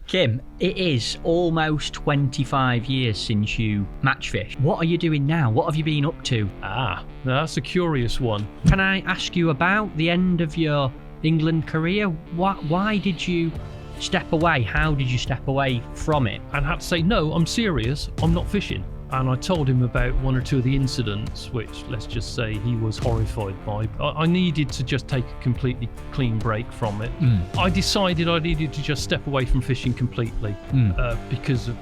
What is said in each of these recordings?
Kim, it is almost 25 years since you match fished. What are you doing now? What have you been up to? That's a curious one. Can I ask you about the end of your England career? Why did you step away? How did you step away from it? And had to say, no, I'm serious, I'm not fishing. And I told him about one or two of the incidents, which, let's just say, he was horrified by. I needed to just take a completely clean break from it. I decided I needed to just step away from fishing completely because of...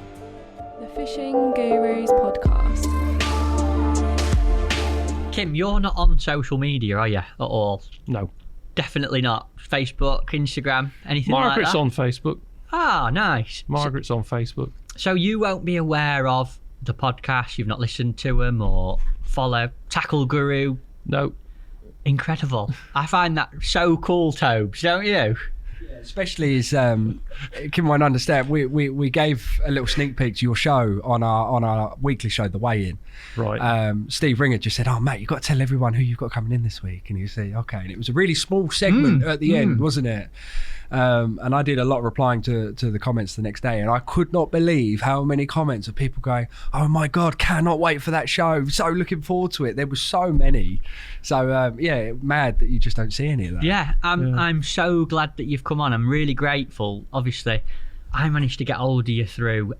The Fishing Gurus Podcast. Kim, you're not on social media, are you, at all? No. Definitely not. Facebook, Instagram, anything Margaret's like that? on Facebook. Ah, nice. Margaret's on Facebook. So you won't be aware of the podcast, you've not listened to them or follow Tackle Guru? No. Incredible. I find that so cool, Tobes, don't you? Yeah, especially as Kim won't understand, we gave a little sneak peek to your show on our weekly show, The Weigh In. Right. Steve Ringer just said, "Oh mate, you've got to tell everyone who you've got coming in this week." And you say, "Okay." And it was a really small segment at the end, wasn't it? And I did a lot of replying to the comments the next day, and I could not believe how many comments of people going, "Oh my God, cannot wait for that show, so looking forward to it." There were so many. So yeah, mad that you just don't see any of that. Yeah, I'm so glad that you've come on. I'm really grateful. Obviously, I managed to get hold of you through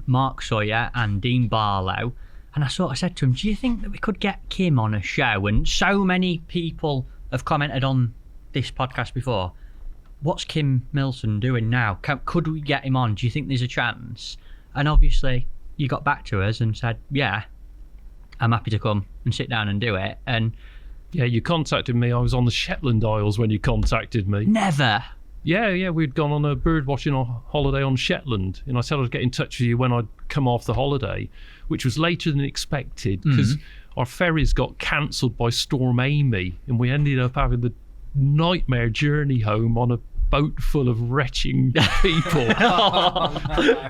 Mark Sawyer and Dean Barlow, and I sort of said to him, "Do you think that we could get Kim on a show?" And so many people have commented on this podcast before. What's Kim Milsom doing now? Could we get him on? Do you think there's a chance? And obviously, you got back to us and said, "Yeah, I'm happy to come and sit down and do it." And yeah, you contacted me. I was on the Shetland Isles when you contacted me. Never. Yeah, we'd gone on a bird watching holiday on Shetland, and I said I'd get in touch with you when I'd come off the holiday, which was later than expected because our ferries got cancelled by Storm Amy, and we ended up having the nightmare journey home on a boat full of retching people.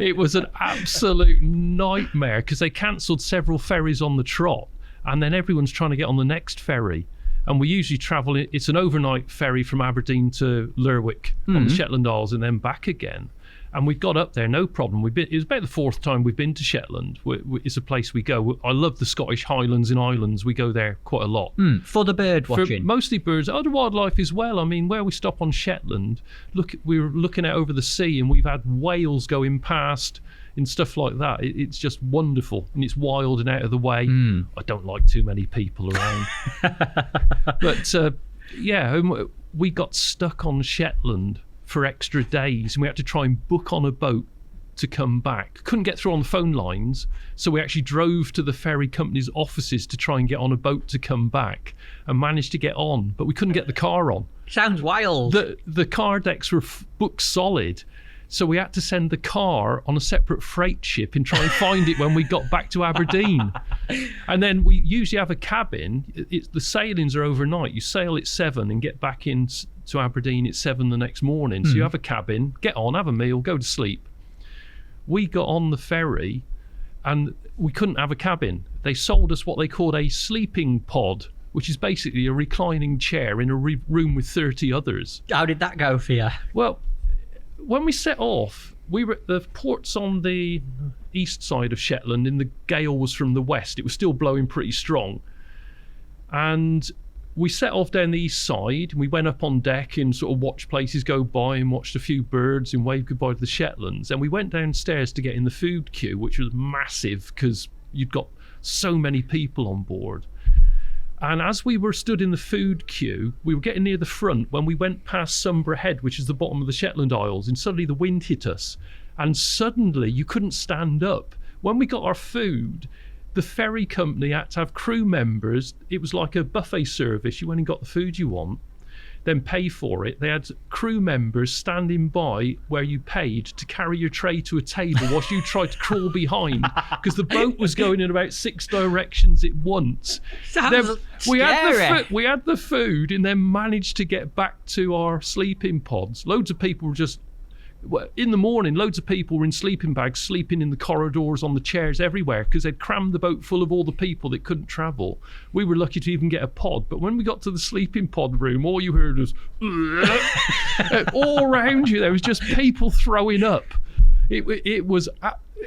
It was an absolute nightmare because they cancelled several ferries on the trot, and then everyone's trying to get on the next ferry. And we usually travel, it's an overnight ferry from Aberdeen to Lerwick on the Shetland Isles and then back again. And we got up there, no problem. It was about the fourth time we've been to Shetland. It's a place we go. I love the Scottish Highlands and Islands. We go there quite a lot. For the bird watching? For mostly birds, other wildlife as well. I mean, where we stop on Shetland, we were looking out over the sea and we've had whales going past and stuff like that. It's just wonderful, and it's wild and out of the way. I don't like too many people around. But yeah, we got stuck on Shetland for extra days, and we had to try and book on a boat to come back. Couldn't get through on the phone lines, so we actually drove to the ferry company's offices to try and get on a boat to come back, and managed to get on, but we couldn't get the car on. Sounds wild. The car decks were booked solid, so we had to send the car on a separate freight ship and try and find it when we got back to Aberdeen. And then we usually have a cabin. The sailings are overnight. You sail at 7 and get back in to Aberdeen at 7 the next morning. So you have a cabin, get on, have a meal, go to sleep. We got on the ferry and we couldn't have a cabin. They sold us what they called a sleeping pod, which is basically a reclining chair in a room with 30 others. How did that go for you? Well, when we set off, we were at the ports on the east side of Shetland, and the gale was from the west. It was still blowing pretty strong. And we set off down the east side, and we went up on deck and sort of watched places go by and watched a few birds and waved goodbye to the Shetlands. And we went downstairs to get in the food queue, which was massive because you'd got so many people on board. And as we were stood in the food queue, we were getting near the front when we went past Sunborough Head, which is the bottom of the Shetland Isles, and suddenly the wind hit us. And suddenly you couldn't stand up. When we got our food, the ferry company had to have crew members. It was like a buffet service. You went and got the food you want, then pay for it. They had crew members standing by where you paid to carry your tray to a table whilst you tried to crawl behind, because the boat was going in about 6 directions at once. Sounds we scary. had the food and then managed to get back to our sleeping pods. Loads of people were just... In the morning, loads of people were in sleeping bags, sleeping in the corridors, on the chairs, everywhere, because they'd crammed the boat full of all the people that couldn't travel. We were lucky to even get a pod, but when we got to the sleeping pod room, all you heard was all around you. There was just people throwing up. It was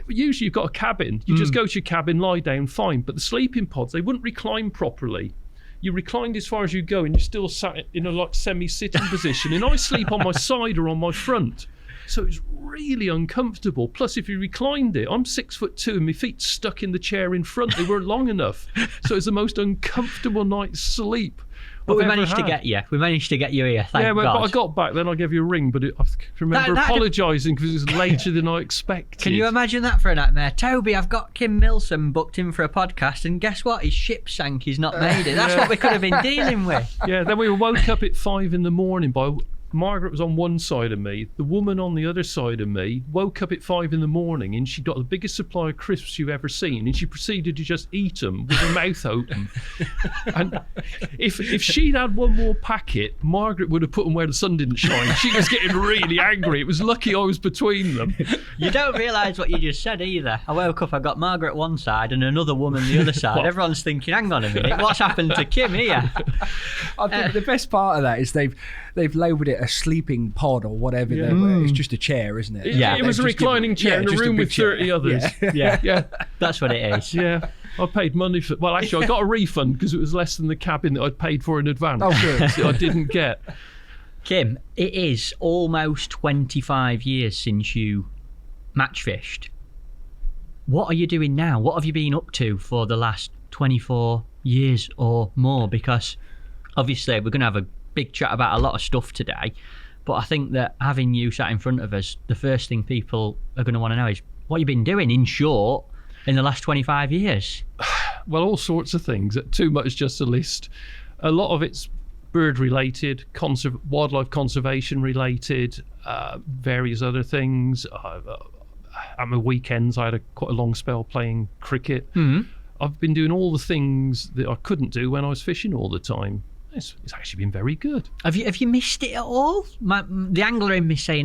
usually you've got a cabin. You just go to your cabin, lie down, fine. But the sleeping pods, they wouldn't recline properly. You reclined as far as you go, and you're still sat in a like semi-sitting position. And I sleep on my side or on my front, so it's really uncomfortable. Plus, if you reclined it, I'm 6'2", and my feet stuck in the chair in front. They weren't long enough, so it's the most uncomfortable night's sleep. But we managed to get you. We managed to get you here. Thank God. But I got back. Then I gave you a ring, but I remember apologising because it was later than I expected. Can you imagine that for a nightmare? Toby, I've got Kim Milsom booked in for a podcast, and guess what? His ship sank. He's not made it. That's what we could have been dealing with. Yeah. Then we woke up at 5 a.m. by. Margaret was on one side of me. The woman on the other side of me woke up at 5 a.m, and she got the biggest supply of crisps you've ever seen, and she proceeded to just eat them with her mouth open. And if she'd had one more packet, Margaret would have put them where the sun didn't shine. She was getting really angry. It was lucky I was between them. You don't realise what you just said either. I woke up, I got Margaret one side and another woman the other side. Everyone's thinking, hang on a minute, what's happened to Kim here? I think the best part of that is they've labelled it a sleeping pod or whatever. It's just a chair, isn't it? It was a reclining chair in a room with 30 others. Yeah. That's what it is. Yeah. I paid money for. Well, actually, I got a refund because it was less than the cabin that I'd paid for in advance. Oh, good. That I didn't get. Kim, it is almost 25 years since you match fished. What are you doing now? What have you been up to for the last 24 years or more? Because obviously we're going to have a big chat about a lot of stuff today, but I think that having you sat in front of us, the first thing people are going to want to know is what you've been doing, in short, in the last 25 years. Well, all sorts of things. Too much just a list. A lot of it's bird related, wildlife conservation related, various other things. At my weekends, I had quite a long spell playing cricket. I've been doing all the things that I couldn't do when I was fishing all the time. It's actually been very good. Have you missed it at all? The angler in me saying,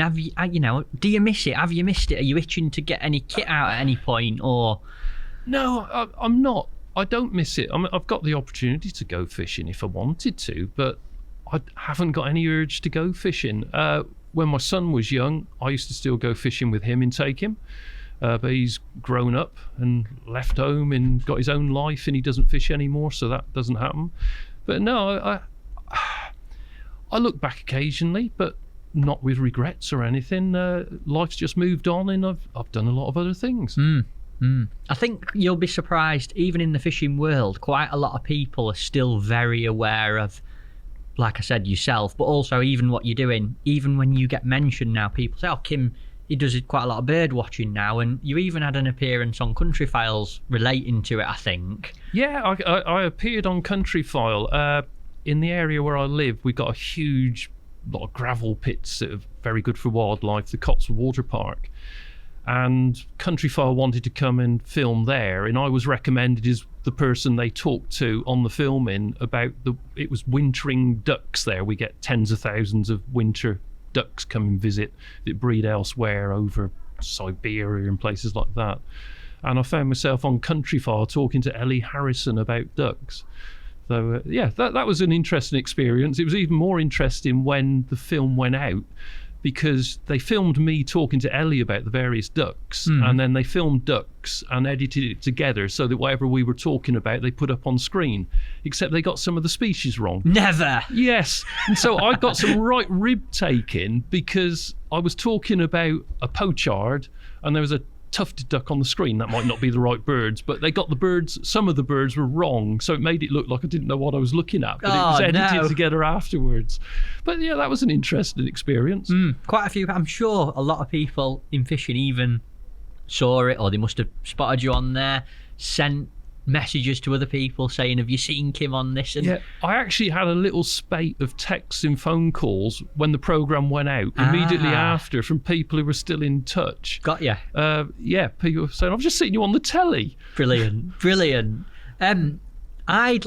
do you miss it? Have you missed it? Are you itching to get any kit out at any point? Or no, I'm not. I don't miss it. I've got the opportunity to go fishing if I wanted to, but I haven't got any urge to go fishing. When my son was young, I used to still go fishing with him and take him. But he's grown up and left home and got his own life, and he doesn't fish anymore, so that doesn't happen. But no, I look back occasionally, but not with regrets or anything. Life's just moved on, and I've done a lot of other things. I think you'll be surprised, even in the fishing world, quite a lot of people are still very aware of, like I said, yourself, but also even what you're doing. Even when you get mentioned now, people say, oh, Kim, he does quite a lot of bird watching now, and you even had an appearance on Country Files relating to it, I think. Yeah, I appeared on Country File. In the area where I live, we've got a huge lot of gravel pits that are very good for wildlife, the Cotswold Water Park. And Country File wanted to come and film there, and I was recommended as the person they talked to on the filming about it was wintering ducks there. We get tens of thousands of winter ducks come and visit that breed elsewhere over Siberia and places like that. And I found myself on Country File talking to Ellie Harrison about ducks. So that was an interesting experience. It was even more interesting when the film went out, because they filmed me talking to Ellie about the various ducks, and then they filmed ducks and edited it together so that whatever we were talking about, they put up on screen, except they got some of the species wrong. Never! Yes. And so I got some right rib taking because I was talking about a pochard and there was a tufted duck on the screen. That might not be the right birds, but they got the birds, some of the birds were wrong, so it made it look like I didn't know what I was looking at, but it was edited together afterwards. But yeah, that was an interesting experience. Quite a few, I'm sure a lot of people in fishing even saw it, or they must have spotted you on there, sent messages to other people saying, have you seen Kim on this? And yeah, I actually had a little spate of texts and phone calls when the programme went out immediately after from people who were still in touch. Got you. Yeah, people saying, I've just seen you on the telly. Brilliant. I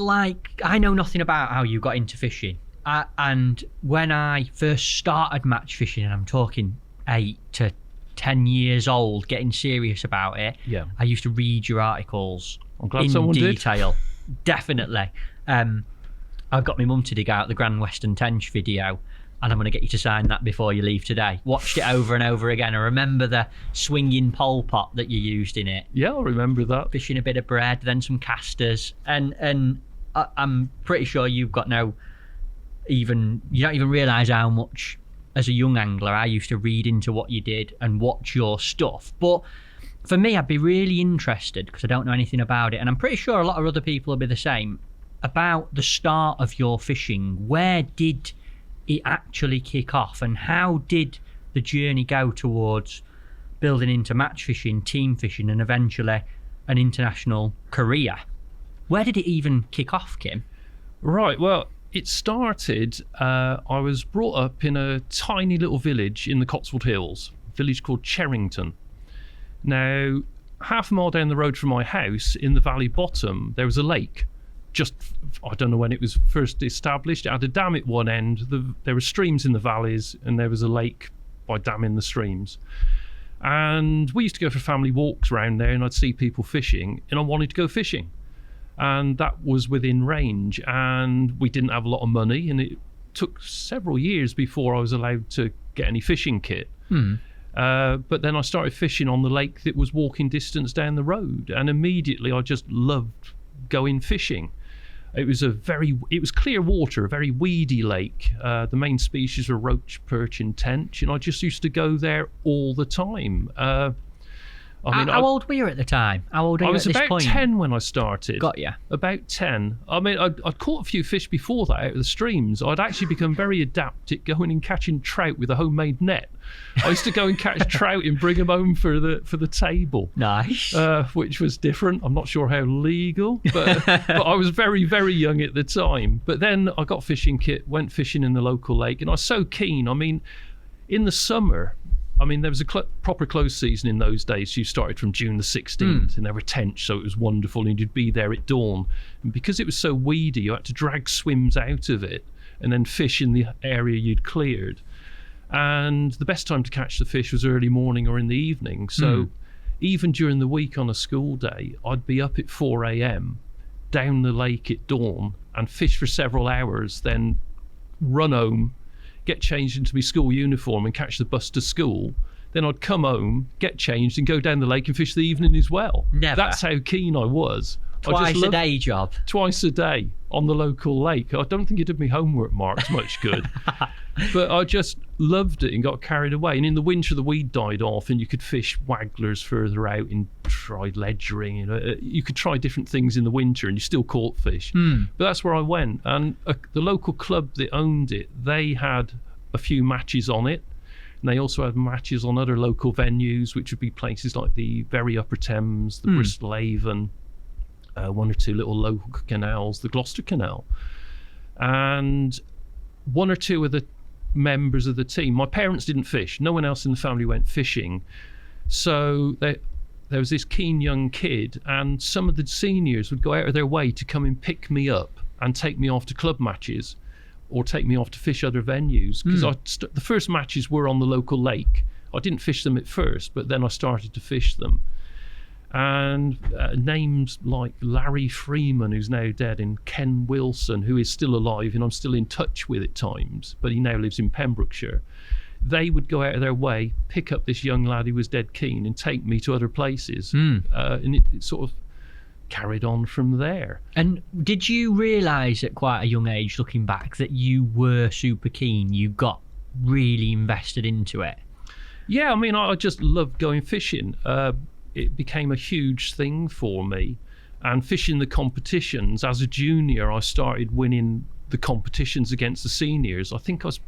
know nothing about how you got into fishing. And when I first started match fishing, and I'm talking 8 to 10 years old, getting serious about it, I used to read your articles. I'm glad someone detail. Definitely. I got my mum to dig out the Grand Western Tench video, and I'm going to get you to sign that before you leave today. Watched it over and over again. I remember the swinging pole pot that you used in it. Yeah, I remember that. Fishing a bit of bread, then some casters, and I'm pretty sure you've got you don't even realise how much, as a young angler, I used to read into what you did and watch your stuff. But for me, I'd be really interested, because I don't know anything about it, and I'm pretty sure a lot of other people will be the same, about the start of your fishing. Where did it actually kick off, and how did the journey go towards building into match fishing, team fishing, and eventually an international career? Where did it even kick off, Kim? Right, well, it started, I was brought up in a tiny little village in the Cotswold Hills, a village called Cherrington. Now, half a mile down the road from my house, in the valley bottom, there was a lake. Just, I don't know when it was first established. It had a dam at one end. There were streams in the valleys, and there was a lake by damming the streams. And we used to go for family walks around there, and I'd see people fishing, and I wanted to go fishing. And that was within range, and we didn't have a lot of money, and it took several years before I was allowed to get any fishing kit. But then I started fishing on the lake that was walking distance down the road, and immediately I just loved going fishing. It was clear water, a very weedy lake. The main species were roach, perch, and tench, and I just used to go there all the time. How old were you at the time? How old were you at this point? I was about 10 when I started. Got you. About 10. I mean, I'd caught a few fish before that out of the streams. I'd actually become very adept at going and catching trout with a homemade net. I used to go and catch trout and bring them home for the table. Nice. Which was different. I'm not sure how legal, but I was very, very young at the time. But then I got fishing kit, went fishing in the local lake, and I was so keen. I mean, in the summer, there was a proper close season in those days. So you started from June the 16th, and there were tench, so it was wonderful, and you'd be there at dawn. And because it was so weedy, you had to drag swims out of it and then fish in the area you'd cleared. And the best time to catch the fish was early morning or in the evening. So even during the week on a school day, I'd be up at 4 a.m, down the lake at dawn, and fish for several hours, then run home, get changed into my school uniform and catch the bus to school. Then I'd come home, get changed, and go down the lake and fish the evening as well. Never. That's how keen I was. Twice a day job. Twice a day on the local lake. I don't think it did my homework marks much good. But I just loved it and got carried away. And in the winter, the weed died off, and you could fish wagglers further out and try ledgering. You could try different things in the winter, and you still caught fish. But that's where I went. And the local club that owned it, they had a few matches on it. And they also had matches on other local venues, which would be places like the very Upper Thames, the Bristol Avon, one or two little local canals, the Gloucester Canal. And one or two of the members of the team, my parents didn't fish, no one else in the family went fishing, so there was this keen young kid, and some of the seniors would go out of their way to come and pick me up and take me off to club matches or take me off to fish other venues, because the first matches were on the local lake. I didn't fish them at first, but then I started to fish them. And names like Larry Freeman, who's now dead, and Ken Wilson, who is still alive and I'm still in touch with at times, but he now lives in Pembrokeshire. They would go out of their way, pick up this young lad who was dead keen, and take me to other places. And it sort of carried on from there. And did you realise at quite a young age, looking back, that you were super keen? You got really invested into it? Yeah, I just loved going fishing. It became a huge thing for me, and fishing the competitions. As a junior, I started winning the competitions against the seniors. I think I was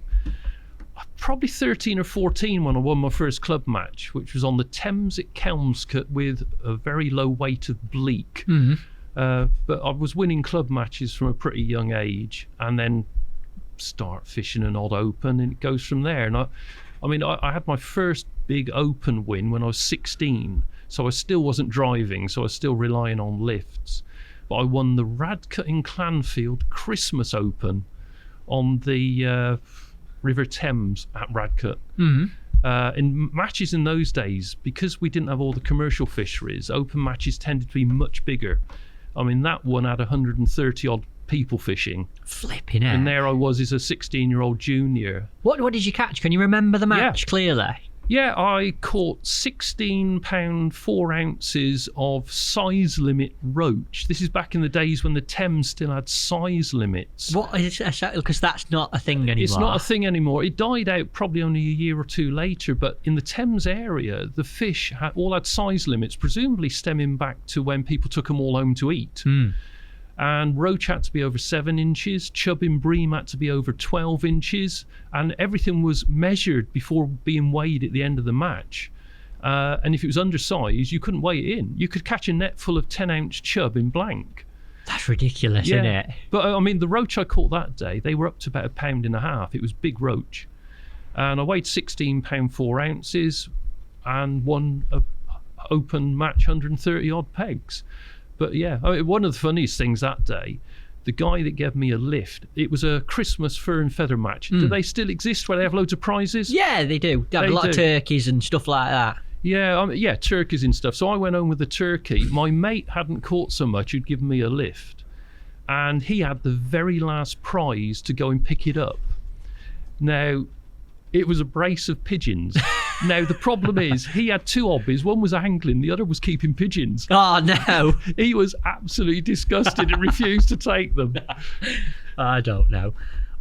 probably 13 or 14 when I won my first club match, which was on the Thames at Kelmscote with a very low weight of bleak. But I was winning club matches from a pretty young age, and then start fishing an odd open, and it goes from there. And I had my first big open win when I was 16. So I still wasn't driving, so I was still relying on lifts. But I won the Radcut in Clanfield Christmas Open on the River Thames at Radcut. In matches in those days, because we didn't have all the commercial fisheries, open matches tended to be much bigger. That one had 130 odd people fishing. Flipping it. And there I was as a 16-year-old junior. What did you catch? Can you remember the match clearly? Yeah, I caught 16 pound 4 ounces of size limit roach. This is back in the days when the Thames still had size limits. What is it? Because that's not a thing anymore. It's not a thing anymore. It died out probably only a year or two later, but in the Thames area, the fish all had size limits, presumably stemming back to when people took them all home to eat. And roach had to be over 7 inches, chub and bream had to be over 12 inches, and everything was measured before being weighed at the end of the match. And if it was undersized, you couldn't weigh it in. You could catch a net full of 10-ounce chub in blank. That's ridiculous, isn't it? But I mean, the roach I caught that day, they were up to about 1.5 pounds. It was big roach. And I weighed 16 pound 4 ounces and won a open match 130 odd pegs. But yeah, I mean, one of the funniest things that day, the guy that gave me a lift, it was a Christmas fur and feather match. Do they still exist where they have loads of prizes? Yeah, they do. They have a lot of turkeys and stuff like that. Yeah, turkeys and stuff. So I went home with the turkey. My mate hadn't caught so much, he'd given me a lift. And he had the very last prize to go and pick it up. Now, it was a brace of pigeons. Now, the problem is, he had 2 hobbies. One was angling, the other was keeping pigeons. Oh, no. He was absolutely disgusted and refused to take them. I don't know.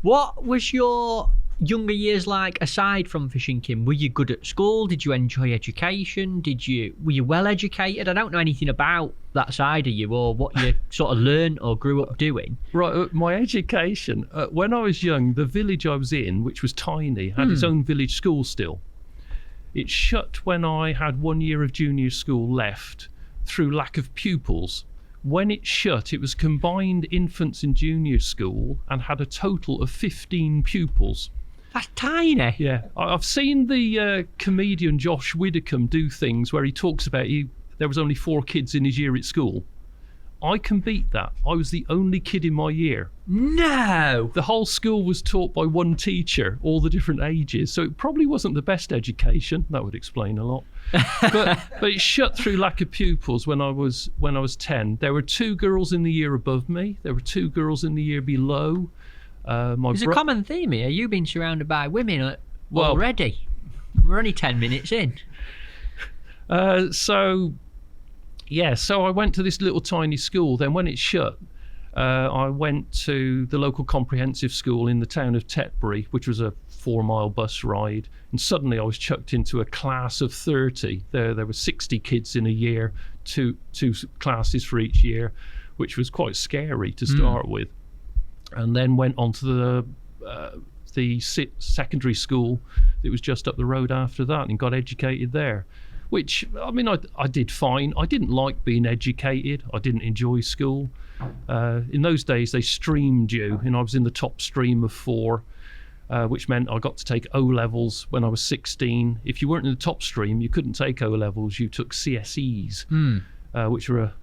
What was your younger years like aside from fishing, Kim? Were you good at school? Did you enjoy education? Were you well educated? I don't know anything about that side of you or what you sort of learned or grew up doing. Right, my education. When I was young, the village I was in, which was tiny, had its own village school still. It shut when I had 1 year of junior school left through lack of pupils. When it shut, it was combined infants and junior school and had a total of 15 pupils. That's tiny. Yeah, I've seen the comedian Josh Widdicombe do things where he talks about there was only 4 kids in his year at school. I can beat that. I was the only kid in my year. No! The whole school was taught by one teacher, all the different ages, so it probably wasn't the best education. That would explain a lot. But it shut through lack of pupils when I was 10. There were 2 girls in the year above me. There were 2 girls in the year below. There's a common theme here. You've been surrounded by women already. We're only 10 minutes in. So I went to this little tiny school. Then when it shut, I went to the local comprehensive school in the town of Tetbury, which was a 4-mile bus ride. And suddenly I was chucked into a class of 30. There were 60 kids in a year, two classes for each year, which was quite scary to start with. And then went on to the secondary school that was just up the road after that and got educated there. Which, I mean, I did fine. I didn't like being educated. I didn't enjoy school. In those days, they streamed you, and I was in the top stream of 4, which meant I got to take O-levels when I was 16. If you weren't in the top stream, you couldn't take O-levels. You took CSEs, which were a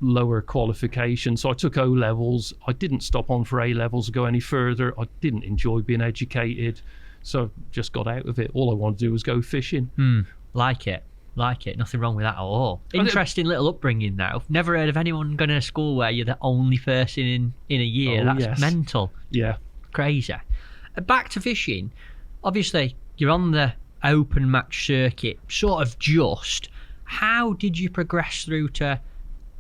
lower qualification. So I took O-levels. I didn't stop on for A-levels or go any further. I didn't enjoy being educated, so I just got out of it. All I wanted to do was go fishing. Like it. Nothing wrong with that at all. Interesting little upbringing though. Never heard of anyone going to a school where you're the only person in a year. That's mental. Yeah. Crazy. Back to fishing. Obviously, you're on the open match circuit, sort of just. How did you progress through to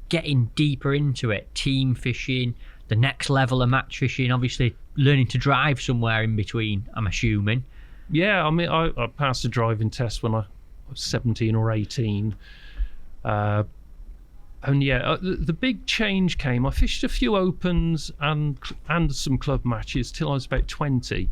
getting deeper into it? Team fishing, the next level of match fishing, obviously learning to drive somewhere in between, I'm assuming. Yeah, I mean, I passed a driving test when I 17 or 18, and the big change came. I fished a few opens and some club matches till I was about 20.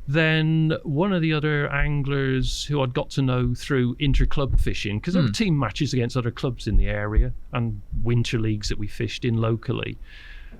Then one of the other anglers who I'd got to know through inter-club fishing, because there were team matches against other clubs in the area and winter leagues that we fished in locally.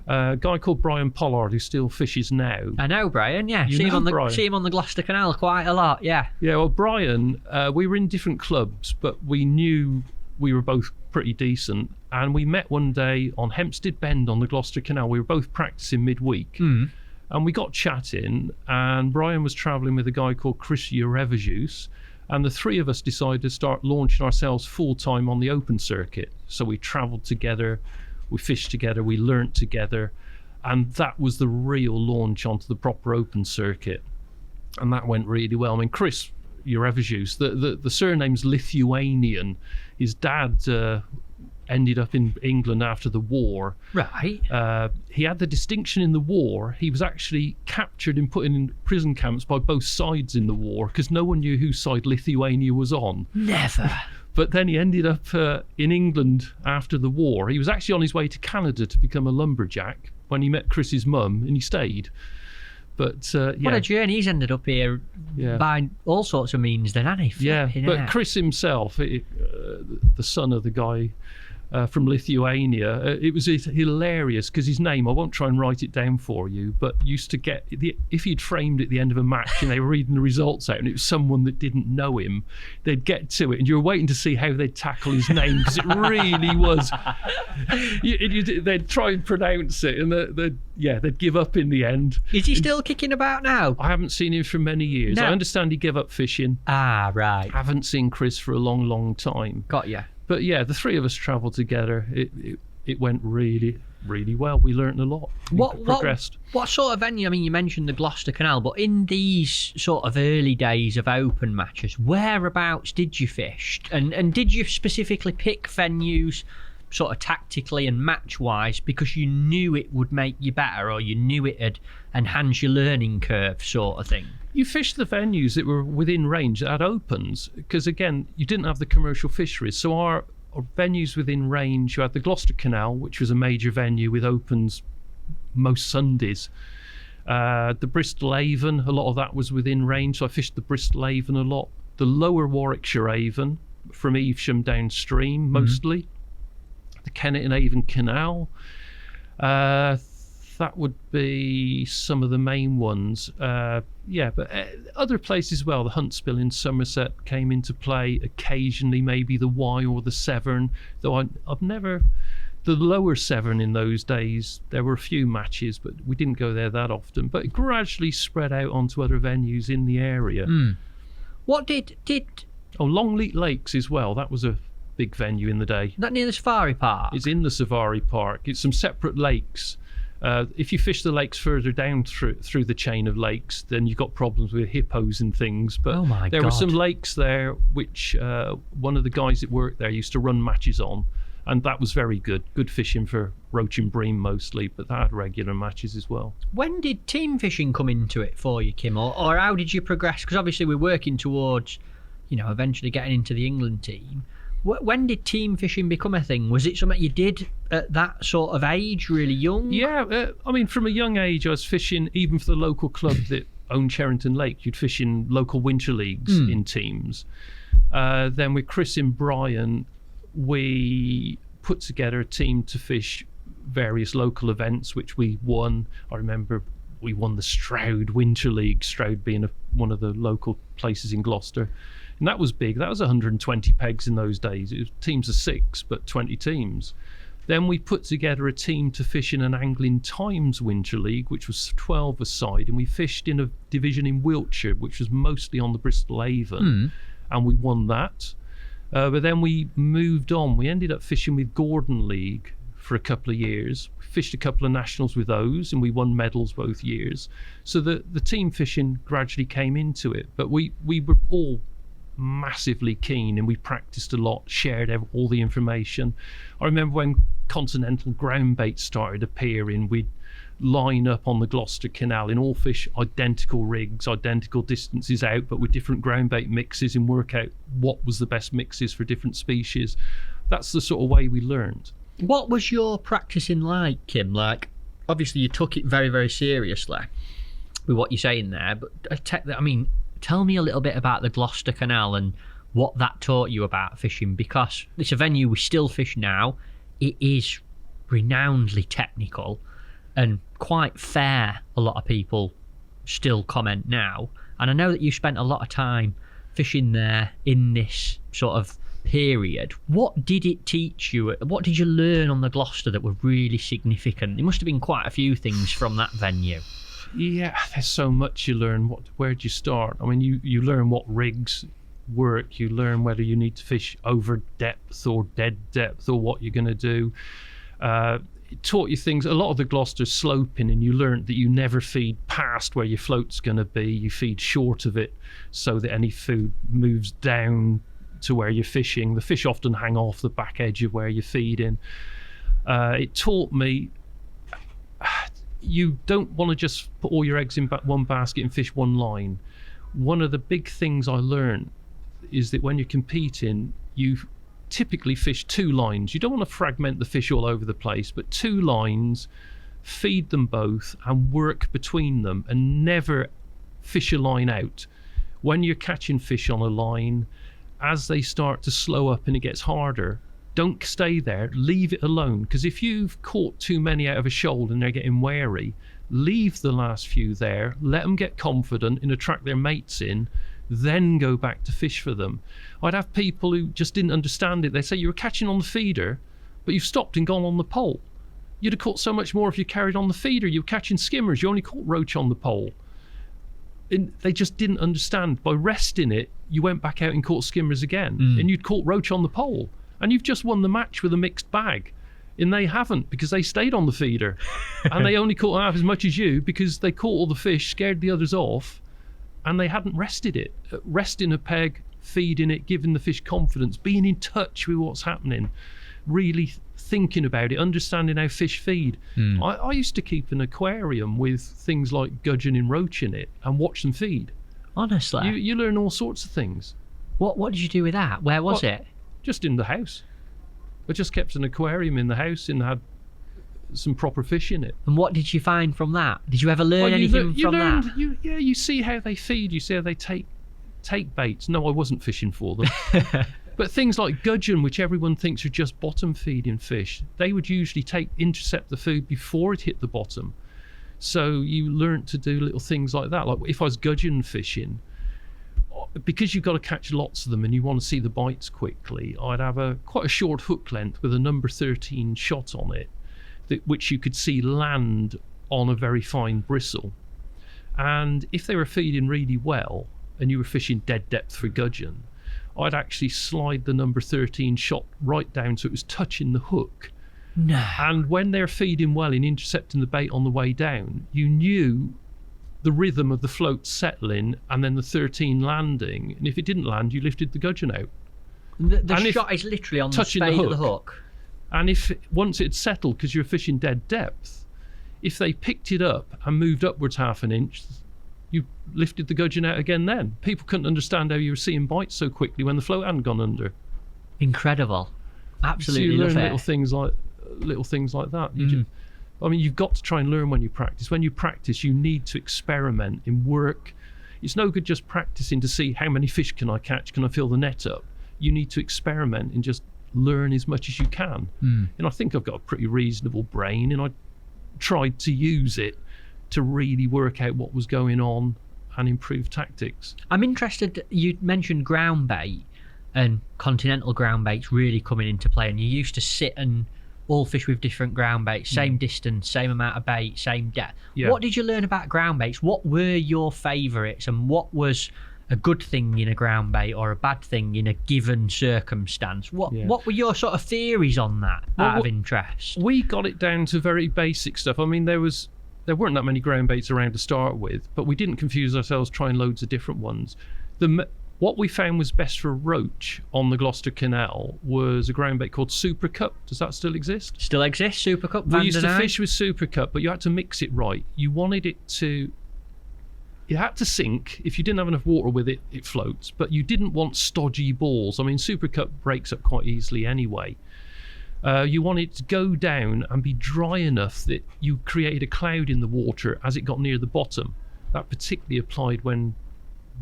A guy called Brian Pollard who still fishes now. I know Brian, yeah. See him on the Gloucester Canal quite a lot, yeah. Yeah, well, Brian, we were in different clubs, but we knew we were both pretty decent. And we met one day on Hempstead Bend on the Gloucester Canal. We were both practicing midweek. And we got chatting, and Brian was travelling with a guy called Chris Urevajus, and the 3 of us decided to start launching ourselves full-time on the open circuit. So we travelled together, we fished together, we learnt together, And that was the real launch onto the proper open circuit. And that went really well. I mean, Chris Urevicius, the surname's Lithuanian. His dad ended up in England after the war. Right. He had the distinction in the war. He was actually captured and put in prison camps by both sides in the war because no one knew whose side Lithuania was on. Never. But then he ended up in England after the war. He was actually on his way to Canada to become a lumberjack when he met Chris's mum, and he stayed. But What a journey. He's ended up here by all sorts of means then, hasn't he? Yeah, Flipping but heck. Chris himself, the son of the guy from Lithuania, it was hilarious because his name, I won't try and write it down for you, but used to get, if he'd framed at the end of a match and they were reading the results out and it was someone that didn't know him, they'd get to it and you were waiting to see how they'd tackle his name because it really was, they'd try and pronounce it and they'd give up in the end. Is he still kicking about now? I haven't seen him for many years. No. I understand he gave up fishing. Ah, right. I haven't seen Chris for a long, long time. Got you. But yeah, the three of us travelled together. It went really, really well. We learnt a lot. Progressed. What sort of venue? I mean, you mentioned the Gloucester Canal, but in these sort of early days of open matches, whereabouts did you fish? And did you specifically pick venues sort of tactically and match-wise because you knew it would make you better or you knew it had enhanced your learning curve sort of thing? You fished the venues that were within range that had opens because, again, you didn't have the commercial fisheries. So our venues within range, you had the Gloucester Canal, which was a major venue with opens most Sundays. The Bristol Avon, a lot of that was within range. So I fished the Bristol Avon a lot. The lower Warwickshire Avon from Evesham downstream, mostly. The Kennet and Avon Canal. That would be some of the main ones. But other places as well. The Huntsville in Somerset came into play occasionally, maybe the Wye or the Severn, though I've never... The lower Severn in those days, there were a few matches, but we didn't go there that often. But it gradually spread out onto other venues in the area. What did... Oh, Longleat Lakes as well. That was a big venue in the day. That near the safari park? It's in the safari park. It's some separate lakes. If you fish the lakes further down through the chain of lakes, then you've got problems with hippos and things. But there were some lakes there which one of the guys that worked there used to run matches on, and that was very good. Good fishing for roach and bream mostly, but that had regular matches as well. When did team fishing come into it for you, Kim, or how did you progress? Because obviously we're working towards, eventually getting into the England team. When did team fishing become a thing? Was it something you did at that sort of age, really young? Yeah, from a young age I was fishing, even for the local club that owned Cherrington Lake. You'd fish in local winter leagues in teams. Then with Chris and Brian, we put together a team to fish various local events, which we won. I remember we won the Stroud Winter League, Stroud being one of the local places in Gloucester. And that was big. That was 120 pegs in those days. It was teams of 6, but 20 teams. Then we put together a team to fish in an Angling Times Winter League, which was 12 a side, and we fished in a division in Wiltshire, which was mostly on the Bristol Avon, and we won that. But then we moved on. We ended up fishing with Gordon League for a couple of years. We fished a couple of nationals with those, and we won medals both years. So the team fishing gradually came into it, but we were all massively keen and we practiced a lot, shared all the information. I remember when continental ground bait started appearing, we'd line up on the Gloucester Canal and all fish identical rigs, identical distances out, but with different ground bait mixes, and work out what was the best mixes for different species. That's the sort of way we learned. What was your practicing like, Kim? Like, obviously you took it very, very seriously with what you're saying there, but tell me a little bit about the Gloucester Canal and what that taught you about fishing, because it's a venue we still fish now. It is renownedly technical and quite fair, a lot of people still comment now. And I know that you spent a lot of time fishing there in this sort of period. What did it teach you? What did you learn on the Gloucester that were really significant? There must have been quite a few things from that venue. Yeah, there's so much you learn. Where do you start? I mean, you learn what rigs work. You learn whether you need to fish over depth or dead depth, or what you're going to do. it taught you things. A lot of the Gloucester's sloping, and you learnt that you never feed past where your float's going to be. You feed short of it so that any food moves down to where you're fishing. The fish often hang off the back edge of where you're feeding. It taught me you don't want to just put all your eggs in one basket and fish one line. One of the big things I learned is that when you're competing, you typically fish 2 lines. You don't want to fragment the fish all over the place, but 2 lines, feed them both and work between them, and never fish a line out. When you're catching fish on a line, as they start to slow up and it gets harder, don't stay there, leave it alone, because if you've caught too many out of a shoal and they're getting wary, leave the last few there, let them get confident and attract their mates in, then go back to fish for them. I'd have people who just didn't understand it. They say, you were catching on the feeder, but you've stopped and gone on the pole. You'd have caught so much more if you carried on the feeder. You were catching skimmers, you only caught roach on the pole. And they just didn't understand. By resting it, you went back out and caught skimmers again, and you'd caught roach on the pole. And you've just won the match with a mixed bag. And they haven't, because they stayed on the feeder. And they only caught half as much as you because they caught all the fish, scared the others off, and they hadn't rested it. Resting a peg, feeding it, giving the fish confidence, being in touch with what's happening, really thinking about it, understanding how fish feed. I used to keep an aquarium with things like gudgeon and roach in it and watch them feed. Honestly? You learn all sorts of things. What did you do with that? Where was it? Just in the house. I just kept an aquarium in the house and had some proper fish in it. And what did you find from that? Did you ever learn anything from that? You see how they feed. You see how they take baits. No, I wasn't fishing for them. But things like gudgeon, which everyone thinks are just bottom feeding fish, they would usually intercept the food before it hit the bottom. So you learnt to do little things like that. Like if I was gudgeon fishing, because you've got to catch lots of them and you want to see the bites quickly, I'd have quite a short hook length with a number 13 shot on it, which you could see land on a very fine bristle. And if they were feeding really well and you were fishing dead depth for gudgeon, I'd actually slide the number 13 shot right down so it was touching the hook. No. And when they're feeding well and intercepting the bait on the way down, you knew the rhythm of the float settling and then the 13 landing. And if it didn't land, you lifted the gudgeon out. The shot is literally on the spade of the hook. And if once it settled, because you're fishing dead depth, if they picked it up and moved upwards half an inch, you lifted the gudgeon out again then. People couldn't understand how you were seeing bites so quickly when the float hadn't gone under. Incredible. Absolutely. So you learn love little things like that. You've got to try and learn when you practice. When you practice, you need to experiment in work. It's no good just practicing to see how many fish can I catch, can I fill the net up. You need to experiment and just learn as much as you can. And I think I've got a pretty reasonable brain, and I tried to use it to really work out what was going on and improve tactics. I'm interested, you mentioned ground bait and continental ground baits really coming into play, and you used to sit and all fish with different ground baits, same distance, same amount of bait, same depth. Yeah. What did you learn about ground baits? What were your favourites, and what was a good thing in a ground bait or a bad thing in a given circumstance? What were your sort of theories on that, out of interest? We got it down to very basic stuff. I mean, there weren't that many ground baits around to start with, but we didn't confuse ourselves trying loads of different ones. What we found was best for roach on the Gloucester Canal was a ground bait called Super Cup. Does that still exist? Still exists, Super Cup. We used to fish with Super Cup, but you had to mix it right. You wanted it to... It had to sink. If you didn't have enough water with it, it floats. But you didn't want stodgy balls. I mean, Super Cup breaks up quite easily anyway. You want it to go down and be dry enough that you created a cloud in the water as it got near the bottom. That particularly applied when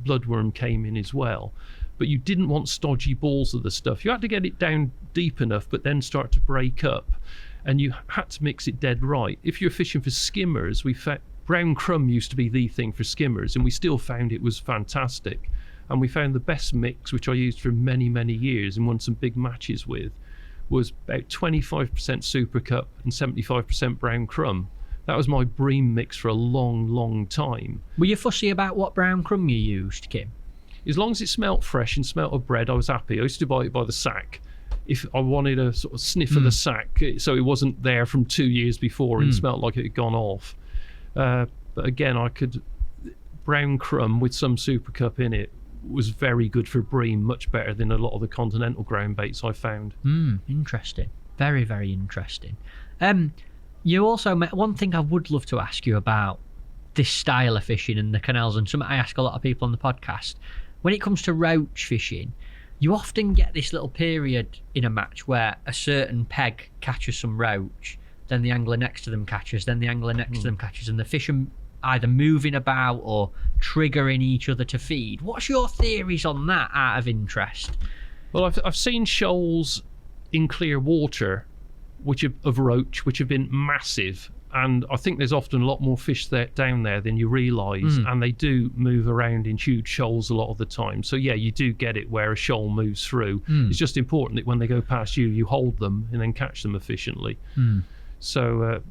bloodworm came in as well. But you didn't want stodgy balls of the stuff. You had to get it down deep enough, but then start to break up. And you had to mix it dead right. If you're fishing for skimmers, brown crumb used to be the thing for skimmers, and we still found it was fantastic. And we found the best mix, which I used for many, many years and won some big matches with, was about 25% Super Cup and 75% brown crumb. That was my bream mix for a long, long time. Were you fussy about what brown crumb you used, Kim? As long as it smelt fresh and smelt of bread, I was happy. I used to buy it by the sack. if I wanted a sort of sniff of the sack, so it wasn't there from 2 years before and smelt like it had gone off. But again, brown crumb with some Super Cup in it was very good for bream, much better than a lot of the continental ground baits I found. Interesting. Very, very interesting. You also met one thing I would love to ask you about this style of fishing in the canals, and something I ask a lot of people on the podcast. When it comes to roach fishing, you often get this little period in a match where a certain peg catches some roach, then the angler next to them catches, then the angler next to them catches, and the fish are either moving about or triggering each other to feed. What's your theories on that, out of interest? Well, I've seen shoals in clear water of roach which have been massive, and I think there's often a lot more fish down there than you realise, and they do move around in huge shoals a lot of the time. So yeah, you do get it where a shoal moves through. It's just important that when they go past you, you hold them and then catch them efficiently. So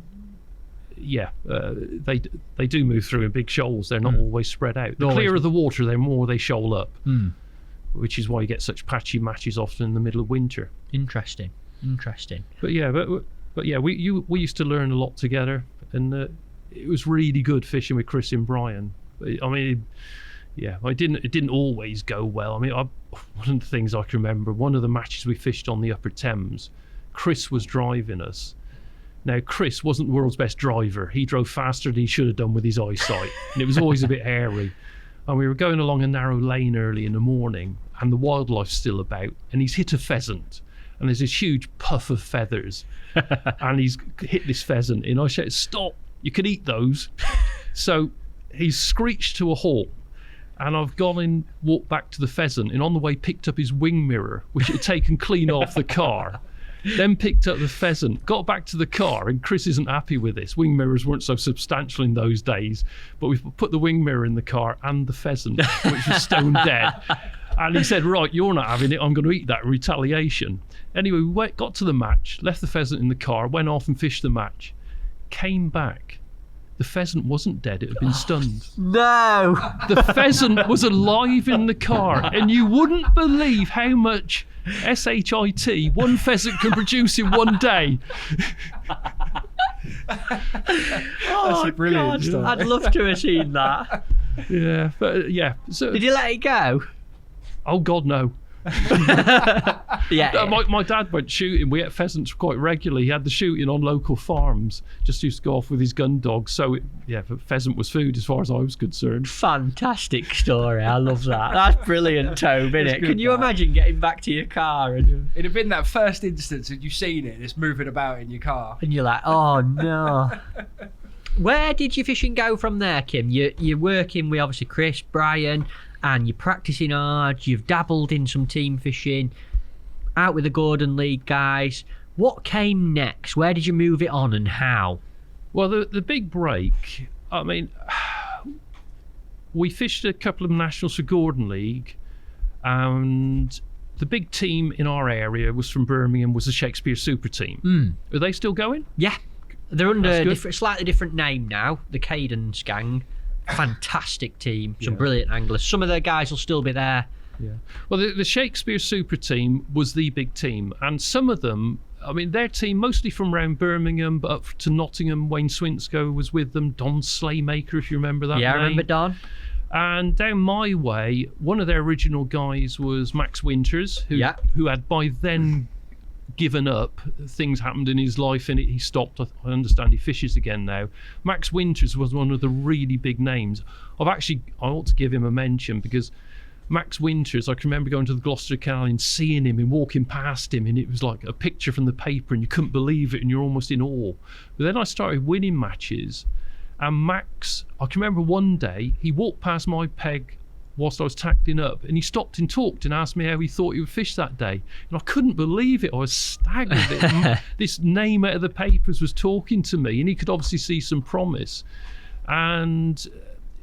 they do move through in big shoals. They're not always spread out. The clearer the water, the more they shoal up, which is why you get such patchy matches often in the middle of winter. Interesting. But yeah, we used to learn a lot together, and it was really good fishing with Chris and Brian. I mean, yeah, it didn't always go well. I mean, one of the things I can remember, one of the matches we fished on the Upper Thames, Chris was driving us. Now, Chris wasn't the world's best driver. He drove faster than he should have done with his eyesight, and it was always a bit hairy. And we were going along a narrow lane early in the morning, and the wildlife's still about, and he's hit a pheasant. And there's this huge puff of feathers, and he's hit this pheasant. And I said, "Stop! You can eat those." So he's screeched to a halt, and I've gone and walked back to the pheasant, and on the way picked up his wing mirror, which had taken clean off the car. Then picked up the pheasant, got back to the car, and Chris isn't happy with this. Wing mirrors weren't so substantial in those days, but we've put the wing mirror in the car and the pheasant, which was stone dead. And he said, "Right, you're not having it. I'm going to eat that in retaliation." Anyway, we got to the match, left the pheasant in the car, went off and fished the match. Came back. The pheasant wasn't dead. It had been stunned. No! The pheasant was alive in the car. And you wouldn't believe how much SHIT one pheasant can produce in one day. Oh, a brilliant story. I'd love to have seen that. Yeah, but yeah. So, Did you let it go? oh, God, no. Yeah. My dad went shooting. We ate pheasants quite regularly. He had the shooting on local farms. Just used to go off with his gun dog. So pheasant was food as far as I was concerned. Fantastic story. I love that. That's brilliant, Tobe, isn't it? good, Can you that. imagine getting back to your car and It'd have been that first instance that you've seen it, it's moving about in your car. you're like, oh no. Where did your fishing go from there, Kim? You're working with obviously Chris, Brian, and you're practicing hard. You've dabbled in some team fishing, out with the Gordon League guys. What came next? Where did you move it on and how? Well, the big break, I mean, we fished a couple of nationals for Gordon League, and the big team in our area was from Birmingham, was the Shakespeare Super Team. Are they still going? Yeah, they're under That's good. slightly different name now, the Cadence Gang. Fantastic team, some brilliant anglers. Some of their guys will still be there. Yeah. Well, the Shakespeare Super Team was the big team, and some of them, I mean, their team mostly from around Birmingham, but up to Nottingham. Wayne Swinsko was with them. Don Slaymaker, if you remember that Yeah, name. I remember Don. And down my way, one of their original guys was Max Winters, who had by then given up. Things happened in his life and he stopped. I understand he fishes again now. Max Winters was one of the really big names. I ought to give him a mention, because Max Winters, I can remember going to the Gloucester Canal and seeing him and walking past him, and it was like a picture from the paper and you couldn't believe it and you're almost in awe. But then I started winning matches, and Max, I can remember one day he walked past my peg whilst I was tackling up, and he stopped and talked and asked me how he thought he would fish that day, and I couldn't believe it. I was staggered. This name out of the papers was talking to me, and he could obviously see some promise, and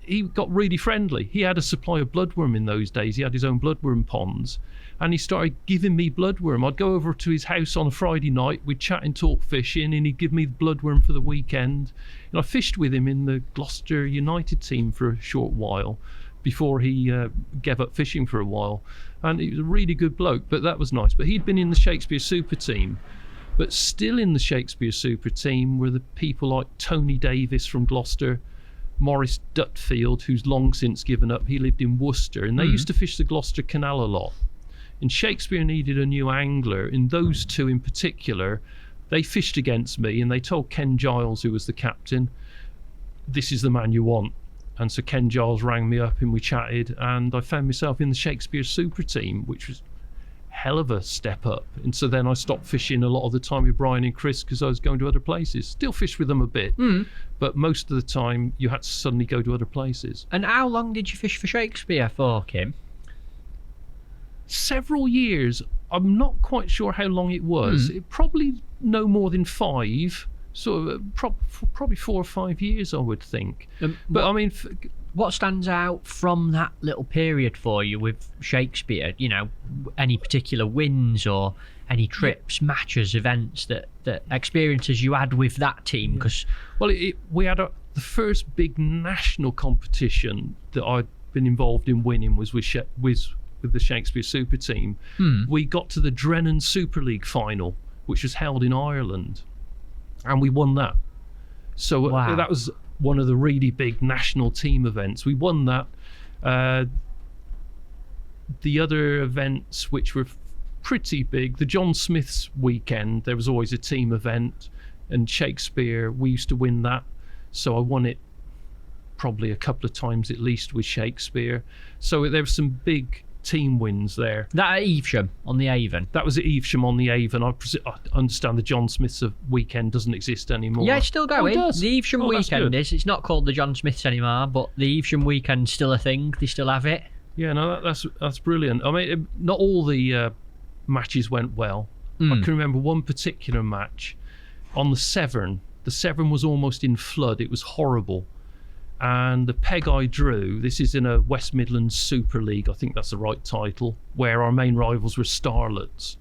he got really friendly. He had a supply of bloodworm in those days. He had his own bloodworm ponds, and he started giving me bloodworm. I'd go over to his house on a Friday night, we'd chat and talk fishing, and he'd give me the bloodworm for the weekend. And I fished with him in the Gloucester United team for a short while before he gave up fishing for a while. And he was a really good bloke, but that was nice. But he'd been in the Shakespeare Super Team. But still in the Shakespeare Super Team were the people like Tony Davis from Gloucester, Maurice Dutfield, who's long since given up. He lived in Worcester, and they used to fish the Gloucester Canal a lot. And Shakespeare needed a new angler. And those two in particular, they fished against me, and they told Ken Giles, who was the captain, this is the man you want. And so Ken Giles rang me up and we chatted, and I found myself in the Shakespeare Super Team, which was hell of a step up. And so then I stopped fishing a lot of the time with Brian and Chris because I was going to other places. Still fish with them a bit, but most of the time you had to suddenly go to other places. And how long did you fish for Shakespeare for, Kim? Several years. I'm not quite sure how long it was. It probably no more than 5. Sort of probably 4 or 5 years, I would think. But I mean, what stands out from that little period for you with Shakespeare? You know, any particular wins or any trips, matches, events that experiences you had with that team? Because we had the first big national competition that I'd been involved in winning was with the Shakespeare Super Team. We got to the Drennan Super League final, which was held in Ireland. And we won that. So that was one of the really big national team events. We won that. The other events, which were pretty big, the John Smith's weekend, there was always a team event. And Shakespeare, we used to win that. So I won it probably a couple of times at least with Shakespeare. So there were some big team wins there. That at Evesham on the Avon? That was at Evesham on the Avon. I understand the John Smith's weekend doesn't exist anymore. Yeah, it's still going. Oh, it does? The Evesham weekend is. It's not called the John Smith's anymore, but the Evesham weekend's still a thing. They still have it. Yeah, no, that's brilliant. I mean, not all the matches went well. I can remember one particular match on the Severn. The Severn was almost in flood. It was horrible. And the peg I drew, this is in a West Midlands Super League, I think that's the right title, where our main rivals were Starlets.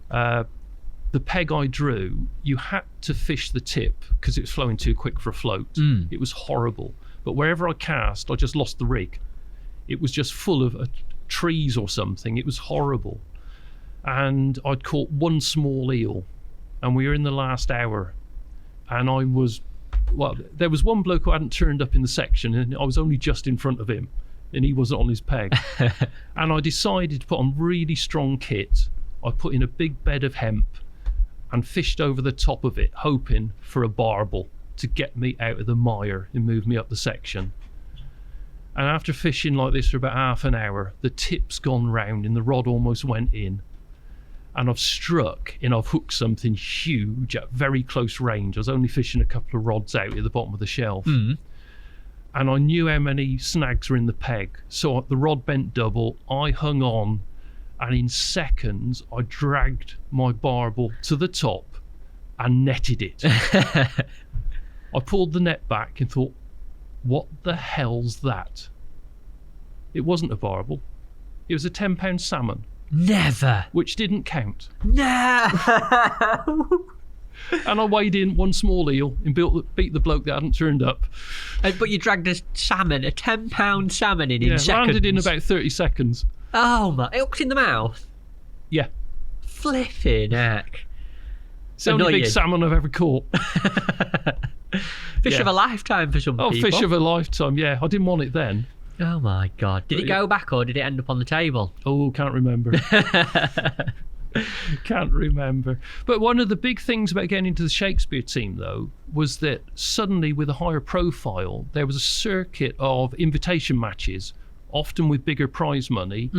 The peg I drew, you had to fish the tip because it was flowing too quick for a float. It was horrible. But wherever I cast, I just lost the rig. It was just full of trees or something. It was horrible. And I'd caught one small eel, and we were in the last hour, and there was one bloke who hadn't turned up in the section, and I was only just in front of him, and he wasn't on his peg. And I decided to put on really strong kit. I put in a big bed of hemp and fished over the top of it, hoping for a barbel to get me out of the mire and move me up the section. And after fishing like this for about half an hour, the tip's gone round and the rod almost went in. And I've struck and I've hooked something huge at very close range. I was only fishing a couple of rods out at the bottom of the shelf. And I knew how many snags were in the peg. So the rod bent double, I hung on, and in seconds I dragged my barbel to the top and netted it. I pulled the net back and thought, what the hell's that? It wasn't a barbel. It was a 10-pound salmon. Never. Which didn't count. No. And I weighed in one small eel and beat the bloke that hadn't turned up. But you dragged a 10-pound salmon in seconds. Landed in about 30 seconds. Oh my! It hooked in the mouth. Yeah. Flipping heck. It's the only big salmon I've ever caught. Fish of a lifetime for some people. Oh, fish of a lifetime, yeah. I didn't want it then. Oh my God. Did it go back or did it end up on the table? Oh, can't remember. Can't remember. But one of the big things about getting into the Shakespeare team, though, was that suddenly with a higher profile, there was a circuit of invitation matches, often with bigger prize money,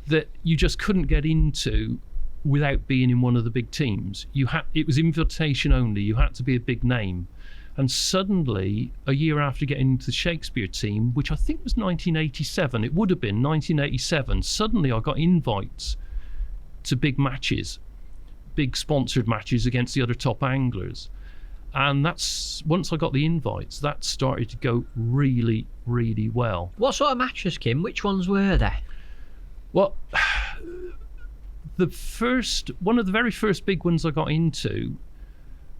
that you just couldn't get into without being in one of the big teams. It was invitation only. You had to be a big name. And suddenly, a year after getting into the Shakespeare team, which I think was 1987, it would have been 1987, suddenly I got invites to big matches, big sponsored matches against the other top anglers. And that's, once I got the invites, that started to go really, really well. What sort of matches, Kim? Which ones were there? Well, one of the very first big ones I got into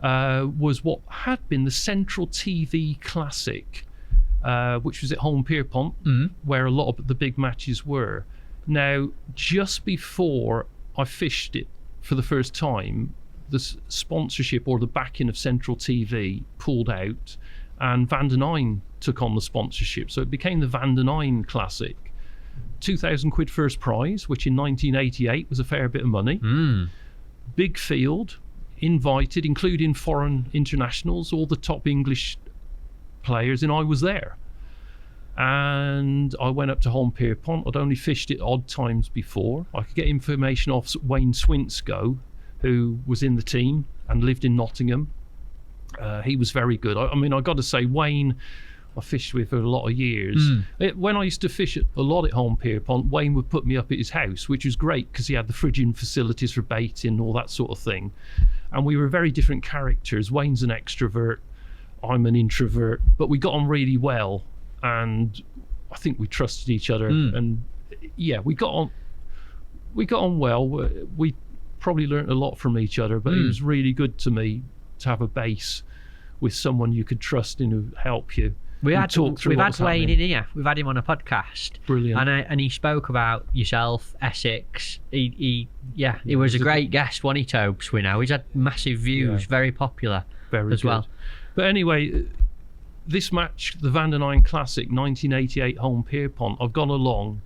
was what had been the Central TV Classic, which was at Holme Pierpont, where a lot of the big matches were. Now, just before I fished it for the first time, the sponsorship or the backing of Central TV pulled out, and Van der Nine took on the sponsorship. So it became the Van der Nine Classic. £2,000 first prize, which in 1988 was a fair bit of money. Big field, invited, including foreign internationals, all the top English players, and I was there. And I went up to Holme Pierpont. I'd only fished it odd times before. I could get information off Wayne Swinsko, who was in the team and lived in Nottingham. He was very good. I mean, I got to say, Wayne, I fished with for a lot of years. When I used to fish a lot at Holme Pierpont, Wayne would put me up at his house, which was great because he had the fridging facilities for baiting and all that sort of thing. And we were very different characters. Wayne's an extrovert, I'm an introvert, but we got on really well, and I think we trusted each other. And yeah, we got on well. We probably learned a lot from each other, but it was really good to me to have a base with someone you could trust and who help you. We've had Wayne in here. We've had him on a podcast. Brilliant. And he spoke about yourself, Essex. He was a great guest, wasn't he, Tobes? We know he's had massive views, very popular, very as good. well. But anyway, this match, the Van der Nine Classic, 1988 Holme Pierpont, I've gone along,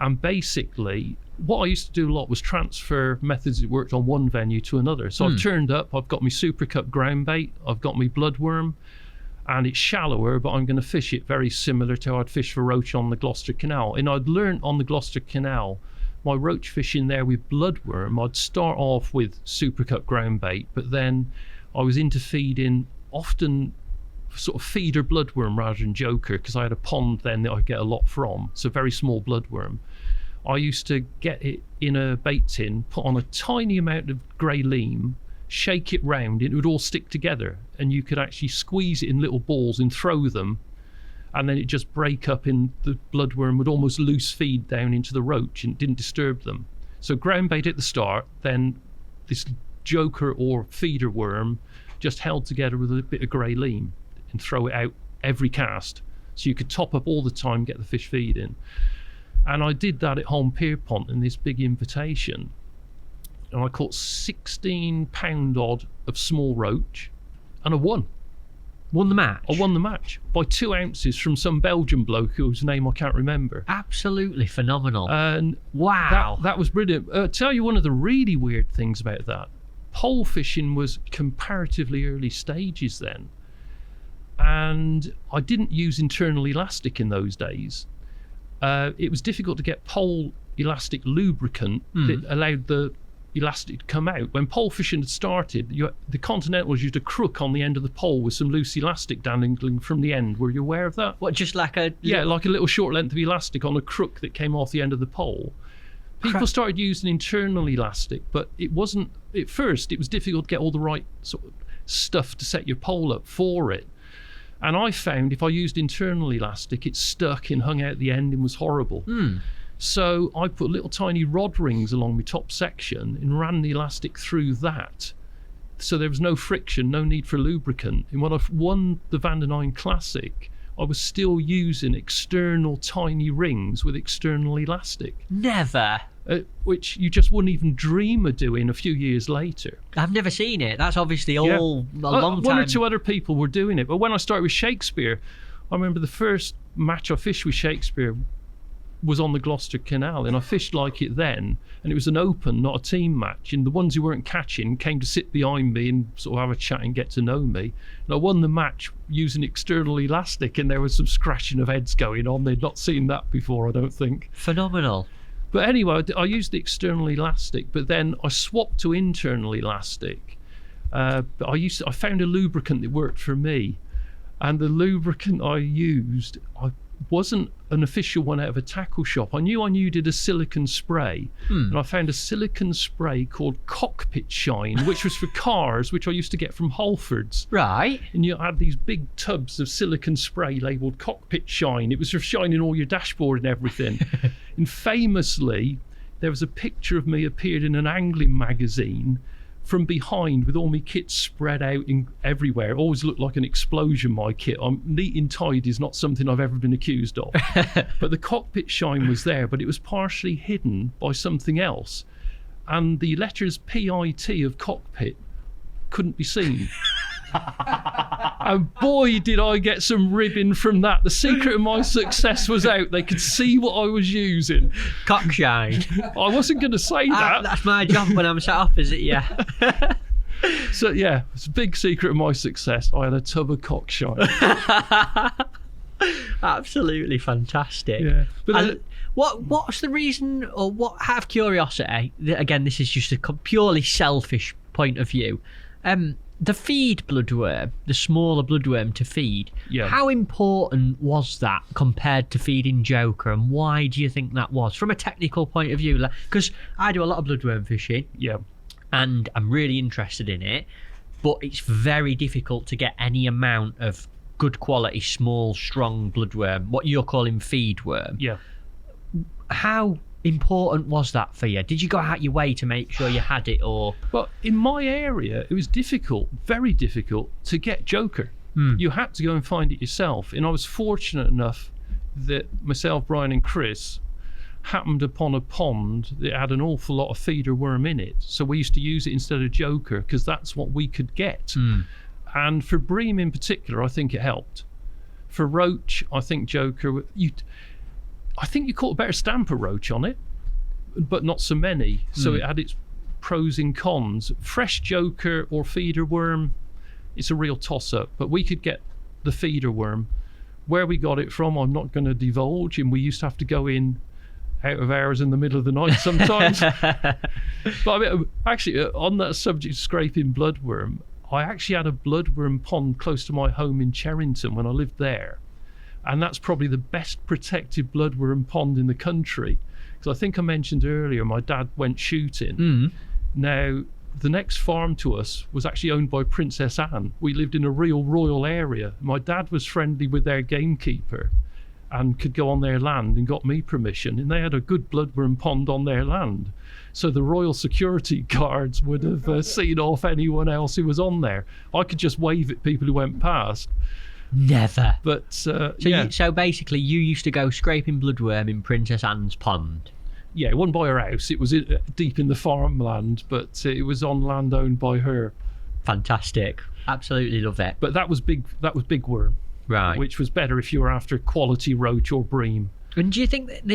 and basically what I used to do a lot was transfer methods that worked on one venue to another. So I've turned up, I've got my Super Cup ground bait, I've got my bloodworm, and it's shallower, but I'm going to fish it very similar to how I'd fish for roach on the Gloucester Canal. And I'd learned on the Gloucester Canal, my roach fishing there with bloodworm, I'd start off with Super Cup ground bait, but then I was into feeding often sort of feeder bloodworm rather than joker, because I had a pond then that I'd get a lot from, so very small bloodworm. I used to get it in a bait tin, put on a tiny amount of grey leam, shake it round, it would all stick together, and you could actually squeeze it in little balls and throw them, and then it just break up in the bloodworm would almost loose feed down into the roach and it didn't disturb them. So ground bait at the start, then this joker or feeder worm just held together with a bit of grey leam and throw it out every cast, so you could top up all the time, get the fish feeding. And I did that at Holme Pierpont in this big invitation, and I caught 16 pound odd of small roach, and I won. Won the match? I won the match by 2 ounces from some Belgian bloke whose name I can't remember. Absolutely phenomenal. And wow, that was brilliant. Tell you one of the really weird things about that, pole fishing was comparatively early stages then, and I didn't use internal elastic in those days. It was difficult to get pole elastic lubricant that allowed the elastic to come out. When pole fishing had started, the Continentals used a crook on the end of the pole with some loose elastic dangling from the end. Were you aware of that? What, just like a... Yeah, like a little short length of elastic on a crook that came off the end of the pole. People started using internal elastic, but it wasn't... At first, it was difficult to get all the right sort of stuff to set your pole up for it. And I found if I used internal elastic, it stuck and hung out the end and was horrible. So I put little tiny rod rings along my top section and ran the elastic through that. So there was no friction, no need for lubricant. And when I won the Van der Nine Classic, I was still using external tiny rings with external elastic. Never. Which you just wouldn't even dream of doing a few years later. I've never seen it. That's obviously all a long time. One or two other people were doing it. But when I started with Shakespeare, I remember the first match I fished with Shakespeare was on the Gloucester Canal, and I fished like it then, and it was an open, not a team match, and the ones who weren't catching came to sit behind me and sort of have a chat and get to know me, and I won the match using external elastic, and there was some scratching of heads going on. They'd not seen that before, I don't think. Phenomenal. But anyway, I used the external elastic, but then I swapped to internal elastic. But I found a lubricant that worked for me, and the lubricant I used, wasn't an official one out of a tackle shop. I knew I needed a silicone spray, and I found a silicone spray called Cockpit Shine, which was for cars, which I used to get from Halfords. Right. And you had these big tubs of silicone spray labelled Cockpit Shine. It was for shining all your dashboard and everything. And famously, there was a picture of me appeared in an angling magazine from behind with all my kit spread out everywhere. It always looked like an explosion, my kit. Neat and tidy is not something I've ever been accused of. But the cockpit shine was there, but it was partially hidden by something else. And the letters PIT of cockpit couldn't be seen. And boy, did I get some ribbing from that. The secret of my success was out. They could see what I was using. Cockshine. I wasn't going to say that. That's my job when I'm sat opposite you. So yeah, it's a big secret of my success. I had a tub of cockshine. Absolutely fantastic. Yeah. But And what's the reason, or what, out of curiosity, again, this is just a purely selfish point of view, the feed bloodworm, the smaller bloodworm to feed, Yeah. how important was that compared to feeding Joker, and why do you think that was, from a technical point of view? Because I do a lot of bloodworm fishing, yeah. and I'm really interested in it, but it's very difficult to get any amount of good quality, small, strong bloodworm, what you're calling feed worm. Yeah. How important was that for you? Did you go out your way to make sure you had it, or? Well, in my area, it was difficult, very difficult, to get Joker. You had to go and find it yourself. And I was fortunate enough that myself, Brian and Chris happened upon a pond that had an awful lot of feeder worm in it. So we used to use it instead of Joker because that's what we could get. And for bream in particular, I think it helped. For roach, I think Joker... I think you caught a better stamper roach on it, but not so many. So it had its pros and cons. Fresh Joker or feeder worm, it's a real toss-up. But we could get the feeder worm. Where we got it from, I'm not going to divulge. And we used to have to go in out of hours in the middle of the night sometimes. But I mean, actually, on that subject of scraping bloodworm, I actually had a bloodworm pond close to my home in Cherrington when I lived there. And that's probably the best protected bloodworm pond in the country. Because I think I mentioned earlier, my dad went shooting. Now, the next farm to us was actually owned by Princess Anne. We lived in a real royal area. My dad was friendly with their gamekeeper and could go on their land and got me permission. And they had a good bloodworm pond on their land. So the royal security guards would have seen off anyone else who was on there. I could just wave at people who went past. Never. But yeah. So basically, you used to go scraping bloodworm in Princess Anne's pond. Yeah, it wasn't by her house. It was deep in the farmland, but it was on land owned by her. Fantastic. Absolutely love it. But that was big. That was big worm, Right. which was better if you were after quality roach or bream. And do you think that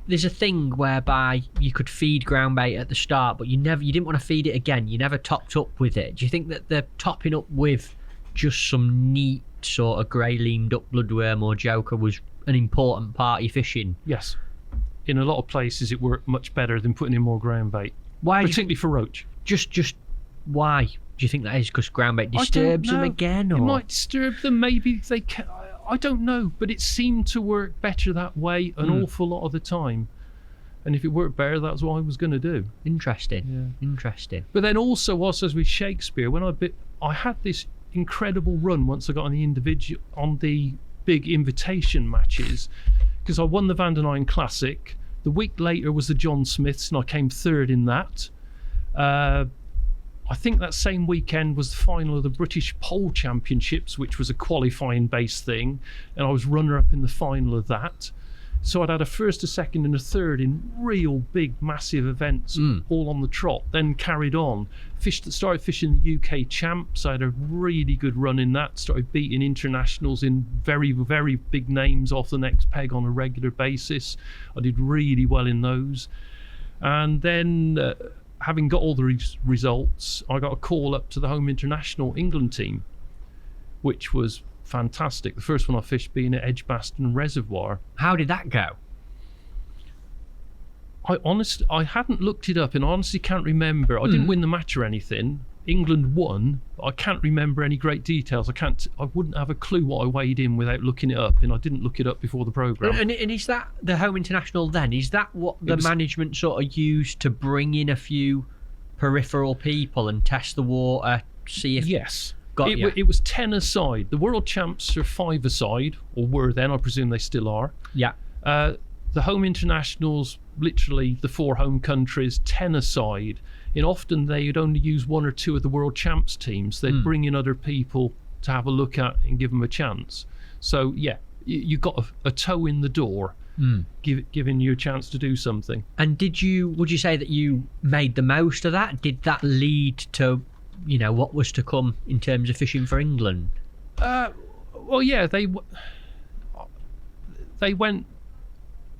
there's a thing whereby you could feed ground bait at the start, but you didn't want to feed it again? You never topped up with it. Do you think that the topping up with just some neat sort of grey liamed up bloodworm or Joker was an important part of your fishing? Yes, in a lot of places it worked much better than putting in more ground bait. Why? Particularly for roach. Just why do you think that is? Because ground bait disturbs them again, or it might disturb them. Maybe they can. I don't know, but it seemed to work better that way an awful lot of the time. And if it worked better, that's what I was going to do. Interesting. Yeah. Interesting. But then also, whilst I was with Shakespeare, when I had this incredible run once I got on the big invitation matches, because I won the Van der Nijn Classic. The week later was the John Smiths, and I came third in that. I think that same weekend was the final of the British Pole Championships, which was a qualifying based thing, and I was runner up in the final of that. So I'd had a first, a second and a third in real big massive events all on the trot, then carried on, started fishing the UK Champs. I had a really good run in that, started beating internationals in very, very big names off the next peg on a regular basis. I did really well in those. And then having got all the results, I got a call up to the home international England team, which was fantastic. The first one I fished being at Edgbaston Reservoir. How did that go? I hadn't looked it up and I honestly can't remember. I didn't win the match or anything. England won, but I can't remember any great details. I wouldn't have a clue what I weighed in without looking it up, and I didn't look it up before the programme. And is that the home international then? Is that what the management sort of used to bring in a few peripheral people and test the water, see if... Yes. It was 10 aside. The world champs are 5 aside, or were then, I presume they still are. Yeah. The home internationals, literally the 4 home countries, 10 aside. And often they'd only use one or two of the world champs teams. They'd bring in other people to have a look at and give them a chance. So yeah, you got a toe in the door, giving you a chance to do something. And would you say that you made the most of that? Did that lead to, what was to come in terms of fishing for England? Well, yeah, they went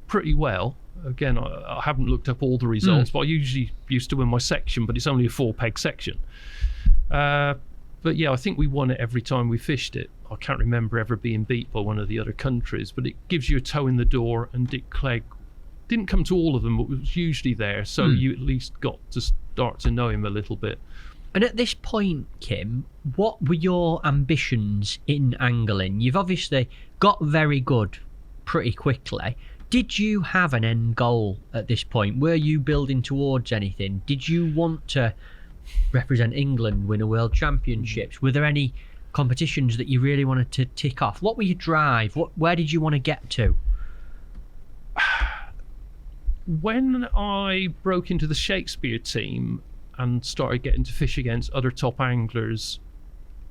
pretty well. Again, I haven't looked up all the results, but I usually used to win my section, but it's only a 4-peg section. But yeah, I think we won it every time we fished it. I can't remember ever being beat by one of the other countries, but it gives you a toe in the door, and Dick Clegg didn't come to all of them, but was usually there, so you at least got to start to know him a little bit. And at this point, Kim, what were your ambitions in angling? You've obviously got very good pretty quickly. Did you have an end goal at this point? Were you building towards anything? Did you want to represent England, win a world championships? Were there any competitions that you really wanted to tick off? What were your drive? Where did you want to get to? When I broke into the Shakespeare team and started getting to fish against other top anglers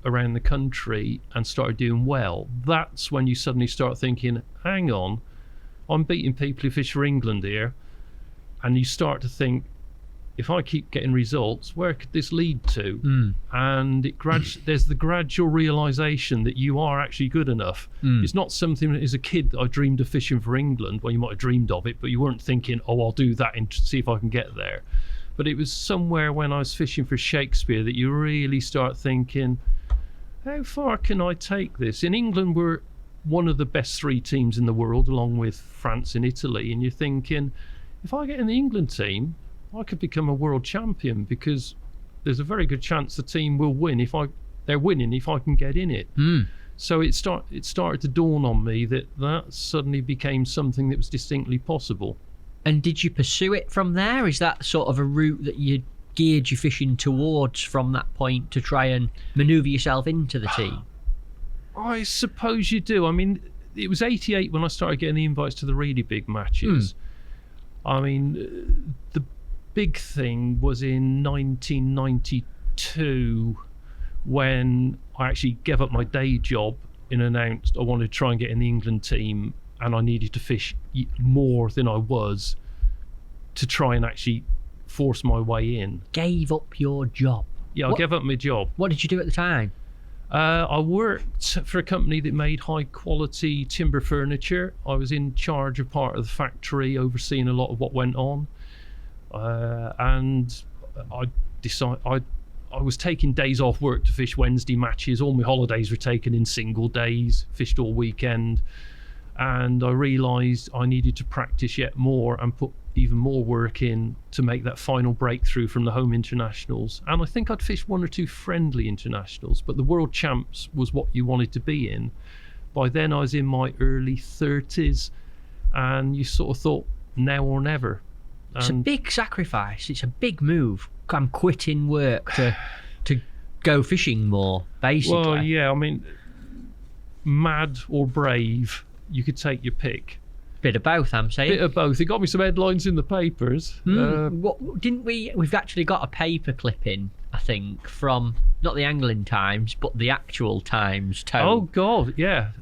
around the country and started doing well, that's when you suddenly start thinking, hang on, I'm beating people who fish for England here. And you start to think, if I keep getting results, where could this lead to? And there's the gradual realization that you are actually good enough. It's not something that as a kid I dreamed of fishing for England. Well, you might have dreamed of it, but you weren't thinking, I'll do that and see if I can get there. But it was somewhere when I was fishing for Shakespeare that you really start thinking, how far can I take this? In England, we're one of the best 3 teams in the world, along with France and Italy. And you're thinking, if I get in the England team, I could become a world champion, because there's a very good chance the team will win they're winning if I can get in it. So it started to dawn on me that suddenly became something that was distinctly possible. And did you pursue it from there? Is that sort of a route that you geared your fishing towards from that point to try and manoeuvre yourself into the team? I suppose you do. I mean, it was 88 when I started getting the invites to the really big matches. I mean, the big thing was in 1992 when I actually gave up my day job and announced I wanted to try and get in the England team, and I needed to fish more than I was to try and actually force my way in. Gave up your job? Yeah, I gave up my job. What did you do at the time? I worked for a company that made high quality timber furniture. I was in charge of part of the factory, overseeing a lot of what went on. And I decided I was taking days off work to fish Wednesday matches. All my holidays were taken in single days, fished all weekend. And I realised I needed to practice yet more and put even more work in to make that final breakthrough from the home internationals. And I think I'd fished 1 or 2 friendly internationals, but the world champs was what you wanted to be in. By then I was in my early 30s, and you sort of thought, now or never. It's a big sacrifice. It's a big move. I'm quitting work to go fishing more, basically. Well, yeah, I mean, mad or brave, you could take your pick. Bit of both, I'm saying. Bit of both. It got me some headlines in the papers. Didn't we? We've actually got a paper clipping, I think, from not the Angling Times, but the actual Times. Oh God, yeah,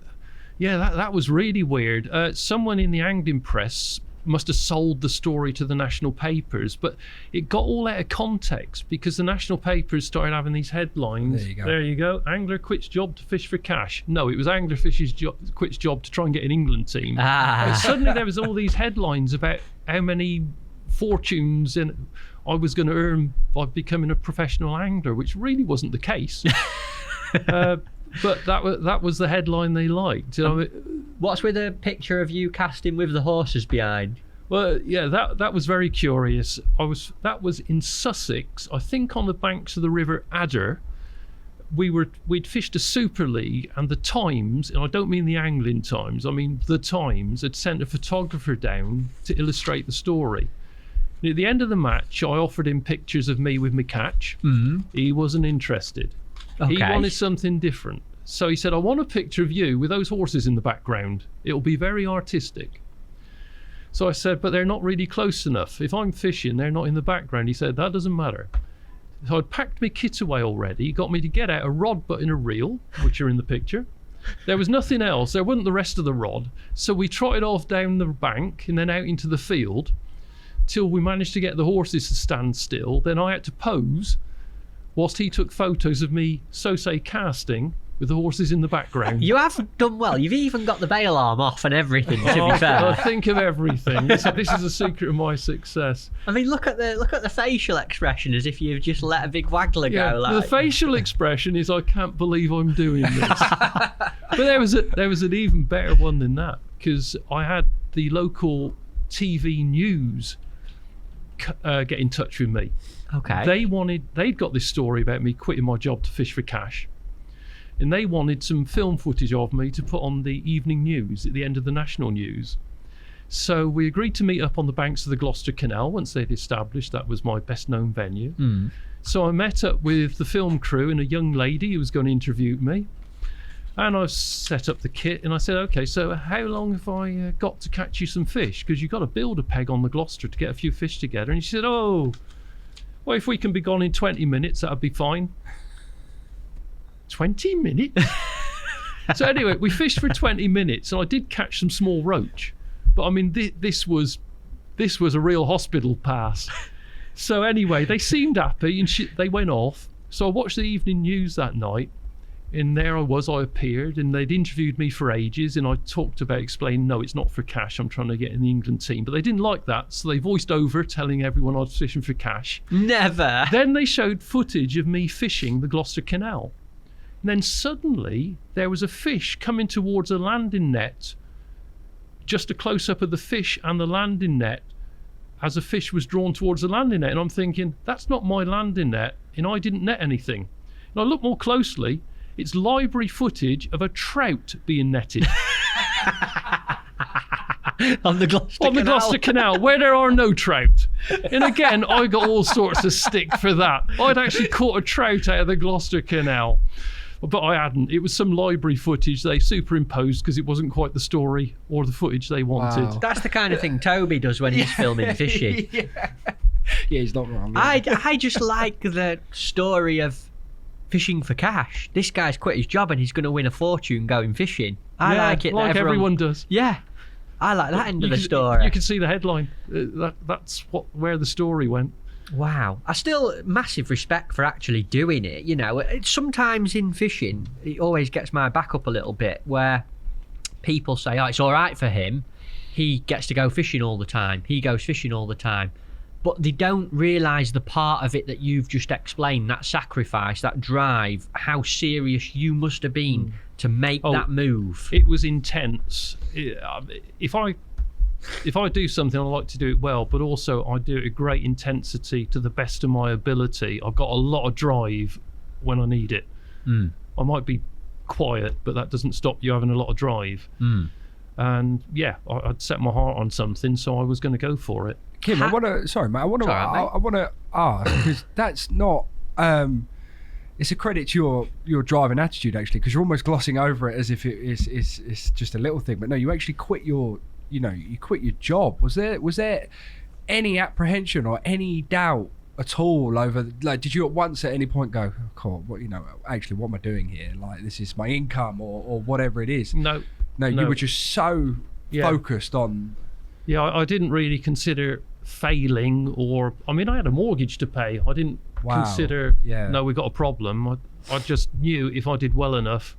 that was really weird. Someone in the angling press must have sold the story to the national papers, but it got all out of context because the national papers started having these headlines. There you go. Angler quits job to fish for cash. No, it was angler quits job to try and get an England team. And suddenly there was all these headlines about how many fortunes and I was going to earn by becoming a professional angler, which really wasn't the case. But that was the headline they liked. You know, what's with a picture of you casting with the horses behind? Well, yeah, that was very curious. That was in Sussex, I think, on the banks of the River Adder. We'd fished a Super League, and the Times, and I don't mean the Angling Times, I mean the Times, had sent a photographer down to illustrate the story. And at the end of the match, I offered him pictures of me with my catch. He wasn't interested. Okay. He wanted something different. So he said, I want a picture of you with those horses in the background. It'll be very artistic. So I said, but they're not really close enough. If I'm fishing, they're not in the background. He said, that doesn't matter. So I'd packed my kit away already. He got me to get out a rod but in a reel, which are in the picture. There was nothing else. There wasn't the rest of the rod. So we trotted off down the bank and then out into the field till we managed to get the horses to stand still. Then I had to pose whilst he took photos of me, so say, casting with the horses in the background. You have done well. You've even got the bail arm off and everything, to be fair. I think of everything. This is a secret of my success. I mean, look at the facial expression as if you've just let a big waggler go. Like. The facial expression is, I can't believe I'm doing this. But there was an even better one than that, because I had the local TV news get in touch with me. Okay. They'd got this story about me quitting my job to fish for cash. And they wanted some film footage of me to put on the evening news at the end of the national news. So we agreed to meet up on the banks of the Gloucester Canal once they'd established that was my best known venue. So I met up with the film crew and a young lady who was going to interview me. And I set up the kit and I said, okay, so how long have I got to catch you some fish? Because you've got to build a peg on the Gloucester to get a few fish together. And she said, oh, well, if we can be gone in 20 minutes, that'd be fine. 20 minutes? So anyway, we fished for 20 minutes and I did catch some small roach. But I mean, this was a real hospital pass. So anyway, they seemed happy and they went off. So I watched the evening news that night. And there I appeared, and they'd interviewed me for ages, and I talked about explaining, no, it's not for cash, I'm trying to get in the England team. But they didn't like that, so they voiced over, telling everyone I was fishing for cash. Never. Then they showed footage of me fishing the Gloucester Canal. And then suddenly, there was a fish coming towards a landing net, just a close-up of the fish and the landing net, as a fish was drawn towards the landing net. And I'm thinking, that's not my landing net, and I didn't net anything. And I looked more closely, it's library footage of a trout being netted. On the Gloucester Canal, where there are no trout. And again, I got all sorts of stick for that. I'd actually caught a trout out of the Gloucester Canal. But I hadn't. It was some library footage they superimposed because it wasn't quite the story or the footage they wanted. Wow. That's the kind of thing Toby does when he's filming fishing. Yeah, he's not wrong. I just like the story of fishing for cash. This guy's quit his job and he's going to win a fortune going fishing. I like it. Like everyone does. Yeah, I like that end of the story. You can see the headline. That's where the story went. Wow. I still massive respect for actually doing it. You know, sometimes in fishing, it always gets my back up a little bit where people say, oh, it's all right for him. He gets to go fishing all the time. He goes fishing all the time. But they don't realise the part of it that you've just explained, that sacrifice, that drive, how serious you must have been to make that move. It was intense. If I do something, I like to do it well, but also I do it at great intensity to the best of my ability. I've got a lot of drive when I need it. I might be quiet, but that doesn't stop you having a lot of drive. And yeah, I'd set my heart on something, so I was going to go for it. Kim, I want to ask, because that's not it's a credit to your driving attitude, actually, because you're almost glossing over it as if it's just a little thing, but no, you actually quit your job. Was there any apprehension or any doubt at all over, like, did you at once at any point go, oh, cool, what am I doing here? Like, this is my income or whatever it is? No, you were just so focused on. Yeah, I didn't really consider failing, I had a mortgage to pay. I didn't consider, no, we got a problem. I just knew if I did well enough,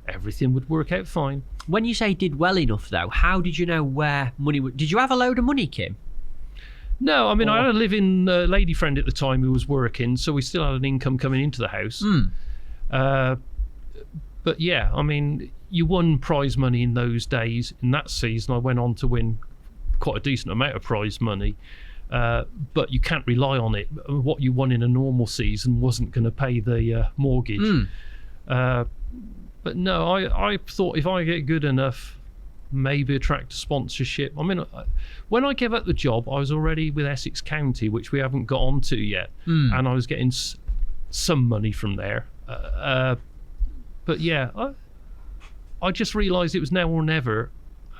everything would work out fine. When you say did well enough, though, how did you know where money would... Did you have a load of money, Kim? No, I had a living lady friend at the time who was working, so we still had an income coming into the house. But yeah, you won prize money in those days. In that season, I went on to win quite a decent amount of prize money, but you can't rely on it. What you won in a normal season wasn't going to pay the mortgage. But no, I thought if I get good enough, maybe attract a sponsorship. When I gave up the job, I was already with Essex County, which we haven't got onto yet, and I was getting some money from there. But yeah, I just realised it was now or never,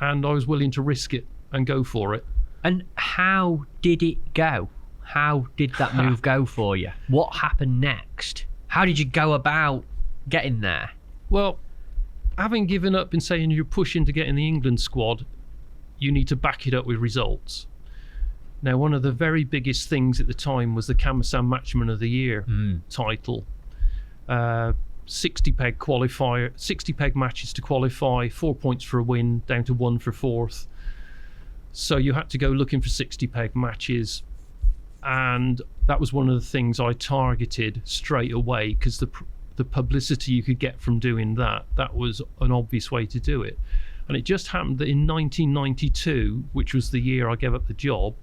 and I was willing to risk it. and go for it. And how did it go? How did that move go for you? What happened next? How did you go about getting there? Well, having given up and saying you're pushing to get in the England squad, you need to back it up with results. Now, one of the very biggest things at the time was the Kamasan Matchman of the Year title. 60 peg qualifier, 60 peg matches to qualify, 4 points for a win, down to 1 for fourth. So you had to go looking for 60 peg matches, and that was one of the things I targeted straight away, because the publicity you could get from doing that was an obvious way to do it. And it just happened that in 1992, which was the year I gave up the job,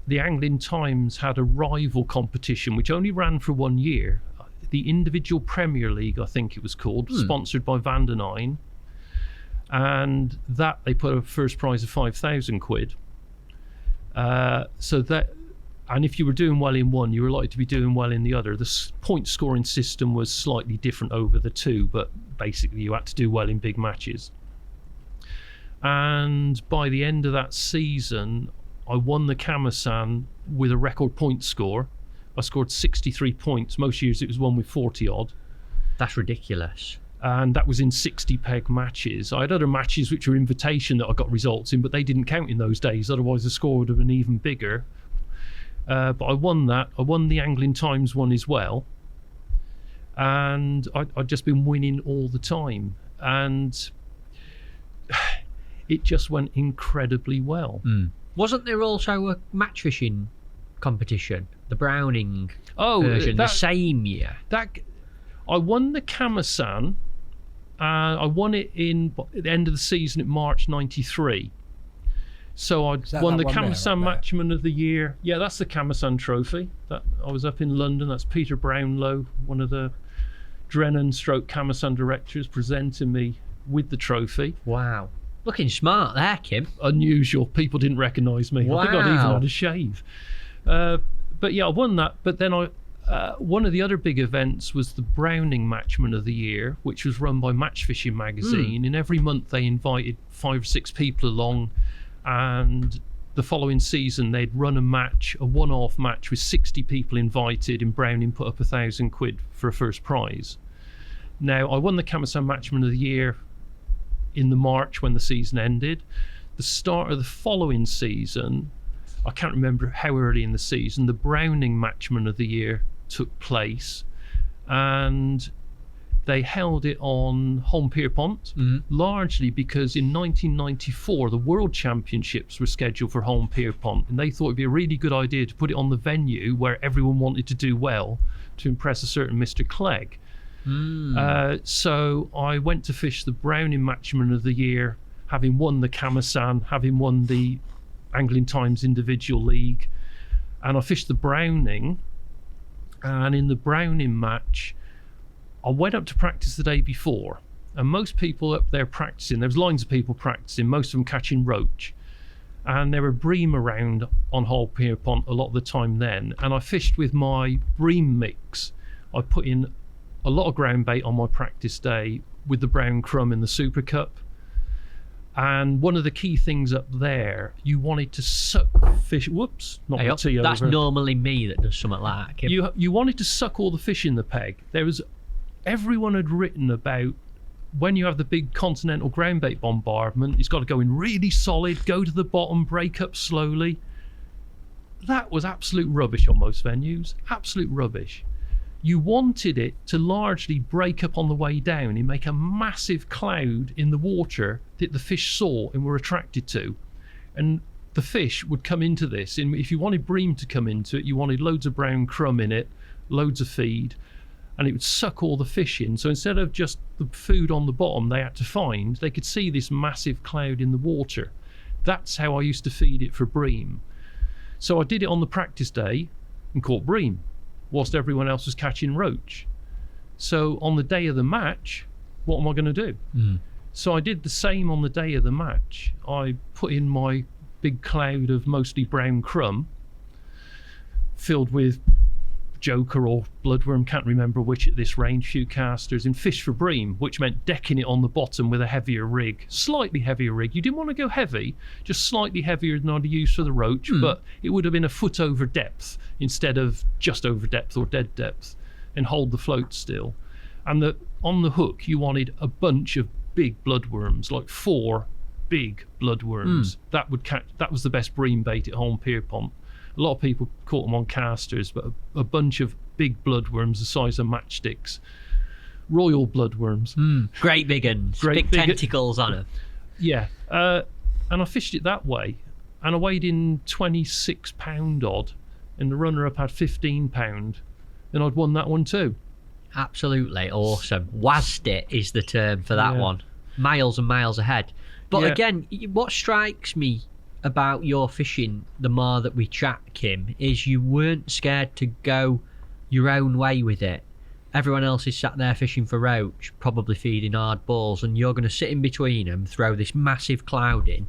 the Angling Times had a rival competition which only ran for 1 year, the Individual Premier League, I think it was called, sponsored by Van der Nine. And that they put a first prize of £5,000. So that, and if you were doing well in one, you were likely to be doing well in the other. The point scoring system was slightly different over the two, but basically you had to do well in big matches. And by the end of that season, I won the Kamasan with a record point score. I scored 63 points. Most years it was one with 40 odd. That's ridiculous. And that was in 60 peg matches. I had other matches which were invitation that I got results in, but they didn't count in those days. Otherwise the score would have been even bigger. But I won that. I won the Angling Times one as well. And I'd just been winning all the time. And it just went incredibly well. Wasn't there also a match fishing competition, the Browning version, the same year? I won the Kamasan. I won it at the end of the season in March '93. So I won the Kamasan Matchman of the Year. Yeah, that's the Kamasan trophy. That I was up in London. That's Peter Brownlow, one of the Drennan / Kamasan directors, presenting me with the trophy. Wow. Looking smart there, Kim. Unusual. People didn't recognise me. Wow. I think I'd even had a shave. But yeah, I won that. But then one of the other big events was the Browning Matchman of the Year, which was run by Match Fishing magazine. And every month they invited 5 or 6 people along. And the following season they'd run a one-off match with 60 people invited, and Browning put up £1,000 for a first prize. Now, I won the Kamasan Matchman of the Year in the March when the season ended. The start of the following season, I can't remember how early in the season, the Browning Matchman of the Year took place, and they held it on Holm Pierpont, largely because in 1994 the World Championships were scheduled for Holm Pierpont, and they thought it'd be a really good idea to put it on the venue where everyone wanted to do well to impress a certain Mr. Clegg. So I went to fish the Browning Matchman of the Year, having won the Kamasan, having won the Angling Times Individual League, and I fished the Browning. And in the Browning match, I went up to practice the day before, and most people up there practicing, there was lines of people practicing, most of them catching roach, and there were bream around on Holm Pierpont a lot of the time then, and I fished with my bream mix. I put in a lot of ground bait on my practice day with the brown crumb in the Super Cup. And one of the key things up there, you wanted to suck fish. Whoops, not the tea over. That's normally me that does something like that, Kim. You wanted to suck all the fish in the peg. Everyone had written about when you have the big continental ground bait bombardment, it's got to go in really solid, go to the bottom, break up slowly. That was absolute rubbish on most venues. Absolute rubbish. You wanted it to largely break up on the way down and make a massive cloud in the water that the fish saw and were attracted to. And the fish would come into this. And if you wanted bream to come into it, you wanted loads of brown crumb in it, loads of feed, and it would suck all the fish in. So instead of just the food on the bottom they had to find, they could see this massive cloud in the water. That's how I used to feed it for bream. So I did it on the practice day and caught bream, whilst everyone else was catching roach. So on the day of the match, what am I going to do? So I did the same on the day of the match. I put in my big cloud of mostly brown crumb, filled with joker or bloodworm, can't remember which at this range, few casters, in fish for bream, which meant decking it on the bottom with a heavier rig, slightly heavier rig. You didn't want to go heavy, just slightly heavier than I'd use for the roach, but it would have been a foot over depth instead of just over depth or dead depth, and hold the float still. And on the hook you wanted a bunch of big bloodworms, like 4 big bloodworms. That was the best bream bait at Holme Pierpont. A lot of people caught them on casters, but a bunch of big bloodworms the size of matchsticks. Royal bloodworms. Great big uns. Big tentacles on them. Yeah. And I fished it that way. And I weighed in 26 pound odd. And the runner-up had 15 pound. And I'd won that one too. Absolutely awesome. Wazzed it is the term for that one. Miles and miles ahead. But again, what strikes me about your fishing, the more that we chat, Kim, is you weren't scared to go your own way with it. Everyone else is sat there fishing for roach, probably feeding hard balls, and you're going to sit in between them, throw this massive cloud in,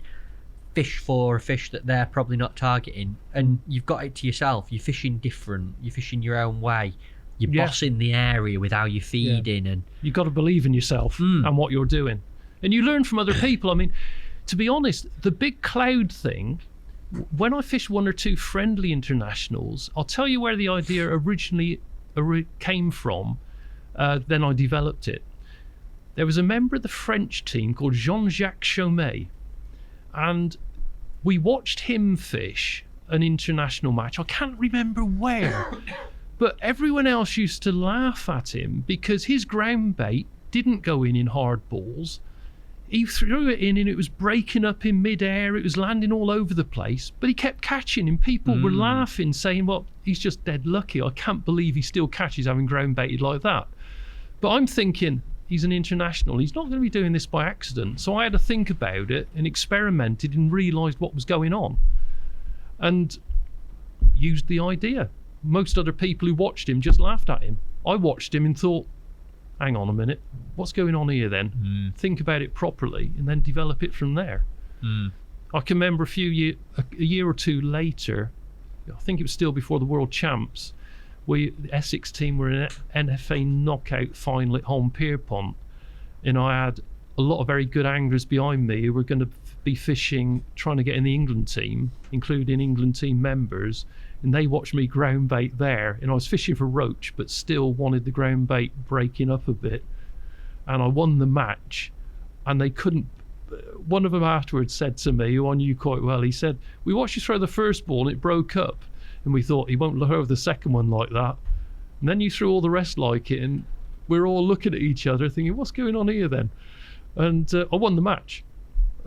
fish for a fish that they're probably not targeting, and you've got it to yourself. You're fishing different. You're fishing your own way. You're bossing the area with how you're feeding, and you've got to believe in yourself and what you're doing, and you learn from other people. I mean, to be honest, the big cloud thing, when I fished 1 or 2 friendly internationals, I'll tell you where the idea originally came from, then I developed it. There was a member of the French team called Jean-Jacques Chaumet, and we watched him fish an international match. I can't remember where, but everyone else used to laugh at him because his ground bait didn't go in hard balls. He threw it in and it was breaking up in mid-air. It was landing all over the place, but he kept catching, and people were laughing, saying, well, he's just dead lucky. I can't believe he still catches having ground baited like that. But I'm thinking, he's an international. He's not going to be doing this by accident. So I had to think about it and experimented and realised what was going on and used the idea. Most other people who watched him just laughed at him. I watched him and thought, hang on a minute, what's going on here then? Think about it properly and then develop it from there. I can remember a year or 2 later, I think it was still before the World Champs, the Essex team were in an NFA knockout final at Holme Pierpont, and I had a lot of very good anglers behind me who were going to be fishing, trying to get in the England team, including England team members, and they watched me ground bait there, and I was fishing for roach but still wanted the ground bait breaking up a bit, and I won the match. And they couldn't, one of them afterwards said to me, who I knew quite well, he said, we watched you throw the first ball and it broke up, and we thought he won't throw the second one like that, and then you threw all the rest like it, and we're all looking at each other thinking, what's going on here then? And I won the match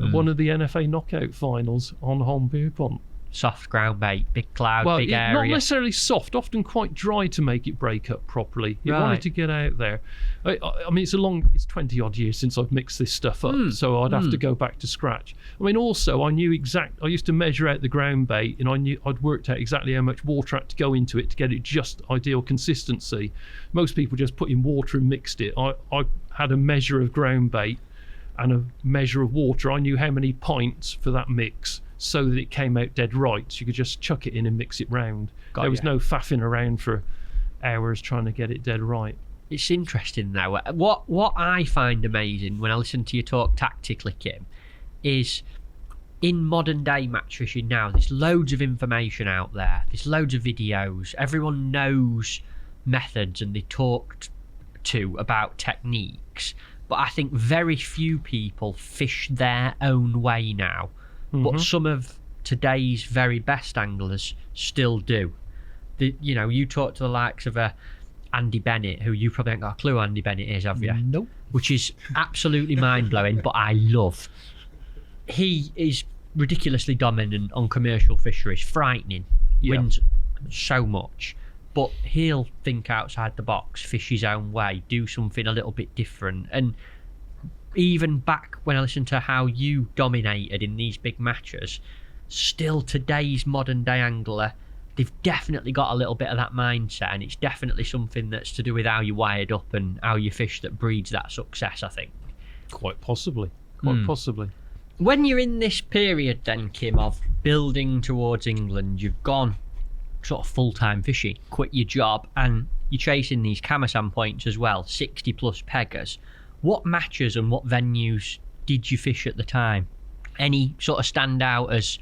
at one of the NFA knockout finals on Holme Pierpont. Soft ground bait, big cloud, big area. Not necessarily soft, often quite dry to make it break up properly. You wanted to get out there. I mean, it's 20 odd years since I've mixed this stuff up, so I'd have to go back to scratch. I mean, also I knew I used to measure out the ground bait, and I'd worked out exactly how much water had to go into it to get it just ideal consistency. Most people just put in water and mixed it. I had a measure of ground bait and a measure of water. I knew how many pints for that mix, so that it came out dead right. So you could just chuck it in and mix it round. There was no faffing around for hours trying to get it dead right. It's interesting now. What I find amazing when I listen to you talk tactically, Kim, is in modern day match fishing now, there's loads of information out there. There's loads of videos. Everyone knows methods and they talk to about techniques. But I think very few people fish their own way now. But some of today's very best anglers still do. You talk to the likes of Andy Bennett, who you probably haven't got a clue who Andy Bennett is, have you? Nope. Which is absolutely mind-blowing, but I love. He is ridiculously dominant on commercial fisheries, frightening, wins so much. But he'll think outside the box, fish his own way, do something a little bit different. And even back when I listened to how you dominated in these big matches, still today's modern day angler, they've definitely got a little bit of that mindset, and it's definitely something that's to do with how you're wired up and how you fish that breeds that success, I think. Quite possibly. Possibly. When you're in this period then, Kim, of building towards England, you've gone sort of full-time fishing, quit your job, and you're chasing these Camasan points as well, 60 plus peggers. What matches and what venues did you fish at the time? Any sort of stand out as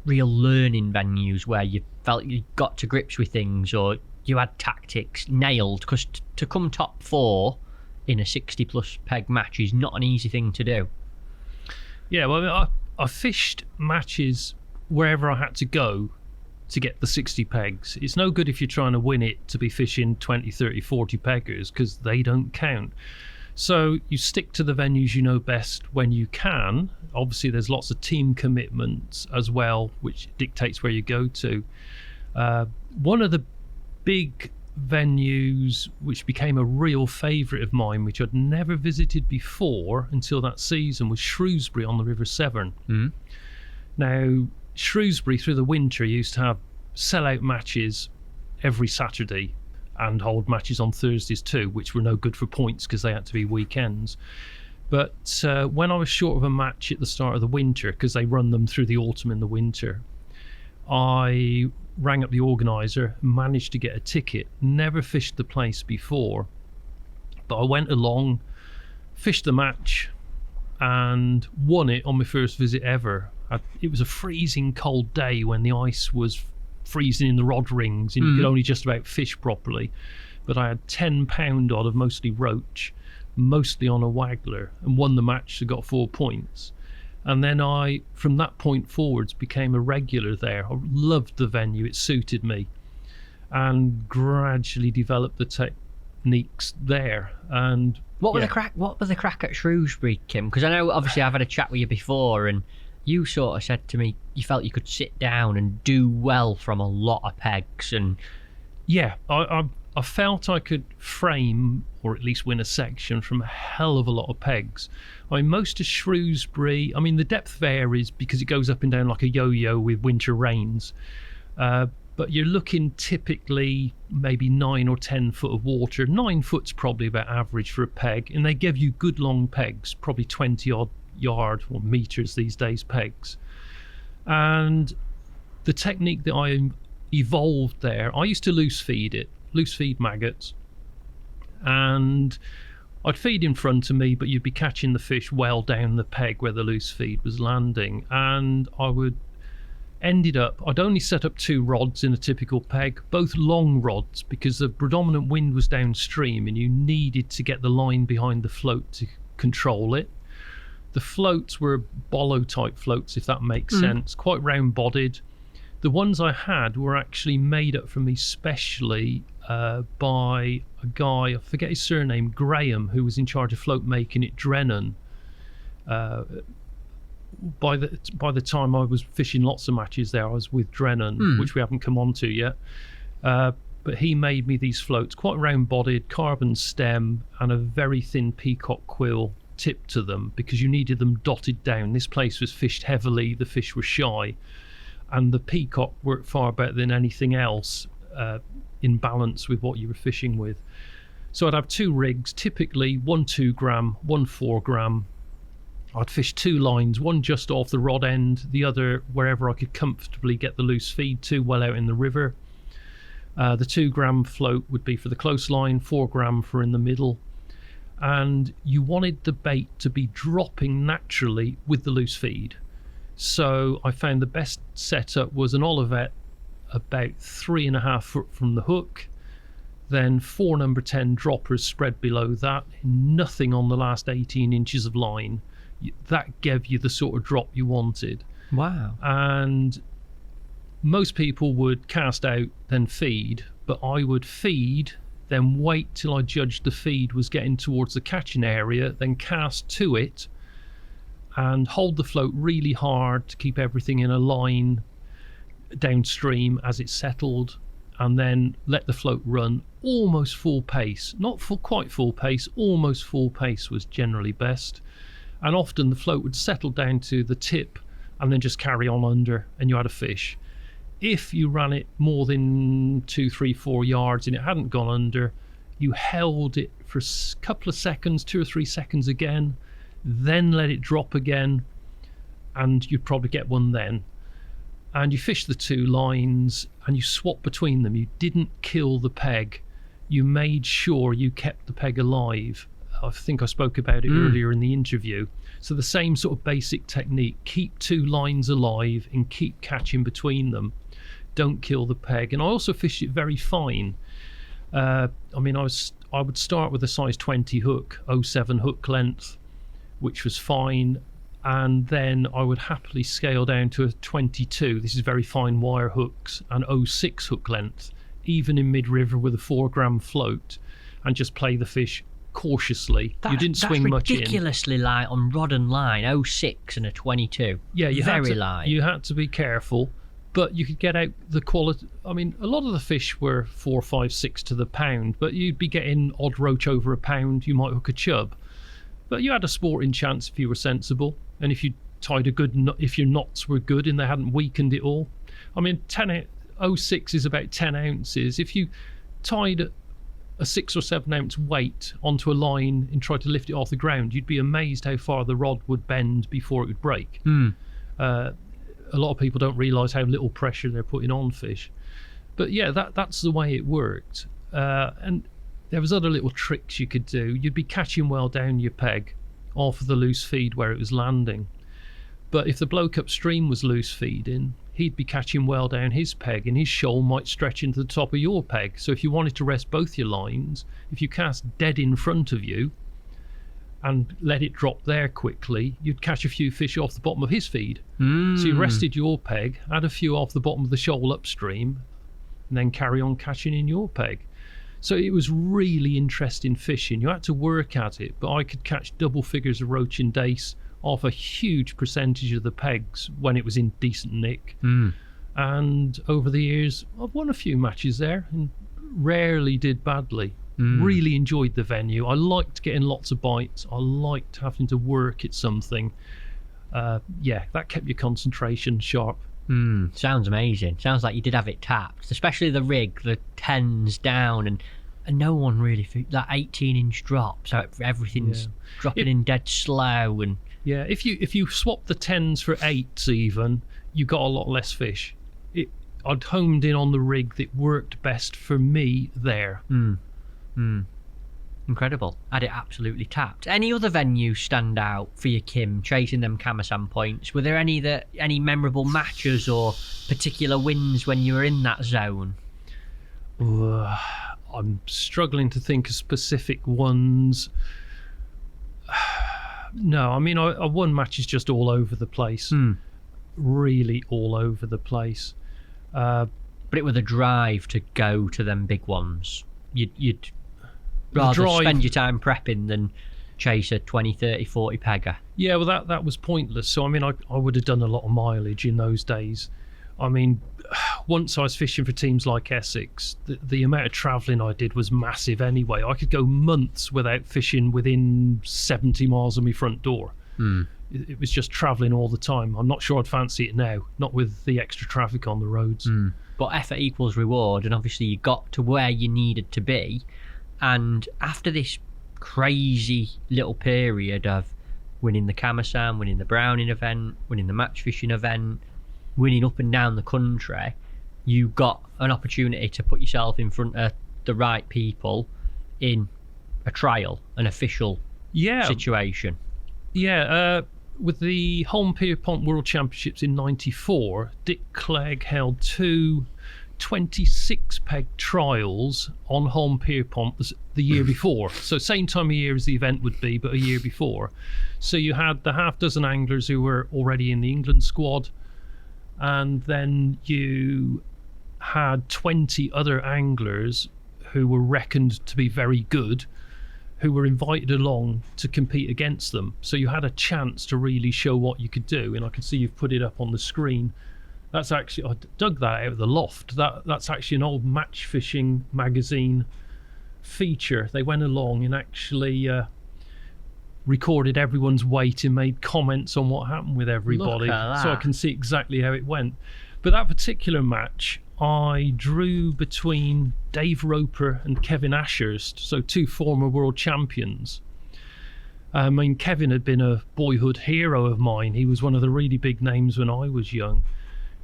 real learning venues where you felt you got to grips with things, or you had tactics nailed? Because to come top 4 in a 60 plus peg match is not an easy thing to do. Yeah, well, I fished matches wherever I had to go to get the 60 pegs. It's no good if you're trying to win it to be fishing 20, 30, 40 peggers, because they don't count. So you stick to the venues you know best when you can. Obviously, there's lots of team commitments as well, which dictates where you go to. One of the big venues which became a real favourite of mine, which I'd never visited before until that season, was Shrewsbury on the River Severn. Now, Shrewsbury through the winter used to have sell-out matches every Saturday and hold matches on Thursdays too, which were no good for points because they had to be weekends. But when I was short of a match at the start of the winter, because they run them through the autumn and the winter, I rang up the organiser, managed to get a ticket, never fished the place before, but I went along, fished the match and won it on my first visit ever. It was a freezing cold day when the ice was freezing in the rod rings and you could only just about fish properly, but I had 10 pound odd of mostly roach, mostly on a waggler, and won the match, so got 4 points. And then I, from that point forwards, became a regular there. I loved the venue, it suited me, and gradually developed the techniques there. And what was the crack at Shrewsbury, Kim? Because I know obviously I've had a chat with you before, and you sort of said to me you felt you could sit down and do well from a lot of pegs. And yeah, I felt I could frame, or at least win a section from a hell of a lot of pegs. I mean, most of Shrewsbury, I mean, the depth varies because it goes up and down like a yo-yo with winter rains. But you're looking typically maybe 9 or 10 foot of water. 9 foot's probably about average for a peg, and they give you good long pegs, probably 20 odd yard or meters these days pegs. And the technique that I evolved there, I used to loose feed maggots, and I'd feed in front of me, but you'd be catching the fish well down the peg where the loose feed was landing, and I'd only set up 2 rods in a typical peg, both long rods, because the predominant wind was downstream and you needed to get the line behind the float to control it. The floats were bollo type floats, if that makes sense, quite round bodied. The ones I had were actually made up for me specially by a guy, I forget his surname, Graham, who was in charge of float making at Drennan. By the time I was fishing lots of matches there, I was with Drennan, which we haven't come on to yet. But he made me these floats, quite round bodied, carbon stem, and a very thin peacock quill tip to them, because you needed them dotted down. This place was fished heavily, the fish were shy, and the peacock worked far better than anything else in balance with what you were fishing with. So I'd have 2 rigs, typically 1 2 gram, 1 4 gram. I'd fish 2 lines, one just off the rod end, the other wherever I could comfortably get the loose feed to, well out in the river. The 2 gram float would be for the close line, 4 gram for in the middle. And you wanted the bait to be dropping naturally with the loose feed. So I found the best setup was an Olivet about 3.5 foot from the hook, then 4 number 10 droppers spread below that, nothing on the last 18 inches of line. That gave you the sort of drop you wanted. wow. And most people would cast out, then feed, but I would feed, then wait till I judged the feed was getting towards the catching area, then cast to it and hold the float really hard to keep everything in a line downstream as it settled, and then let the float run almost full pace. Not quite full pace, almost full pace was generally best. And often the float would settle down to the tip and then just carry on under, and you had a fish. If you ran it more than 2, 3, 4 yards and it hadn't gone under, you held it for a couple of seconds, 2 or 3 seconds again, then let it drop again, and you'd probably get one then. and you fish the two lines and you swap between them. You didn't kill the peg. You made sure you kept the peg alive. I think I spoke about it earlier in the interview. So the same sort of basic technique. Keep two lines alive and keep catching between them. Don't kill the peg. And I also fished it very fine. I would start with a size 20 hook, 07 hook length, which was fine. And then I would happily scale down to a 22. This is very fine wire hooks, and 06 hook length, even in mid-river with a 4-gram float, and just play the fish cautiously. You didn't swing much in. That's ridiculously light on rod and line, 06 and a 22. Yeah, very light. You had to be careful, but you could get out the quality. I mean, a lot of the fish were 4, 5, 6 to the pound, but you'd be getting odd roach over a pound. You might hook a chub, but you had a sporting chance if you were sensible, and if you tied a good knot, if your knots were good and they hadn't weakened it all. I mean, 06 is about 10 ounces. If you tied a 6 or 7 ounce weight onto a line and tried to lift it off the ground, you'd be amazed how far the rod would bend before it would break. A lot of people don't realise how little pressure they're putting on fish. But yeah, that's the way it worked. And there was other little tricks you could do. You'd be catching well down your peg off of the loose feed where it was landing. But if the bloke upstream was loose feeding, he'd be catching well down his peg, and his shoal might stretch into the top of your peg. So if you wanted to rest both your lines, if you cast dead in front of you and let it drop there quickly, you'd catch a few fish off the bottom of his feed. So you rested your peg, had a few off the bottom of the shoal upstream, and then carry on catching in your peg. So it was really interesting fishing. You had to work at it, but I could catch double figures of roach and dace off a huge percentage of the pegs when it was in decent nick. And over the years, I've won a few matches there and rarely did badly. Really enjoyed the venue. I liked getting lots of bites. I liked having to work at something. That kept your concentration sharp. Sounds amazing. Sounds like you did have it tapped, especially the rig, the 10s down, and no one really that 18-inch drop, so everything's dropping in dead slow. And yeah, if you swap the 10s for 8s even, you got a lot less fish. I'd honed in on the rig that worked best for me there. Incredible. Had it absolutely tapped. Any other venues stand out for you, Kim, chasing them Kamasan points? Were there any memorable matches or particular wins when you were in that zone? I'm struggling to think of specific ones. No, I mean, I won matches just all over the place. Really all over the place. But it was a drive to go to them big ones. You'd rather spend your time prepping than chase a 20, 30, 40 pegger. Yeah, well, that was pointless. So, I mean, I would have done a lot of mileage in those days. I mean, once I was fishing for teams like Essex, the amount of travelling I did was massive anyway. I could go months without fishing within 70 miles of my front door. It was just travelling all the time. I'm not sure I'd fancy it now, not with the extra traffic on the roads. But effort equals reward, and obviously you got to where you needed to be. And after this crazy little period of winning the Kamasan, winning the Browning event, winning the match fishing event, winning up and down the country, you got an opportunity to put yourself in front of the right people in a trial, an official situation. With the Holme Pierpont World Championships in '94, Dick Clegg held two 26 peg trials on Holme Pierpont the year before. So same time of year as the event would be, but a year before. So you had the half dozen anglers who were already in the England squad, and then you had 20 other anglers who were reckoned to be very good, who were invited along to compete against them. So you had a chance to really show what you could do, and I can see you've put it up on the screen. That's actually, I dug that out of the loft. That's actually an old match fishing magazine feature. They went along and actually recorded everyone's weight and made comments on what happened with everybody. Look at that. So I can see exactly how it went. But that particular match, I drew between Dave Roper and Kevin Ashurst, so two former world champions. I mean, Kevin had been a boyhood hero of mine. He was one of the really big names when I was young.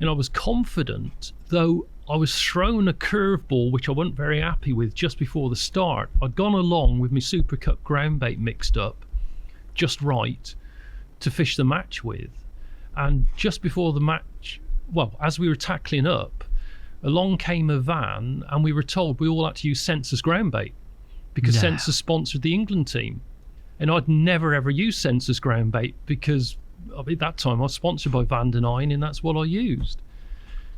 and I was confident, though I was thrown a curveball which I wasn't very happy with just before the start. I'd gone along with my Super Cup ground bait mixed up just right to fish the match with, and just before the match, well, as we were tackling up, along came a van and we were told we all had to use Census ground bait because Census sponsored the England team, and I'd never ever used Census ground bait because at that time I was sponsored by Van den Eyne and that's what I used.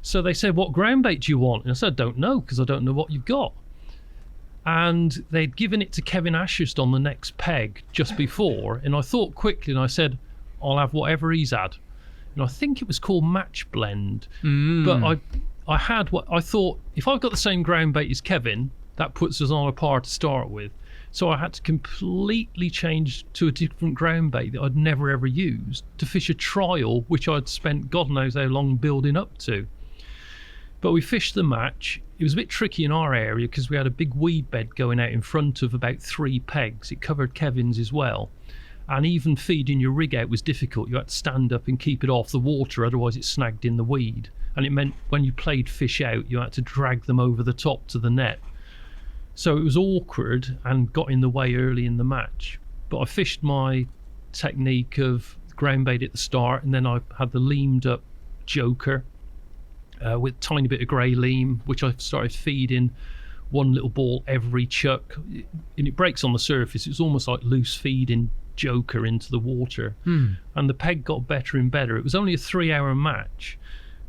So they said, what ground bait do you want? And I said, I don't know, because I don't know what you've got. And they'd given it to Kevin Ashurst on the next peg just before, and I thought quickly and I said, I'll have whatever he's had. And I think it was called Match Blend. But I had what I thought, if I've got the same ground bait as Kevin, that puts us on a par to start with. So I had to completely change to a different ground bait that I'd never ever used to fish a trial, which I'd spent God knows how long building up to. But we fished the match. It was a bit tricky in our area because we had a big weed bed going out in front of about 3 pegs. It covered Kevin's as well. And even feeding your rig out was difficult. You had to stand up and keep it off the water, otherwise it snagged in the weed. And it meant when you played fish out, you had to drag them over the top to the net. So it was awkward and got in the way early in the match. But I fished my technique of ground bait at the start, and then I had the leamed up joker with a tiny bit of grey leam, which I started feeding one little ball every chuck. And it breaks on the surface. It's almost like loose feeding joker into the water. And the peg got better and better. It was only a 3-hour match,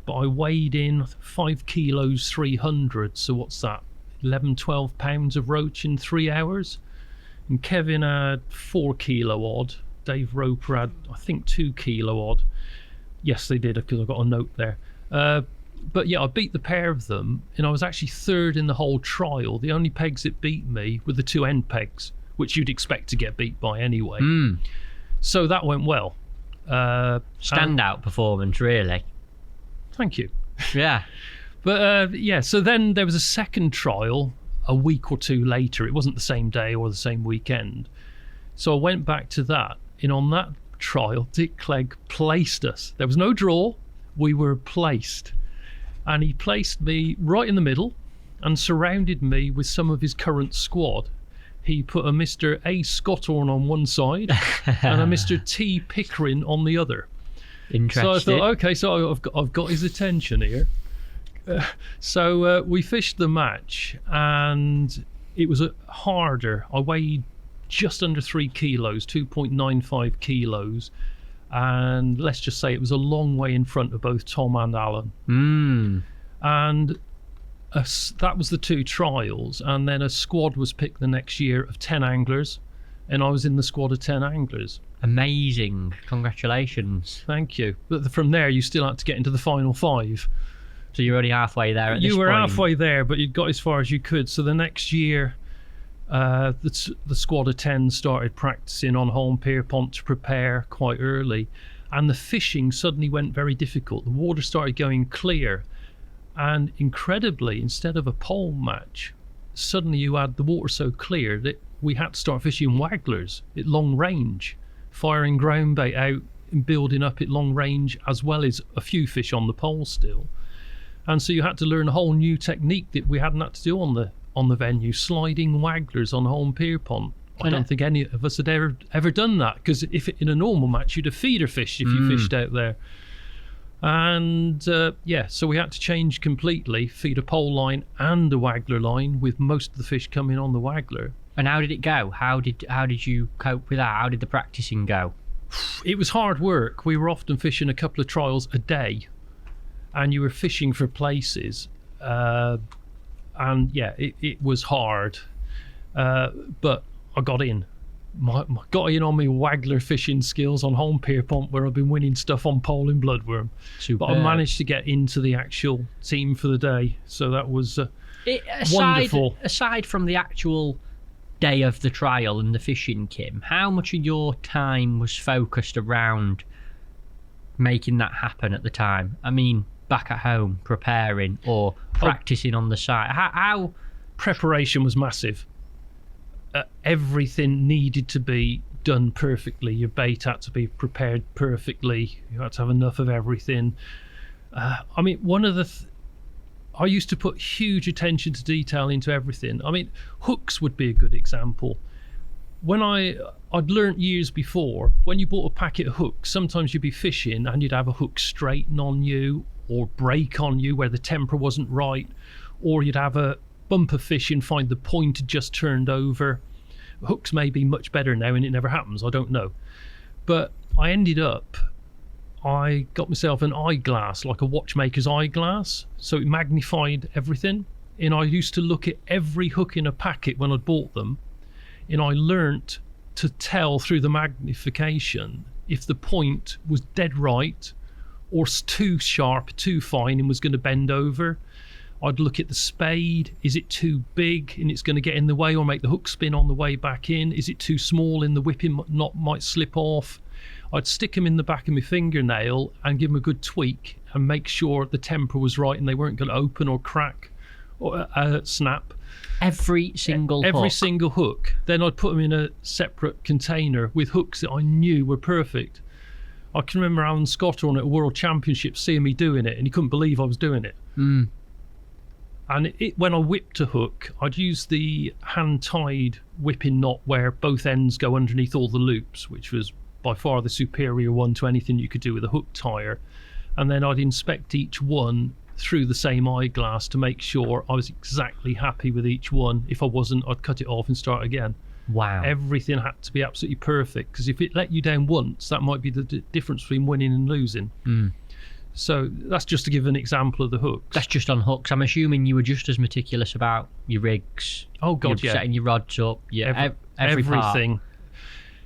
but I weighed in 5 kilos 300. So what's that? 11-12 pounds of roach in 3 hours. And Kevin had 4 kilo odd. Dave Roper had, I think, 2 kilo odd. Yes, they did, because I got a note there. But yeah, I beat the pair of them, and I was actually third in the whole trial. The only pegs that beat me were the 2 end pegs, which you'd expect to get beat by anyway. So that went well. Standout performance, really. Thank you. Yeah. But yeah, so then there was a second trial a week or 2 later. It wasn't the same day or the same weekend. So I went back to that, and on that trial, Dick Clegg placed us. There was no draw. We were placed. And he placed me right in the middle and surrounded me with some of his current squad. He put a Mr. A. Scotthorne on one side and a Mr. T. Pickering on the other. Interesting. So I thought, okay, so I've got his attention here. So we fished the match, and it was harder. I weighed just under 3 kilos, 2.95 kilos. And let's just say it was a long way in front of both Tom and Alan. And that was the 2 trials, and then a squad was picked the next year of 10 anglers, and I was in the squad of 10 anglers. Amazing. Congratulations. Thank you. But from there you still had to get into the final 5. So you're already halfway there at this point. You were halfway there, but you got as far as you could. So the next year the squad of 10 started practicing on Holme Pierpont to prepare quite early, and the fishing suddenly went very difficult. The water started going clear, and incredibly, instead of a pole match, suddenly you had the water so clear that we had to start fishing wagglers at long range, firing ground bait out and building up at long range, as well as a few fish on the pole still. And so you had to learn a whole new technique that we hadn't had to do on the venue, sliding wagglers on Holme Pierpont. I don't think any of us had ever done that, because if in a normal match you'd have feeder fished if you fished out there. And yeah, so we had to change completely, feed a pole line and a waggler line, with most of the fish coming on the waggler. And how did it go? How did you cope with that? How did the practicing go? It was hard work. We were often fishing a couple of trials a day, and you were fishing for places. And yeah, it was hard. But I got in. Got in on my waggler fishing skills on Holme Pierpont, where I've been winning stuff on pole and bloodworm. Superb. But I managed to get into the actual team for the day, so that was wonderful. Aside from the actual day of the trial and the fishing, Kim, how much of your time was focused around making that happen at the time? I mean, back at home, preparing or practicing on the site. How preparation was massive. Everything needed to be done perfectly. Your bait had to be prepared perfectly. You had to have enough of everything. I mean, one of the I used to put huge attention to detail into everything. I mean, hooks would be a good example. When I'd learnt years before, when you bought a packet of hooks, sometimes you'd be fishing and you'd have a hook straighten on you or break on you where the temper wasn't right, or you'd have a bumper fish and find the point had just turned over. Hooks may be much better now and it never happens, I don't know. But I got myself an eyeglass, like a watchmaker's eyeglass, so it magnified everything. And I used to look at every hook in a packet when I'd bought them, and I learnt to tell through the magnification if the point was dead right or too sharp, too fine and was going to bend over. I'd look at the spade. Is it too big and it's going to get in the way or make the hook spin on the way back in? Is it too small and the whipping knot might slip off? I'd stick them in the back of my fingernail and give them a good tweak and make sure the temper was right and they weren't going to open or crack or snap. Every single hook. Then I'd put them in a separate container with hooks that I knew were perfect. I can remember Alan Scott on at a World Championship seeing me doing it, and he couldn't believe I was doing it. Mm. And when I whipped a hook, I'd use the hand-tied whipping knot where both ends go underneath all the loops, which was by far the superior one to anything you could do with a hook tire. And then I'd inspect each one through the same eyeglass to make sure I was exactly happy with each one. If I wasn't, I'd cut it off and start again. Wow. Everything had to be absolutely perfect, because if it let you down once, that might be the difference between winning and losing. Mm. So that's just to give an example of the hooks. That's just on hooks. I'm assuming you were just as meticulous about your rigs. Oh God, yeah. Setting your rods up. Yeah, everything.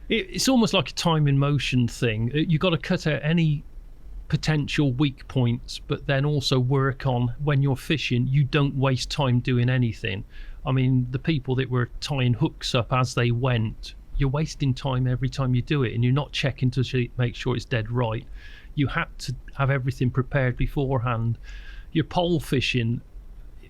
It's almost like a time in motion thing. You've got to cut out any potential weak points, but then also work on when you're fishing, you don't waste time doing anything. I mean, the people that were tying hooks up as they went, you're wasting time every time you do it, and you're not checking to make sure it's dead right. You had to have everything prepared beforehand. Your pole fishing,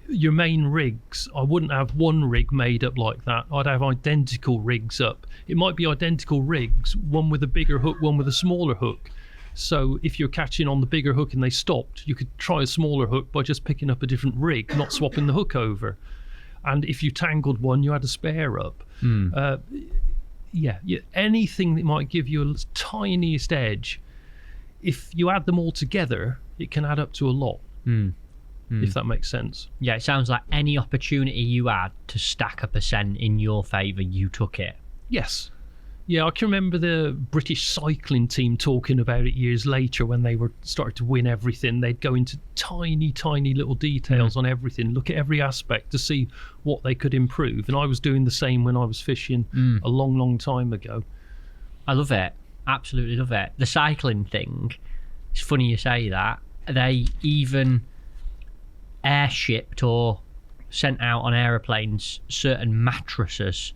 your main rigs, I wouldn't have one rig made up like that. I'd have identical rigs up. It might be identical rigs, one with a bigger hook, one with a smaller hook. So if you're catching on the bigger hook and they stopped, you could try a smaller hook by just picking up a different rig, not swapping the hook over. And if you tangled one, you had a spare up. Anything that might give you a tiniest edge, if you add them all together, it can add up to a lot. If that makes sense. Yeah, it sounds like any opportunity you had to stack a percent in your favour, you took it. Yes. Yeah, I can remember the British cycling team talking about it years later when they were starting to win everything. They'd go into tiny, tiny little details on everything, look at every aspect to see what they could improve. And I was doing the same when I was fishing a long, long time ago. I love it. Absolutely love it. The cycling thing, it's funny you say that. They even airshipped or sent out on aeroplanes certain mattresses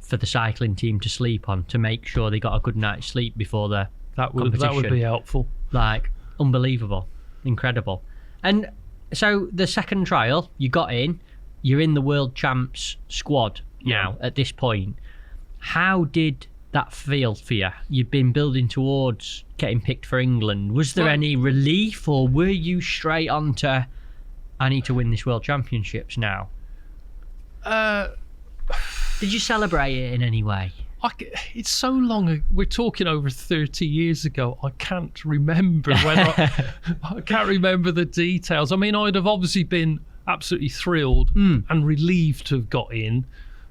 for the cycling team to sleep on to make sure they got a good night's sleep before the competition. That would be helpful. Like, unbelievable. Incredible. And so the second trial, you got in, you're in the world champs squad now at this point. How did that feel for you? You've been building towards getting picked for England. Was there any relief, or were you straight on to, I need to win this world championships now? Did you celebrate it in any way? It's so long. We're talking over 30 years ago. I can't remember when. I can't remember the details. I mean, I'd have obviously been absolutely thrilled and relieved to have got in.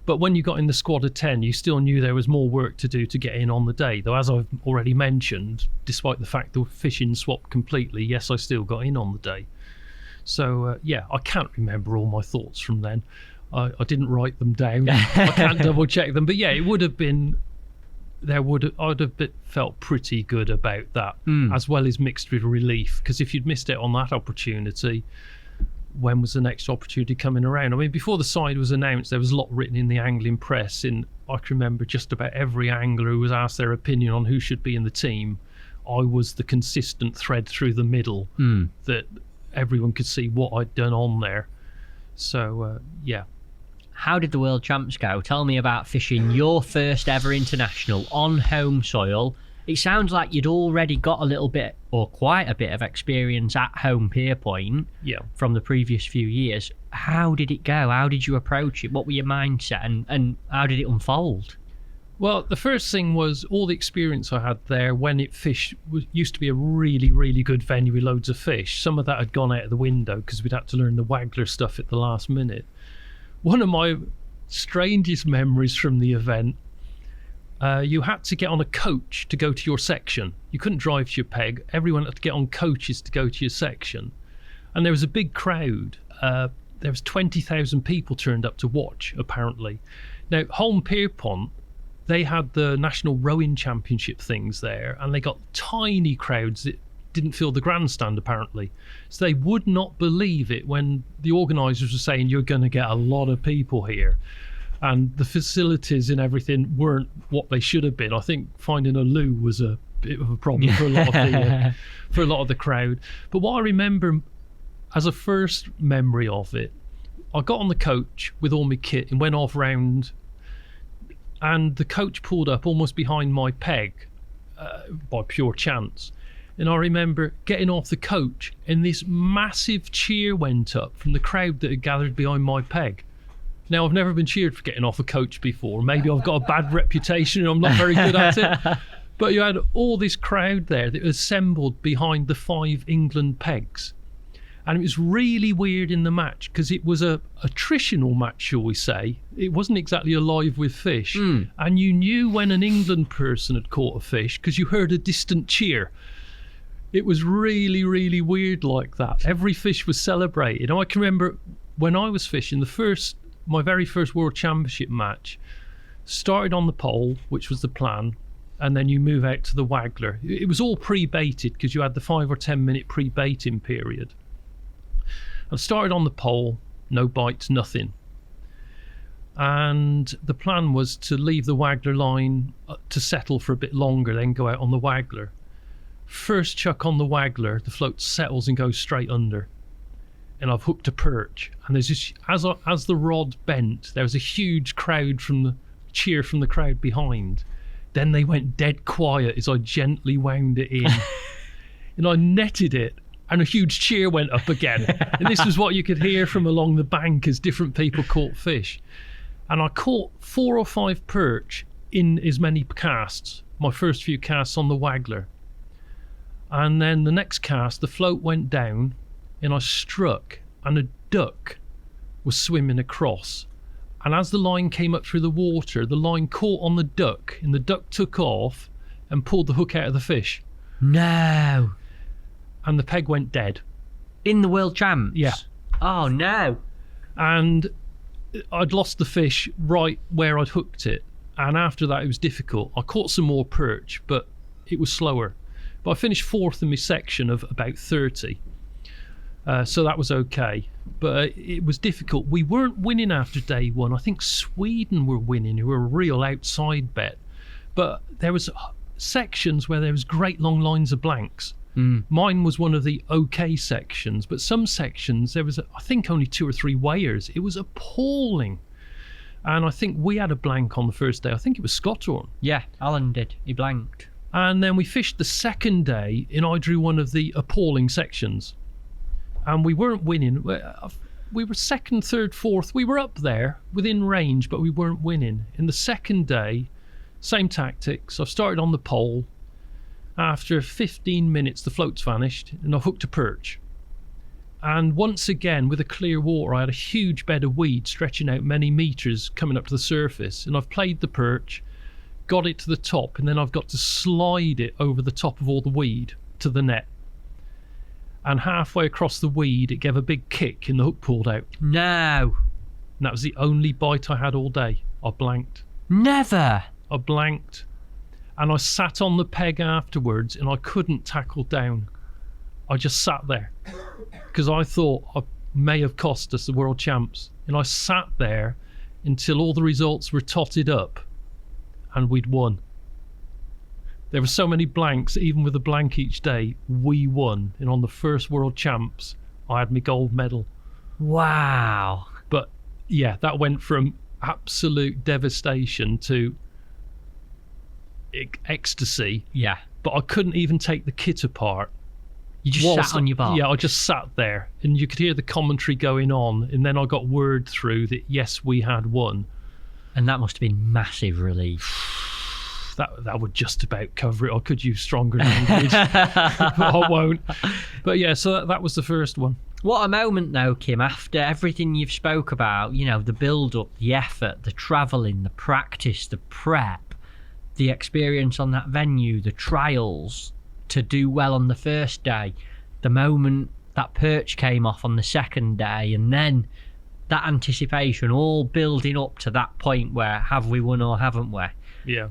But when you got in the squad of 10, you still knew there was more work to do to get in on the day. Though, as I've already mentioned, despite the fact the fishing swapped completely, yes, I still got in on the day. So, I can't remember all my thoughts from then. I didn't write them down. I can't double check them. But yeah, it would have been, I'd have felt pretty good about that, as well as mixed with relief. Because if you'd missed it on that opportunity, when was the next opportunity coming around? I mean, before the side was announced, there was a lot written in the angling press. And I can remember just about every angler who was asked their opinion on who should be in the team. I was the consistent thread through the middle that everyone could see what I'd done on there. So, How did the world champs go? Tell me about fishing your first ever international on home soil It sounds like you'd already got a little bit or quite a bit of experience at home Pierpoint from the previous few years. How did it go? How did you approach it? What were your mindset and how did it unfold? Well, the first thing was all the experience I had there when it used to be a really, really good venue with loads of fish. Some of that had gone out of the window because we'd had to learn the waggler stuff at the last minute. One of my strangest memories from the event, you had to get on a coach to go to your section. You couldn't drive to your peg. Everyone had to get on coaches to go to your section. And there was a big crowd. There was 20,000 people turned up to watch, apparently. Now, Home Pierpont, they had the National Rowing Championship things there, and they got tiny crowds that didn't fill the grandstand, apparently. So they would not believe it when the organisers were saying, you're going to get a lot of people here. And the facilities and everything weren't what they should have been. I think finding a loo was a bit of a problem for a lot of the crowd. But what I remember as a first memory of it, I got on the coach with all my kit and went off round, and the coach pulled up almost behind my peg by pure chance. And I remember getting off the coach and this massive cheer went up from the crowd that had gathered behind my peg. Now, I've never been cheered for getting off a coach before. Maybe I've got a bad reputation and I'm not very good at it. But you had all this crowd there that assembled behind the 5 England pegs. And it was really weird in the match because it was a attritional match, shall we say. It wasn't exactly alive with fish. And you knew when an England person had caught a fish because you heard a distant cheer. It was really, really weird like that. Every fish was celebrated. I can remember when I was fishing, my very first World Championship match started on the pole, which was the plan, and then you move out to the waggler. It was all pre-baited because you had the 5 or 10 minute pre-baiting period. I started on the pole, no bites, nothing. And the plan was to leave the waggler line to settle for a bit longer, then go out on the waggler. First chuck on the waggler, the float settles and goes straight under. And I've hooked a perch, and there's this, as the rod bent, there was a huge crowd cheer from the crowd behind. Then they went dead quiet as I gently wound it in. And I netted it, and a huge cheer went up again. And this was what you could hear from along the bank as different people caught fish. And I caught 4 or 5 perch in as many casts, my first few casts on the waggler. And then the next cast, the float went down, and I struck, and a duck was swimming across. And as the line came up through the water, the line caught on the duck, and the duck took off and pulled the hook out of the fish. No. And the peg went dead. In the World Champs? Yeah. Oh, no. And I'd lost the fish right where I'd hooked it. And after that, it was difficult. I caught some more perch, but it was slower. But I finished 4th in my section of about 30. So that was okay. But it was difficult. We weren't winning after day 1. I think Sweden were winning, who were a real outside bet. But there was sections where there was great long lines of blanks. Mine was one of the okay sections, but some sections there was, I think, only 2 or 3 weighers. It was appalling. And I think we had a blank on the first day. I think it was Scotthorne. Yeah, Alan did. He blanked. And then we fished the second day, and I drew one of the appalling sections. And we weren't winning. We were 2nd, 3rd, 4th. We were up there within range, but we weren't winning. In the second day, same tactics. I started on the pole. After 15 minutes, the float's vanished, and I hooked a perch. And once again, with a clear water, I had a huge bed of weed stretching out many meters coming up to the surface. And I've played the perch, got it to the top, and then I've got to slide it over the top of all the weed to the net. And halfway across the weed, it gave a big kick and the hook pulled out. No. And that was the only bite I had all day. I blanked. Never. I blanked. And I sat on the peg afterwards and I couldn't tackle down. I just sat there because I thought I may have cost us the world champs. And I sat there until all the results were totted up and we'd won. There were so many blanks, even with a blank each day, we won. And on the first world champs, I had my gold medal. Wow. But yeah, that went from absolute devastation to ecstasy. Yeah. But I couldn't even take the kit apart. You just sat on your bar. Yeah, I just sat there, and you could hear the commentary going on, and then I got word through that yes, we had won. And that must have been massive relief. That would just about cover it. I could use stronger language, but I won't. But yeah, so that was the first one. What a moment though, Kim, after everything you've spoke about, you know, the build-up, the effort, the travelling, the practice, the prep, the experience on that venue, the trials, to do well on the first day, the moment that perch came off on the second day, and then that anticipation, all building up to that point where have we won or haven't we? Yeah.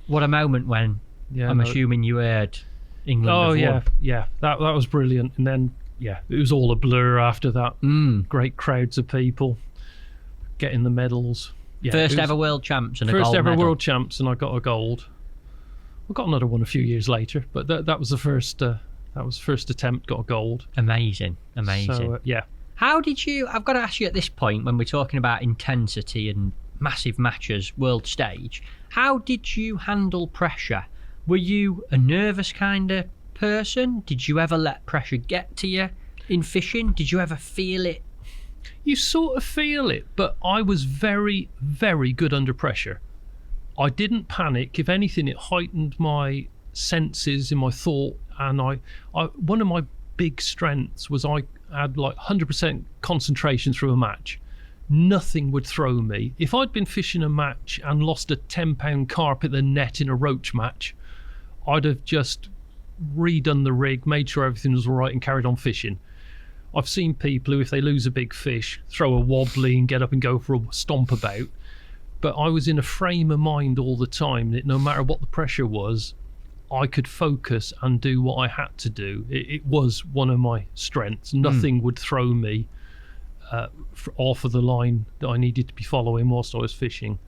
What a moment when I'm assuming you heard England have won. Yeah. That was brilliant. And then, yeah, it was all a blur after that. Great crowds of people getting the medals. Yeah, first ever world champs and a gold medal. First ever world champs, and I got a gold. I got another one a few years later, but that was the first. That was first attempt. Got a gold. Amazing. So, yeah. How did you? I've got to ask you at this point, when we're talking about intensity and massive matches, world stage. How did you handle pressure? Were you a nervous kind of person? Did you ever let pressure get to you in fishing? Did you ever feel it? You sort of feel it, but I was very, very good under pressure. I didn't panic. If anything, it heightened my senses in my thought. And I one of my big strengths was I had like 100% concentration through a match. Nothing would throw me. If I'd been fishing a match and lost a 10-pound carp at the net in a roach match, I'd have just redone the rig, made sure everything was all right, and carried on fishing. I've seen people who, if they lose a big fish, throw a wobbly and get up and go for a stomp about. But I was in a frame of mind all the time that no matter what the pressure was, I could focus and do what I had to do. It was one of my strengths. Nothing would throw me off of the line that I needed to be following whilst I was fishing.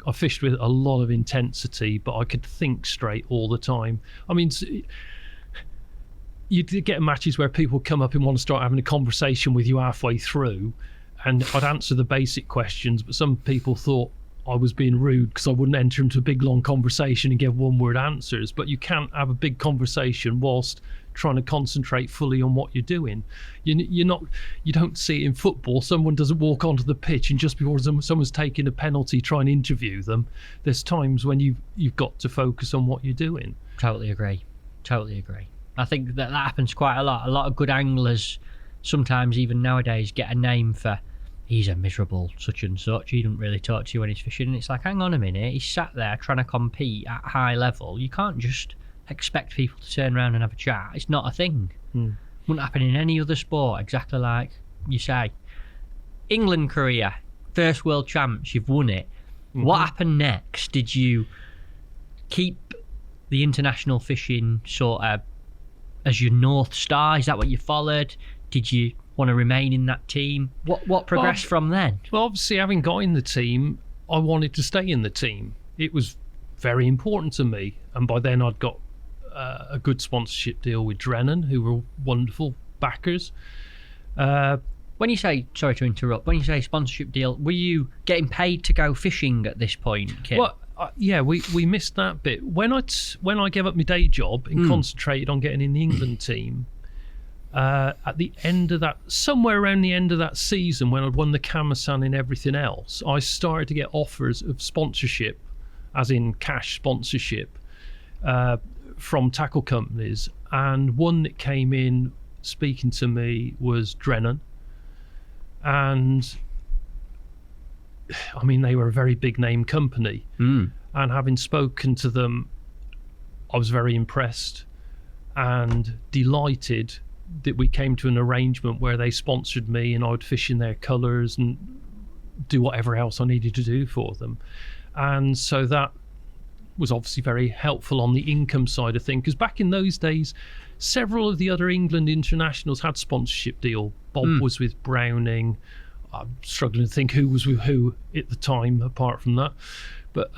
I fished with a lot of intensity, but I could think straight all the time. I mean, you get matches where people come up and want to start having a conversation with you halfway through, and I'd answer the basic questions, but some people thought I was being rude because I wouldn't enter into a big long conversation and give one-word answers. But you can't have a big conversation whilst trying to concentrate fully on what you're doing. You don't see it in football. Someone doesn't walk onto the pitch and just before someone's taking a penalty try and interview them. There's times when you've got to focus on what you're doing. Totally agree. I think that happens quite a lot. A lot of good anglers sometimes even nowadays get a name for, he's a miserable such and such, he doesn't really talk to you when he's fishing. And it's like, hang on a minute, he's sat there trying to compete at high level. You can't just expect people to turn around and have a chat. It's not a thing. Wouldn't happen in any other sport, exactly like you say. England career, first world champs, you've won it. What happened next? Did you keep the international fishing sort of as your North Star? Is that what you followed? Did you want to remain in that team? What progressed from then? Well, obviously, having got in the team, I wanted to stay in the team. It was very important to me, and by then I'd got a good sponsorship deal with Drennan, who were wonderful backers. When you say, sorry to interrupt, when you say sponsorship deal, were you getting paid to go fishing at this point, Kim? Well, yeah, we missed that bit. When I gave up my day job and concentrated on getting in the England team, at the end of that, somewhere around the end of that season, when I'd won the Kamasan and everything else, I started to get offers of sponsorship, as in cash sponsorship, from tackle companies. And one that came in speaking to me was Drennan. And I mean, they were a very big name company. And having spoken to them, I was very impressed and delighted that we came to an arrangement where they sponsored me and I would fish in their colours and do whatever else I needed to do for them. And so that was obviously very helpful on the income side of things, because back in those days, several of the other England internationals had sponsorship deal. Bob was with Browning. I'm struggling to think who was with who at the time apart from that. But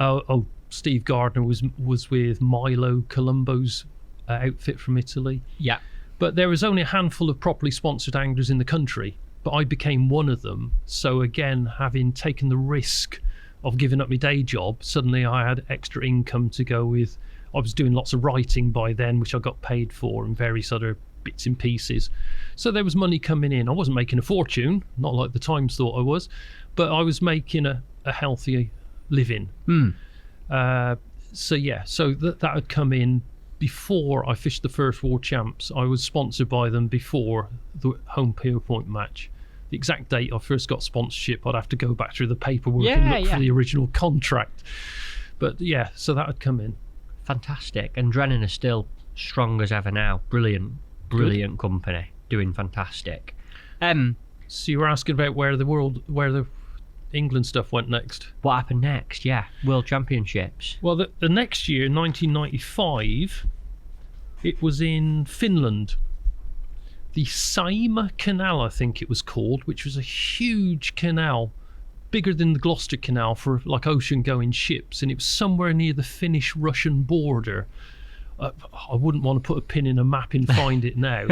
Steve Gardner was with Milo Colombo's outfit from Italy. Yeah. But there was only a handful of properly sponsored anglers in the country, but I became one of them. So again, having taken the risk of giving up my day job, suddenly I had extra income to go with. I was doing lots of writing by then, which I got paid for, and various other bits and pieces. So there was money coming in. I wasn't making a fortune, not like the Times thought I was, but I was making a healthy living. So that had come in before I fished the first World Champs. I was sponsored by them before the home Pierpoint match. The exact date I first got sponsorship, I'd have to go back through the paperwork and look for the original contract. But yeah, so that had come in. Fantastic. And Drennan are still strong as ever now. Brilliant company, doing fantastic. So you were asking about where the England stuff went next. What happened next? Yeah, World Championships. Well, the next year, 1995, it was in Finland. The Saimaa Canal, I think it was called, which was a huge canal, bigger than the Gloucester Canal for like ocean-going ships, and it was somewhere near the Finnish-Russian border. I wouldn't want to put a pin in a map and find it now,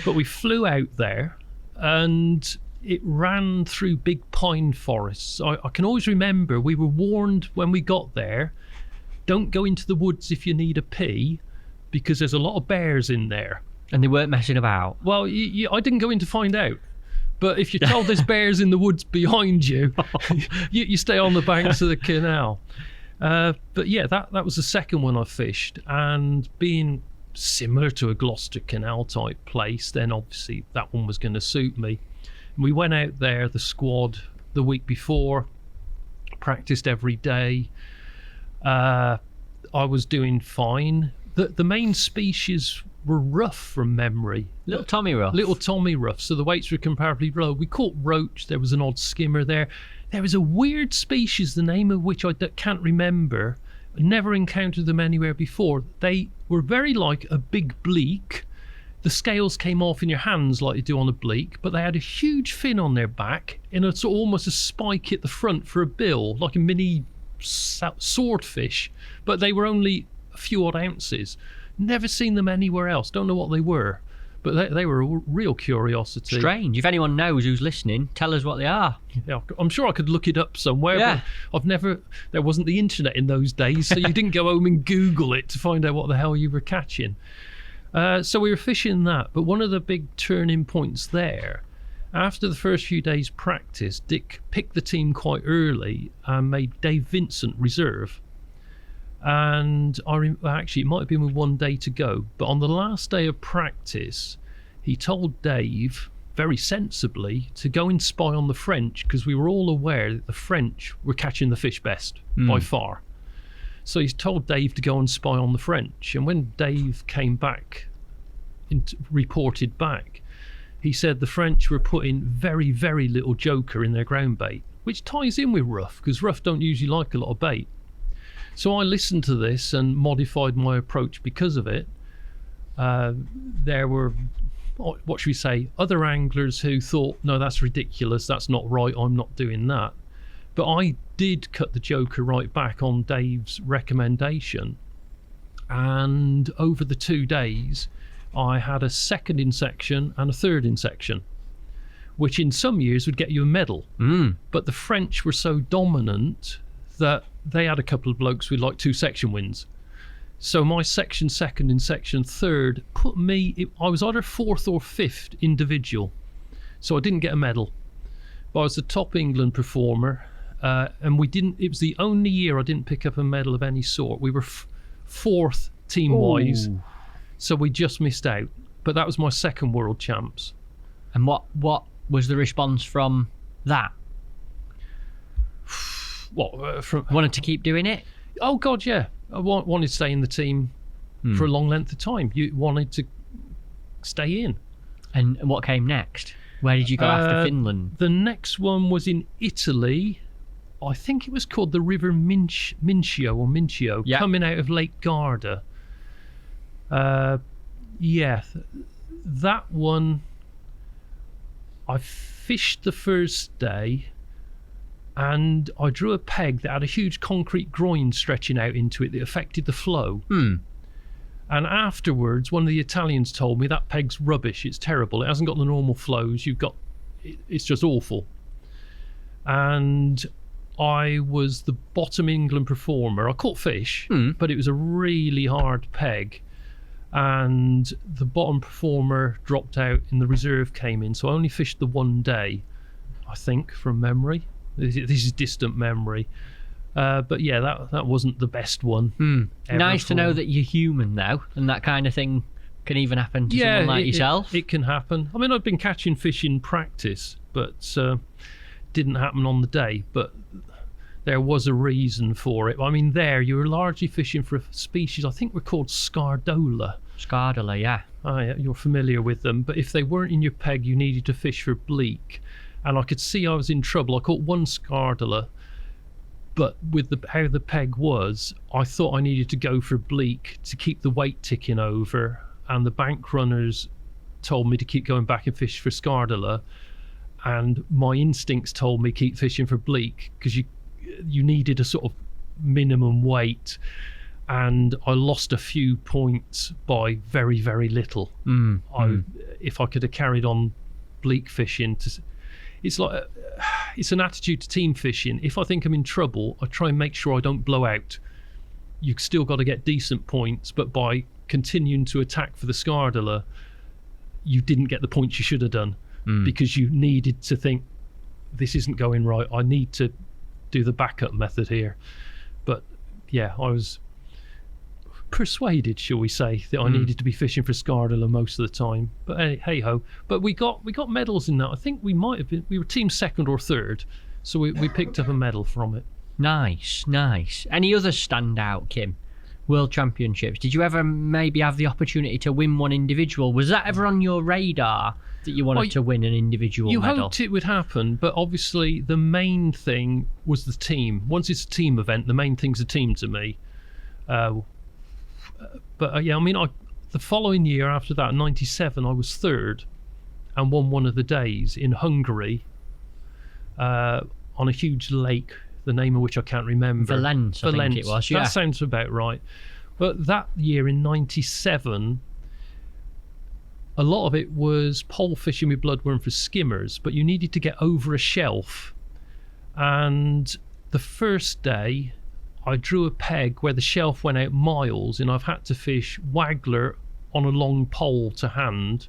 but we flew out there, and it ran through big pine forests. I can always remember we were warned when we got there, don't go into the woods if you need a pee, because there's a lot of bears in there. And they weren't messing about. Well, I didn't go in to find out. But if you're told there's bears in the woods behind you, you stay on the banks of the canal. But yeah, that was the second one I fished. And being similar to a Gloucester Canal type place, then obviously that one was going to suit me. And we went out there, the squad, the week before, practiced every day. I was doing fine. The main species were rough from memory. Little Tommy rough. So the weights were comparably low. We caught roach. There was an odd skimmer there. There was a weird species, the name of which I can't remember. I never encountered them anywhere before. They were very like a big bleak. The scales came off in your hands like you do on a bleak, but they had a huge fin on their back and almost a spike at the front for a bill, like a mini swordfish. But they were only a few odd ounces. Never seen them anywhere else. Don't know what they were, but they were a real curiosity. Strange. If anyone knows who's listening, tell us what they are. Yeah, I'm sure I could look it up somewhere. Yeah. But there wasn't the internet in those days, so you didn't go home and Google it to find out what the hell you were catching. So we were fishing that, but one of the big turning points there, after the first few days practice, Dick picked the team quite early and made Dave Vincent reserve. And actually, it might have been with 1 day to go, but on the last day of practice, he told Dave, very sensibly, to go and spy on the French, because we were all aware that the French were catching the fish best, by far. So he's told Dave to go and spy on the French. And when Dave came back, reported back, he said the French were putting very, very little joker in their ground bait, which ties in with rough, because rough don't usually like a lot of bait. So I listened to this and modified my approach because of it. There were, what should we say, other anglers who thought, no, that's ridiculous, that's not right, I'm not doing that. But I did cut the joker right back on Dave's recommendation. And over the 2 days, I had a second in section and a third in section, which in some years would get you a medal. But the French were so dominant that they had a couple of blokes with like 2 section wins. So my section second and section third put me, I was either 4th or 5th individual. So I didn't get a medal. But I was the top England performer. And it was the only year I didn't pick up a medal of any sort. We were 4th team-wise. Ooh. So we just missed out. But that was my second World Champs. And what was the response from that? Wanted to keep doing it? Oh God, yeah. I wanted to stay in the team for a long length of time. You wanted to stay in. And what came next? Where did you go after Finland? The next one was in Italy. I think it was called the River Mincio, yeah, coming out of Lake Garda. Yeah, that one, I fished the first day and I drew a peg that had a huge concrete groin stretching out into it that affected the flow. And afterwards, one of the Italians told me that peg's rubbish, it's terrible, it hasn't got the normal flows, it's just awful. And I was the bottom England performer. I caught fish, but it was a really hard peg. And the bottom performer dropped out and the reserve came in. So I only fished the one day, I think, from memory. This is distant memory. But yeah, that wasn't the best one. Nice to know that you're human though, and that kind of thing can even happen to someone like yourself. It can happen. I mean, I've been catching fish in practice, but didn't happen on the day. But there was a reason for it. I mean, you were largely fishing for a species, I think we're called scardola. Scardola, yeah. Oh, yeah, you're familiar with them. But if they weren't in your peg, you needed to fish for bleak. And I could see I was in trouble. I caught one scardola, but with how the peg was, I thought I needed to go for bleak to keep the weight ticking over. And the bank runners told me to keep going back and fish for scardola. And my instincts told me keep fishing for bleak because you needed a sort of minimum weight. And I lost a few points by very, very little. If I could have carried on bleak fishing, it's an attitude to team fishing. If I think I'm in trouble, I try and make sure I don't blow out. You've still got to get decent points, but by continuing to attack for the scardola, you didn't get the points you should have done because you needed to think, this isn't going right. I need to do the backup method here. But yeah, I was persuaded, shall we say, that I needed to be fishing for scardola most of the time. But hey ho. But we got medals in that. I think we were team second or third, so we picked up a medal from it. Nice. Any others stand out, Kim? World Championships. Did you ever maybe have the opportunity to win one individual? Was that ever on your radar that you wanted to win an individual medal? You hoped it would happen, but obviously the main thing was the team. Once it's a team event, the main thing's a team to me. But yeah, I mean, the following year after that, 97, I was third and won one of the days in Hungary on a huge lake, the name of which I can't remember. Valence, I think it was, yeah. That sounds about right. But that year in 97, a lot of it was pole fishing with bloodworm for skimmers, but you needed to get over a shelf. And the first day, I drew a peg where the shelf went out miles, and I've had to fish waggler on a long pole to hand,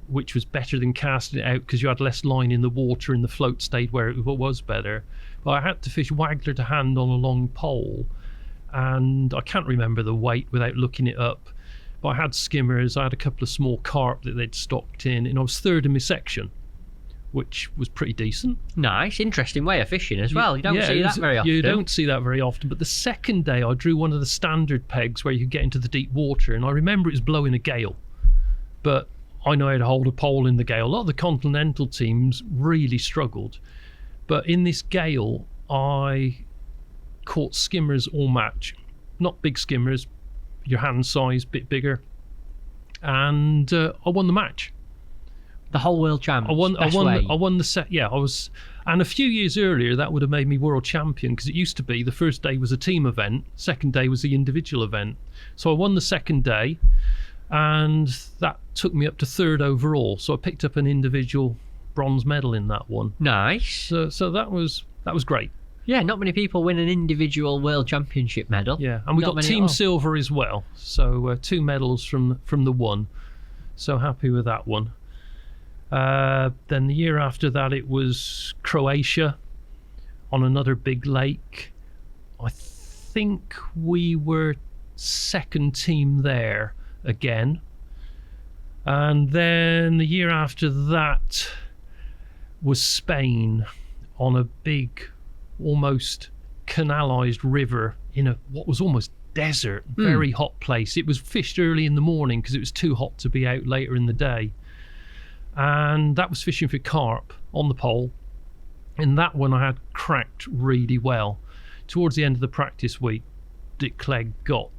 which was better than casting it out because you had less line in the water and the float stayed where it was better. But I had to fish waggler to hand on a long pole, and I can't remember the weight without looking it up. But I had skimmers, I had a couple of small carp that they'd stocked in, and I was third in my section, which was pretty decent. Nice, interesting way of fishing as well. You don't see that very often. You don't see that very often. But the second day, I drew one of the standard pegs where you could get into the deep water, and I remember it was blowing a gale. But I know how to hold a pole in the gale. A lot of the continental teams really struggled. But in this gale, I caught skimmers all match. Not big skimmers, your hand size, bit bigger. And I won the match. The whole world champ. I won the set. Yeah, I was. And a few years earlier, that would have made me world champion because it used to be the first day was a team event, second day was the individual event. So I won the second day, and that took me up to third overall. So I picked up an individual bronze medal in that one. Nice. So that was great. Yeah, not many people win an individual world championship medal. Yeah, and we got team silver as well. So 2 medals from the one. So happy with that one. Then the year after that, it was Croatia on another big lake. I think we were second team there again. And then the year after that was Spain on a big, almost canalized river in what was almost desert, very hot place. It was fished early in the morning because it was too hot to be out later in the day. And that was fishing for carp on the pole. And that one I had cracked really well. Towards the end of the practice week, Dick Clegg got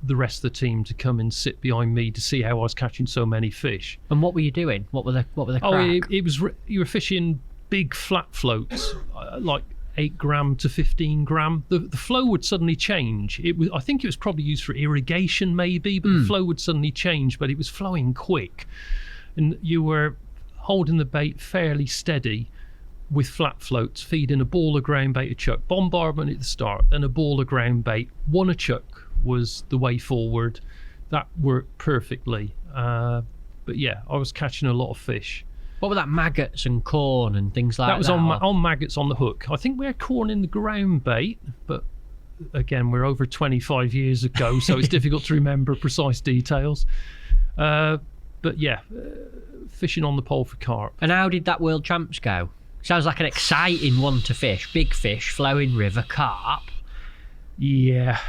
the rest of the team to come and sit behind me to see how I was catching so many fish. And what were you doing? What were the crack? Oh, it was you were fishing big flat floats, like 8 gram to 15 gram. The flow would suddenly change. I think it was probably used for irrigation maybe, but the flow would suddenly change, but it was flowing quick. And you were holding the bait fairly steady, with flat floats, feeding a ball of ground bait a chuck, bombardment at the start, then a ball of ground bait, one a chuck was the way forward. That worked perfectly. But yeah, I was catching a lot of fish. What were that, maggots and corn and things like that? That was on maggots on the hook. I think we had corn in the ground bait, but again, we're over 25 years ago, so it's difficult to remember precise details. But yeah, fishing on the pole for carp. And how did that World Champs go? Sounds like an exciting one to fish. Big fish, flowing river, carp. Yeah.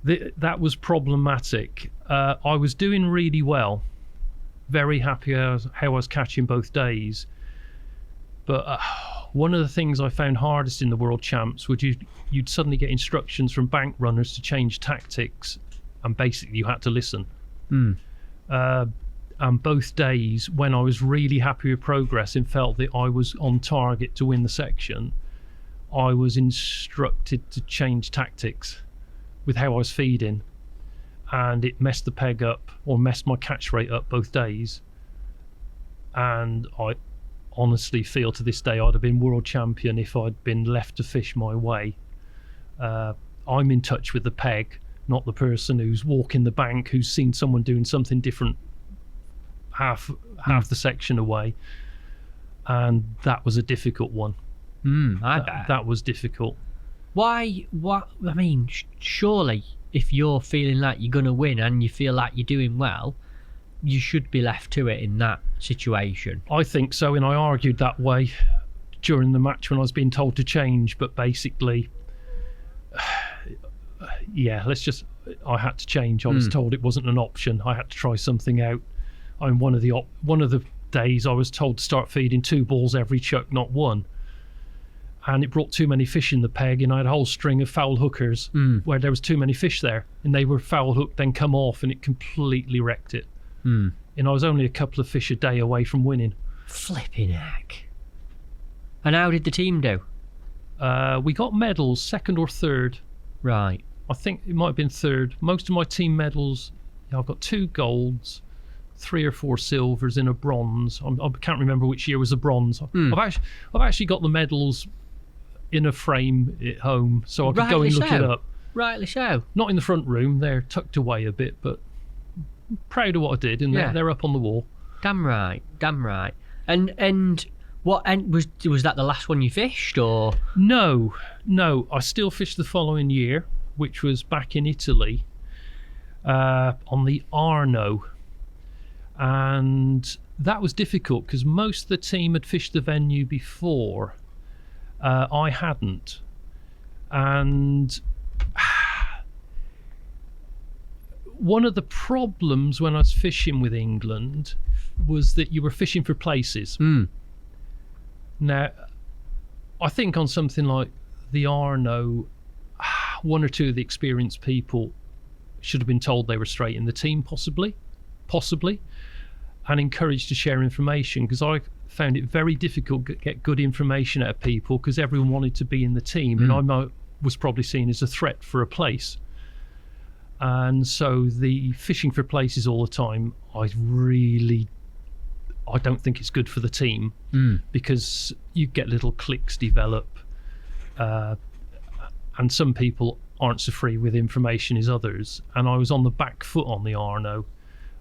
That was problematic. I was doing really well. Very happy how I was catching both days. But one of the things I found hardest in the World Champs was you'd suddenly get instructions from bank runners to change tactics, and basically you had to listen. And both days, when I was really happy with progress and felt that I was on target to win the section, I was instructed to change tactics with how I was feeding, and it messed the peg up, or messed my catch rate up both days. And I honestly feel to this day I'd have been world champion if I'd been left to fish my way. I'm in touch with the peg, not the person who's walking the bank, who's seen someone doing something different half the section away. And that was a difficult one. I bet. That was difficult. Why? What? I mean, surely if you're feeling like you're going to win and you feel like you're doing well, you should be left to it in that situation. I think so, and I argued that way during the match when I was being told to change, but basically, yeah, I had to change. I was told it wasn't an option. I had to try something out. On one of the days, I was told to start feeding 2 balls every chuck, not 1. And it brought too many fish in the peg, and I had a whole string of foul hookers where there was too many fish there, and they were foul hooked, then come off, and it completely wrecked it. And I was only a couple of fish a day away from winning. Flipping heck. And how did the team do? We got medals, 2nd or 3rd. Right. I think it might have been 3rd. Most of my team medals, I've got 2 golds, 3 or 4 silvers, and a bronze. I can't remember which year was a bronze. I've actually got the medals in a frame at home, so I could go and look it up. Rightly so. Not in the front room, they're tucked away a bit, but proud of what I did, and they're up on the wall. Damn right. And what? And was that the last one you fished, or? No. I still fished the following year, which was back in Italy, on the Arno, and that was difficult because most of the team had fished the venue before. I hadn't, and one of the problems when I was fishing with England was that you were fishing for places. Now, I think on something like the Arno, 1 or 2 of the experienced people should have been told they were straight in the team, possibly, and encouraged to share information, because I found it very difficult to get good information out of people because everyone wanted to be in the team, and I was probably seen as a threat for a place. And so the fishing for places all the time, I don't think it's good for the team, because you get little cliques develop, and some people aren't so free with information as others. And I was on the back foot on the Arno.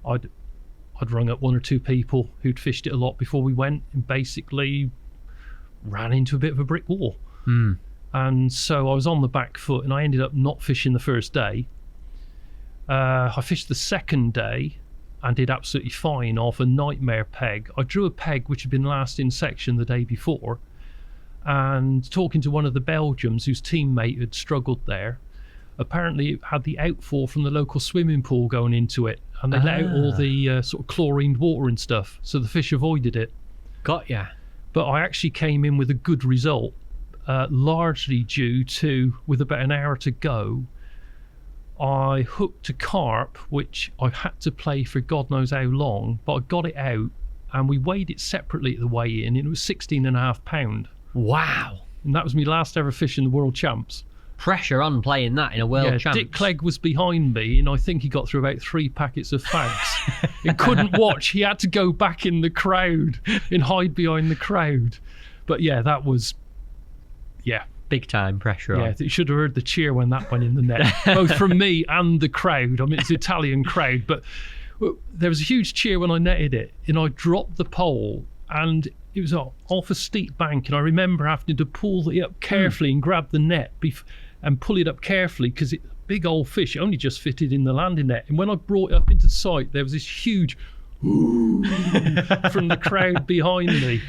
I'd rung up 1 or 2 people who'd fished it a lot before we went, and basically ran into a bit of a brick wall. And so I was on the back foot, and I ended up not fishing the first day. I fished the second day and did absolutely fine off a nightmare peg. I drew a peg which had been last in section the day before, and talking to one of the Belgians whose teammate had struggled there, apparently it had the outfall from the local swimming pool going into it, and they let out all the sort of chlorined water and stuff, so the fish avoided it. Got ya. But I actually came in with a good result, largely due to, with about an hour to go, I hooked a carp, which I had to play for God knows how long, but I got it out, and we weighed it separately at the weigh-in, and it was 16.5 pounds. Wow. And that was my last ever fish in the World Champs. pressure on playing that in a world champs. Dick Clegg was behind me, and I think he got through about 3 packets of fags. He couldn't watch. He had to go back in the crowd and hide behind the crowd. But yeah, that was, big time pressure on. Yeah, you should have heard the cheer when that went in the net, both from me and the crowd. I mean, it's an Italian crowd, but there was a huge cheer when I netted it, and I dropped the pole, and it was off a steep bank, and I remember having to pull it up carefully and grab the net and pull it up carefully because it's a big old fish. It only just fitted in the landing net, and when I brought it up into sight, there was this huge from the crowd behind me.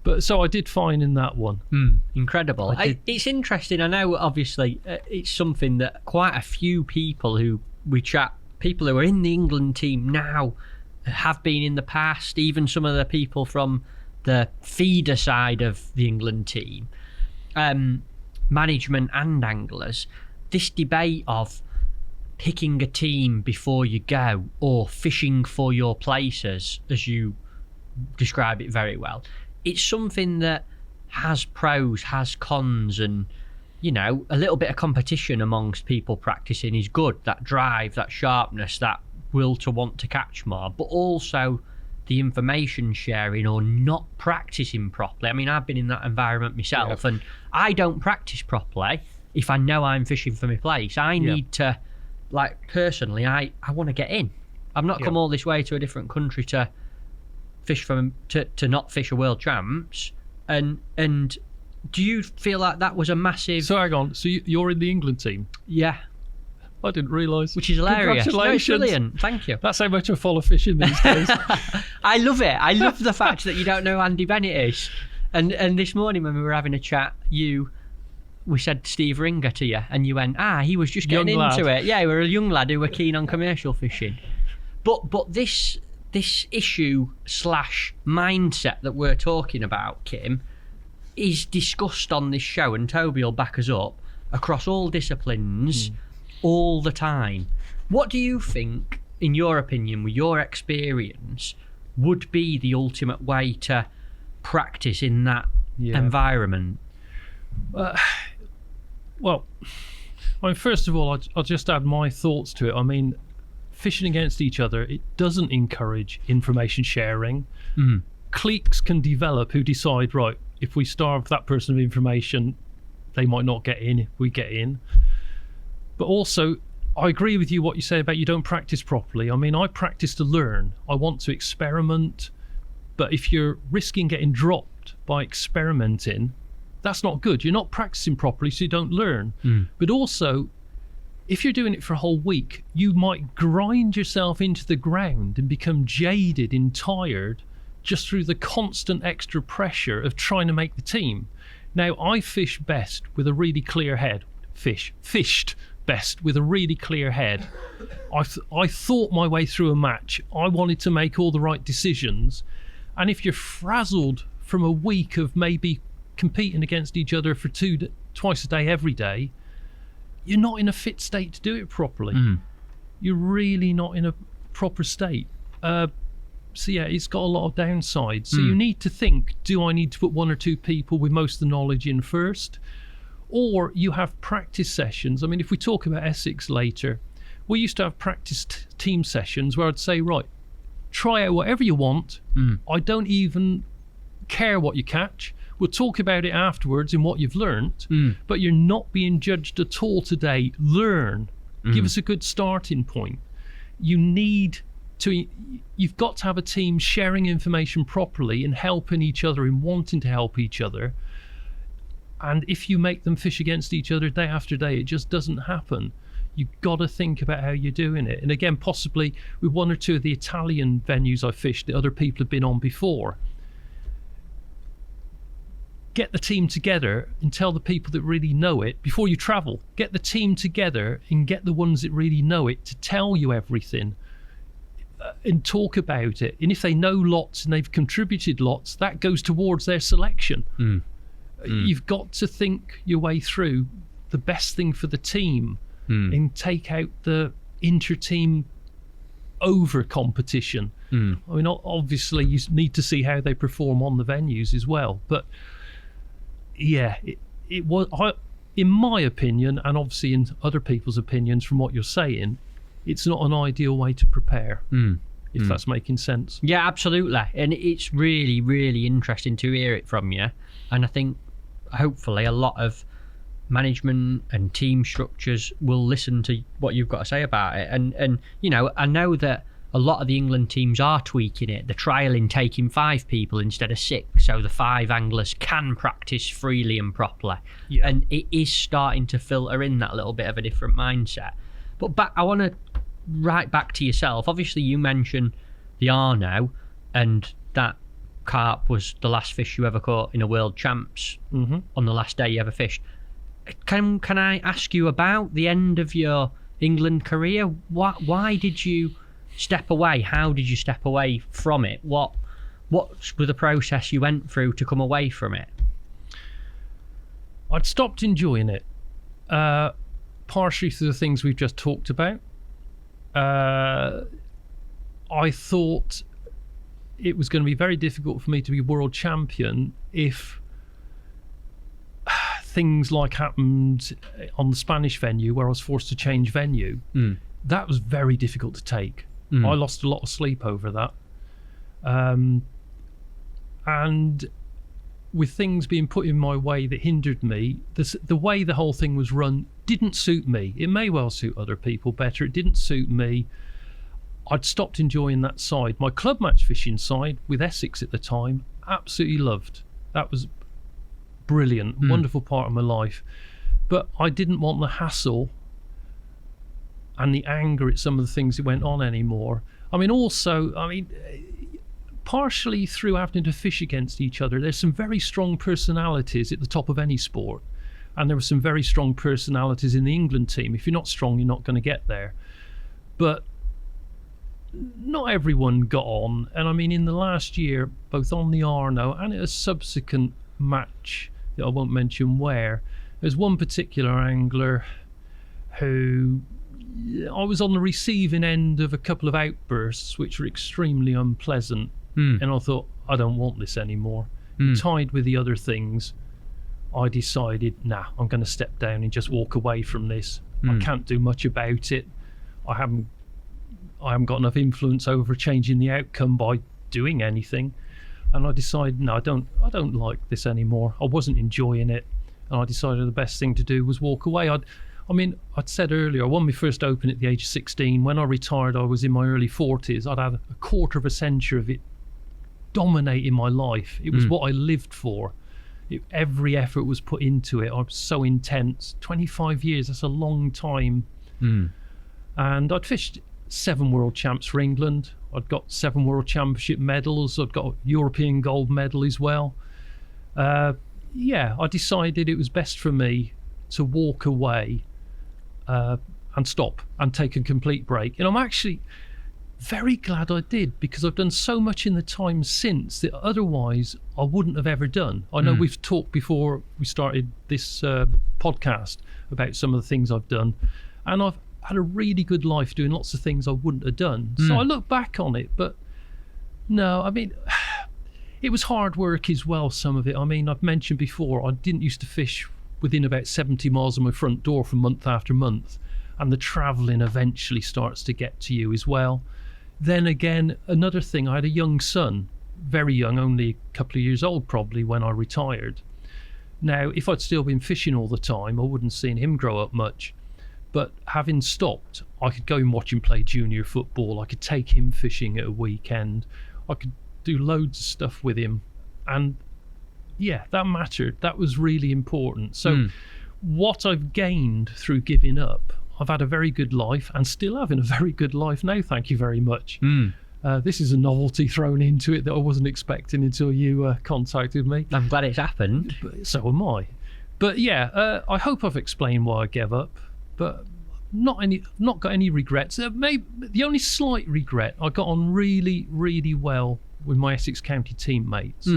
But so I did fine in that one. Incredible. It's interesting. I know, obviously, it's something that quite a few people who we chat, people who are in the England team now, have been in the past, even some of the people from the feeder side of the England team, management and anglers, this debate of picking a team before you go or fishing for your places, as you describe it very well. It's something that has pros, has cons, and, you know, a little bit of competition amongst people practicing is good. That drive, that sharpness, that will to want to catch more, but also the information sharing or not practicing properly. I mean, I've been in that environment myself, and I don't practice properly if I know I'm fishing for my place. I need to, like, personally, I want to get in. I've not come all this way to a different country to fish to not fish a world champs, and do you feel like that was a massive... So hang on, so you're in the England team? Yeah. I didn't realise. Which is hilarious. Congratulations. No, it's brilliant. Thank you. That's how much I follow fishing these days. I love it. I love the fact that you don't know who Andy Bennett is. And this morning when we were having a chat, we said Steve Ringer to you, and you went, he was just getting into it. Yeah, we were a young lad who were keen on commercial fishing. But this issue / mindset that we're talking about, Kim, is discussed on this show, and Toby will back us up, across all disciplines all the time. What do you think, in your opinion, with your experience, would be the ultimate way to practice in that environment? Well, I mean, first of all, I'll just add my thoughts to it. I mean, fishing against each other, it doesn't encourage information sharing. Cliques can develop who decide, right, if we starve that person of information, they might not get in if we get in. But also, I agree with you what you say about you don't practice properly. I mean, I practice to learn. I want to experiment. But if you're risking getting dropped by experimenting, that's not good. You're not practicing properly, so you don't learn. But also, if you're doing it for a whole week, you might grind yourself into the ground and become jaded and tired just through the constant extra pressure of trying to make the team. Now, I fish best with a really clear head. Fished best with a really clear head. I thought my way through a match. I wanted to make all the right decisions. And if you're frazzled from a week of maybe competing against each other for twice a day, every day, you're not in a fit state to do it properly. You're really not in a proper state. So yeah, it's got a lot of downsides. So you need to think, do I need to put 1 or 2 people with most of the knowledge in first? Or you have practice sessions. I mean, if we talk about Essex later, we used to have practice team sessions where I'd say, right, try out whatever you want. I don't even care what you catch. We'll talk about it afterwards and what you've learnt, but you're not being judged at all today. Learn. Give us a good starting point. You've got to have a team sharing information properly and helping each other and wanting to help each other. And if you make them fish against each other day after day, it just doesn't happen. You've got to think about how you're doing it. And again, possibly with 1 or 2 of the Italian venues I fished that other people have been on before, get the team together and tell the people that really know it before you travel. Get the team together and get the ones that really know it to tell you everything and talk about it. And if they know lots and they've contributed lots, that goes towards their selection. You've got to think your way through the best thing for the team and take out the inter-team over competition. I mean, obviously you need to see how they perform on the venues as well, but yeah, it was. in my opinion, and obviously in other people's opinions from what you're saying, it's not an ideal way to prepare, if that's making sense. Yeah, absolutely. And it's really, really interesting to hear it from you. And I think hopefully a lot of management and team structures will listen to what you've got to say about it. And you know, I know that a lot of the England teams are tweaking it. They're trialling taking 5 people instead of 6, so the 5 anglers can practice freely and properly. Yeah. And it is starting to filter in that little bit of a different mindset. But I want to right back to yourself. Obviously, you mentioned the Arno, and that carp was the last fish you ever caught in a World Champs on the last day you ever fished. Can I ask you about the end of your England career? Why did you step away? How did you step away from it? What was the process you went through to come away from it? I'd stopped enjoying it, partially through the things we've just talked about. I thought it was going to be very difficult for me to be world champion if things like happened on the Spanish venue where I was forced to change venue. That was very difficult to take. I lost a lot of sleep over that. And with things being put in my way that hindered me, the way the whole thing was run didn't suit me. It may well suit other people better. It didn't suit me. I'd stopped enjoying that side. My club match fishing side with Essex at the time, absolutely loved. That was brilliant, wonderful part of my life. But I didn't want the hassle and the anger at some of the things that went on anymore. Partially through having to fish against each other, there's some very strong personalities at the top of any sport. And there were some very strong personalities in the England team. If you're not strong, you're not going to get there. But not everyone got on. And I mean, in the last year, both on the Arno and at a subsequent match that I won't mention where, there's one particular angler who I was on the receiving end of a couple of outbursts which were extremely unpleasant. And I thought, I don't want this anymore. Tied with the other things, I decided, I'm going to step down and just walk away from this. I can't do much about it. I haven't got enough influence over changing the outcome by doing anything. And I decided, I don't like this anymore. I wasn't enjoying it. And I decided the best thing to do was walk away. I'd said earlier, I won my first Open at the age of 16. When I retired, I was in my early 40s. I'd had a quarter of a century of it dominating my life. It was what I lived for. Every effort was put into it. I was so intense. 25 years, that's a long time. And I'd fished 7 world champs for England. I'd got 7 world championship medals. I'd got a European gold medal as well. I decided it was best for me to walk away and stop and take a complete break. And I'm actually very glad I did, because I've done so much in the time since that otherwise I wouldn't have ever done. I know we've talked before we started this podcast about some of the things I've done, and I've had a really good life doing lots of things I wouldn't have done. So I look back on it, but no, I mean, it was hard work as well, some of it. I mean, I've mentioned before, I didn't used to fish within about 70 miles of my front door for month after month, and the travelling eventually starts to get to you as well. Then again, another thing, I had a young son, very young, only a couple of years old probably, when I retired. Now, if I'd still been fishing all the time, I wouldn't have seen him grow up much. But having stopped, I could go and watch him play junior football. I could take him fishing at a weekend. I could do loads of stuff with him. And yeah, that mattered. That was really important. So what I've gained through giving up, I've had a very good life and still having a very good life now, thank you very much. This is a novelty thrown into it that I wasn't expecting until you contacted me. I'm glad it's happened. But so am I. But yeah, I hope I've explained why I gave up. But not got any regrets. Maybe the only slight regret, I got on really, really well with my Essex County teammates.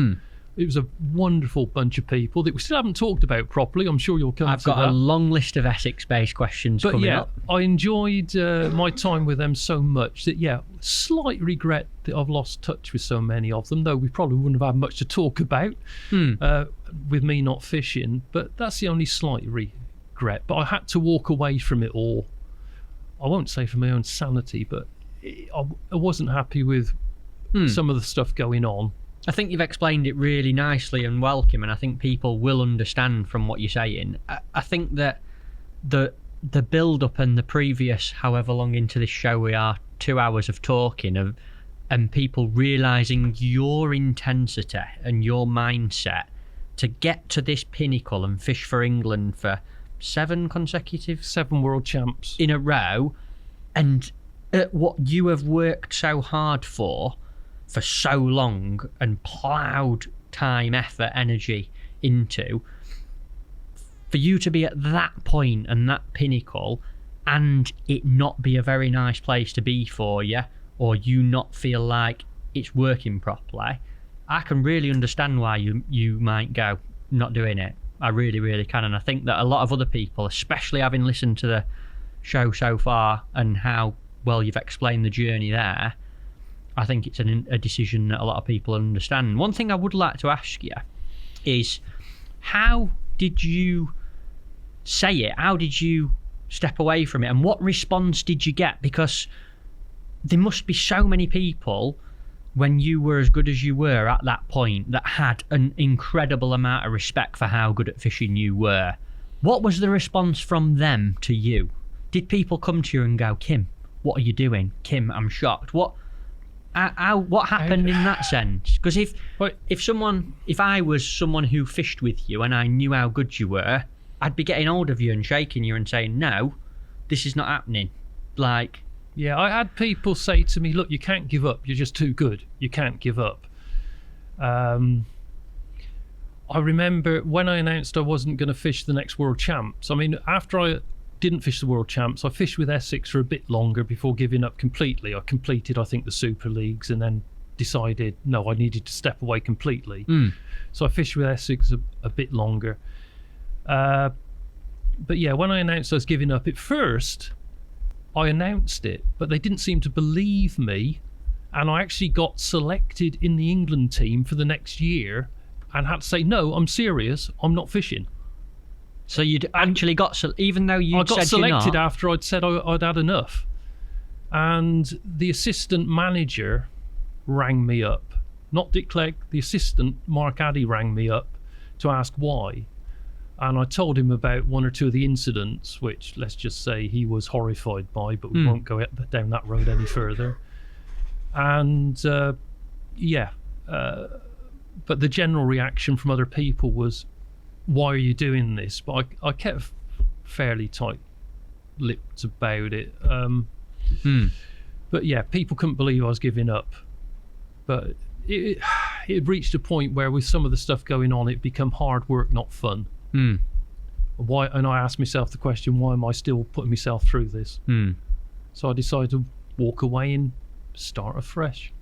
It was a wonderful bunch of people that we still haven't talked about properly. I'm sure you'll come to that. I've got a long list of Essex-based questions coming up. I enjoyed my time with them so much that, slight regret that I've lost touch with so many of them, though we probably wouldn't have had much to talk about with me not fishing. But that's the only slight regret, but I had to walk away from it all. I won't say for my own sanity, but I wasn't happy with some of the stuff going on. I think you've explained it really nicely and well, Kim, and I think people will understand from what you're saying. I think that the build-up and the previous, however long into this show we are, 2 hours of talking, and people realising your intensity and your mindset to get to this pinnacle and fish for England for 7 world champs in a row, and what you have worked so hard for so long and ploughed time, effort, energy into, for you to be at that point and that pinnacle and it not be a very nice place to be for you, or you not feel like it's working properly, I can really understand why you might go not doing it. I really, really can. And I think that a lot of other people, especially having listened to the show so far and how well you've explained the journey there, I think it's a decision that a lot of people understand. One thing I would like to ask you is, how did you say it? How did you step away from it? And what response did you get? Because there must be so many people, when you were as good as you were at that point, that had an incredible amount of respect for how good at fishing you were. What was the response from them to you? Did people come to you and go, Kim, what are you doing? Kim, I'm shocked. What happened in that sense? Because if I was someone who fished with you and I knew how good you were, I'd be getting hold of you and shaking you and saying, no, this is not happening. Like, yeah, I had people say to me, look, you can't give up. You're just too good. You can't give up. I remember when I announced I wasn't going to fish the next World Champs. I mean, after I didn't fish the World Champs, I fished with Essex for a bit longer before giving up completely. I completed, I think, the Super Leagues and then decided, no, I needed to step away completely. So I fished with Essex a bit longer. But yeah, when I announced I was giving up, at first I announced it, but they didn't seem to believe me, and I actually got selected in the England team for the next year and had to say, no, I'm serious, I'm not fishing. So you'd actually even though you said you're not? I got selected after I'd said I'd had enough. And the assistant manager rang me up. Not Dick Clegg, the assistant, Mark Addy, rang me up to ask why. And I told him about one or two of the incidents, which, let's just say, he was horrified by, but we won't go down that road any further. And, but the general reaction from other people was, why are you doing this? But I kept fairly tight-lipped about it. But yeah, people couldn't believe I was giving up. But it reached a point where with some of the stuff going on, it became hard work, not fun. Why? And I asked myself the question, why am I still putting myself through this? So I decided to walk away and start afresh.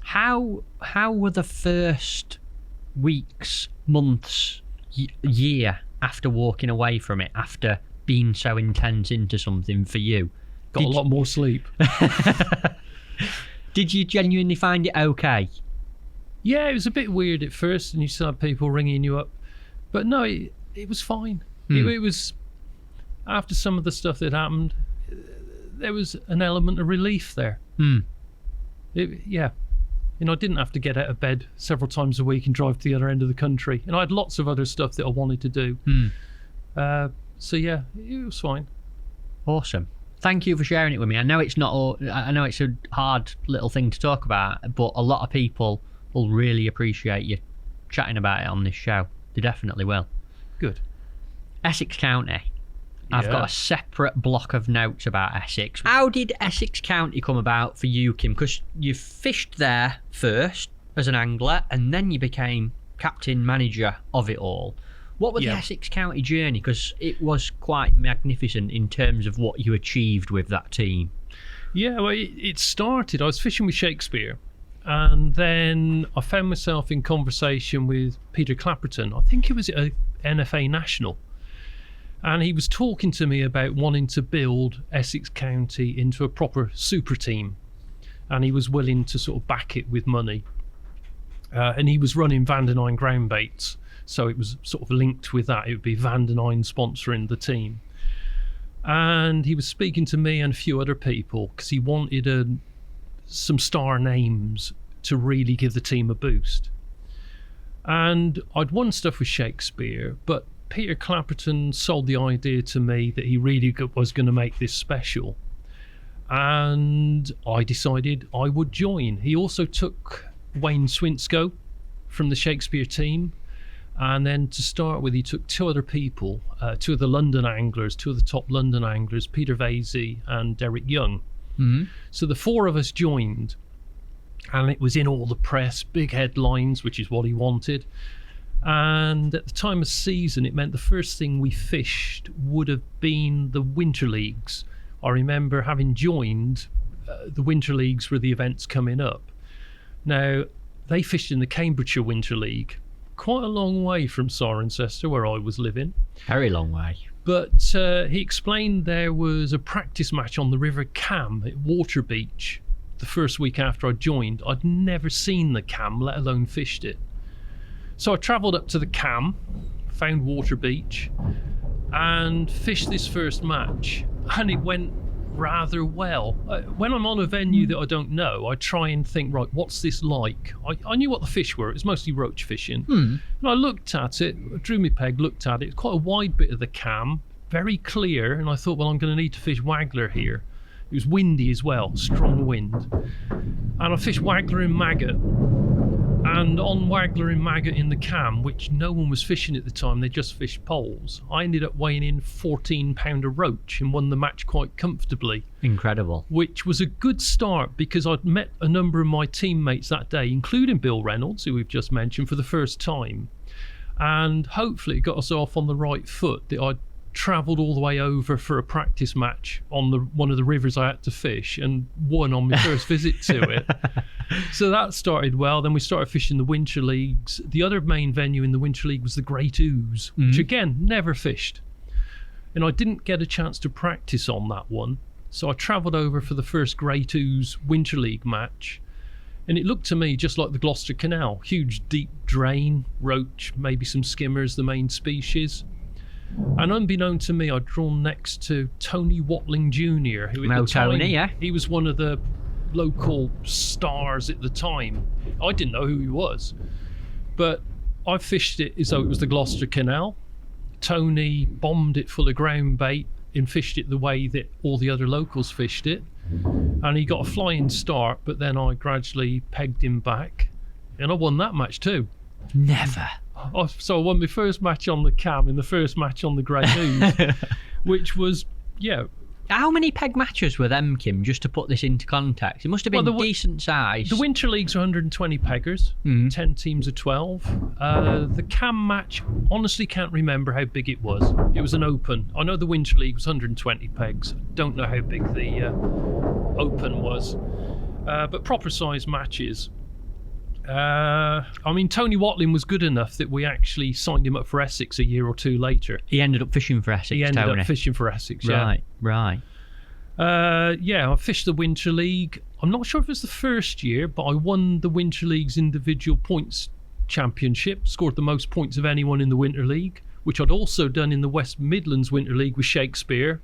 How were the first weeks, months, year after walking away from it, after being so intense into something for you? Got a lot more sleep. Did you genuinely find it okay? Yeah, it was a bit weird at first, and you still had people ringing you up. But no, it was fine. It was, after some of the stuff that happened, there was an element of relief there. Yeah. You know, I didn't have to get out of bed several times a week and drive to the other end of the country. And I had lots of other stuff that I wanted to do. So yeah, it was fine. Awesome. Thank you for sharing it with me. I know it's a hard little thing to talk about, but a lot of people will really appreciate you chatting about it on this show. They definitely will. Good. Essex County. I've got a separate block of notes about Essex. How did Essex County come about for you, Kim? Because you fished there first as an angler, and then you became captain manager of it all. What was the Essex County journey? Because it was quite magnificent in terms of what you achieved with that team. Yeah, well, it started, I was fishing with Shakespeare, and then I found myself in conversation with Peter Clapperton. I think it was an NFA National. And he was talking to me about wanting to build Essex County into a proper super team. And he was willing to sort of back it with money. And he was running Vandenine ground baits. So it was sort of linked with that. It would be Van den Eyne sponsoring the team. And he was speaking to me and a few other people because he wanted some star names to really give the team a boost. And I'd won stuff with Shakespeare, but Peter Clapperton sold the idea to me that he really was going to make this special. And I decided I would join. He also took Wayne Swinscoe from the Shakespeare team. And then to start with, he took two other people, two of the London anglers, two of the top London anglers, Peter Vasey and Derek Young. Mm-hmm. So the four of us joined, and it was in all the press, big headlines, which is what he wanted. And at the time of season, it meant the first thing we fished would have been the Winter Leagues. I remember having joined the Winter Leagues were the events coming up. Now, they fished in the Cambridgeshire Winter League, quite a long way from Cirencester, where I was living. Very long way. But he explained there was a practice match on the River Cam at Waterbeach the first week after I joined. I'd never seen the Cam, let alone fished it. So I travelled up to the Cam, found Waterbeach, and fished this first match. And it went rather well. When I'm on a venue that I don't know, I try and think, right, what's this like? I knew what the fish were. It was mostly roach fishing. And I looked at it, drew my peg, looked at it. It's quite a wide bit of the Cam, very clear. And I thought, well, I'm going to need to fish waggler here. It was windy as well, strong wind. And I fished waggler and maggot. And on waggler and maggot in the Cam, which no one was fishing at the time, they just fished poles, I ended up weighing in 14-pounder roach and won the match quite comfortably. Incredible. Which was a good start because I'd met a number of my teammates that day, including Bill Reynolds, who we've just mentioned, for the first time. And hopefully it got us off on the right foot that I'd travelled all the way over for a practice match on one of the rivers I had to fish and won on my first visit to it. So that started well. Then we started fishing the Winter Leagues. The other main venue in the Winter League was the Great Ooze, which again, never fished. And I didn't get a chance to practice on that one. So I travelled over for the first Great Ooze Winter League match. And it looked to me just like the Gloucester Canal. Huge deep drain, roach, maybe some skimmers, the main species. And unbeknown to me, I'd drawn next to Tony Watling Jr., who at the time, Tony, yeah. He was one of the local stars at the time. I didn't know who he was, but I fished it as though it was the Gloucester Canal. Tony bombed it full of ground bait and fished it the way that all the other locals fished it, and he got a flying start, but then I gradually pegged him back and I won that match too. Never. So I won my first match on the Cam and the first match on the Great Ooze, which was, yeah. How many peg matches were them, Kim, just to put this into context? It must have been decent size. The Winter Leagues are 120 peggers, 10 teams of 12. The Cam match, honestly can't remember how big it was. It was an open. I know the Winter League was 120 pegs. Don't know how big the open was. But proper size matches. I mean, Tony Watling was good enough that we actually signed him up for Essex a year or two later. He ended up fishing for Essex, He ended up fishing for Essex, yeah. Right. I fished the Winter League. I'm not sure if it was the first year, but I won the Winter League's individual points championship, scored the most points of anyone in the Winter League, which I'd also done in the West Midlands Winter League with Shakespeare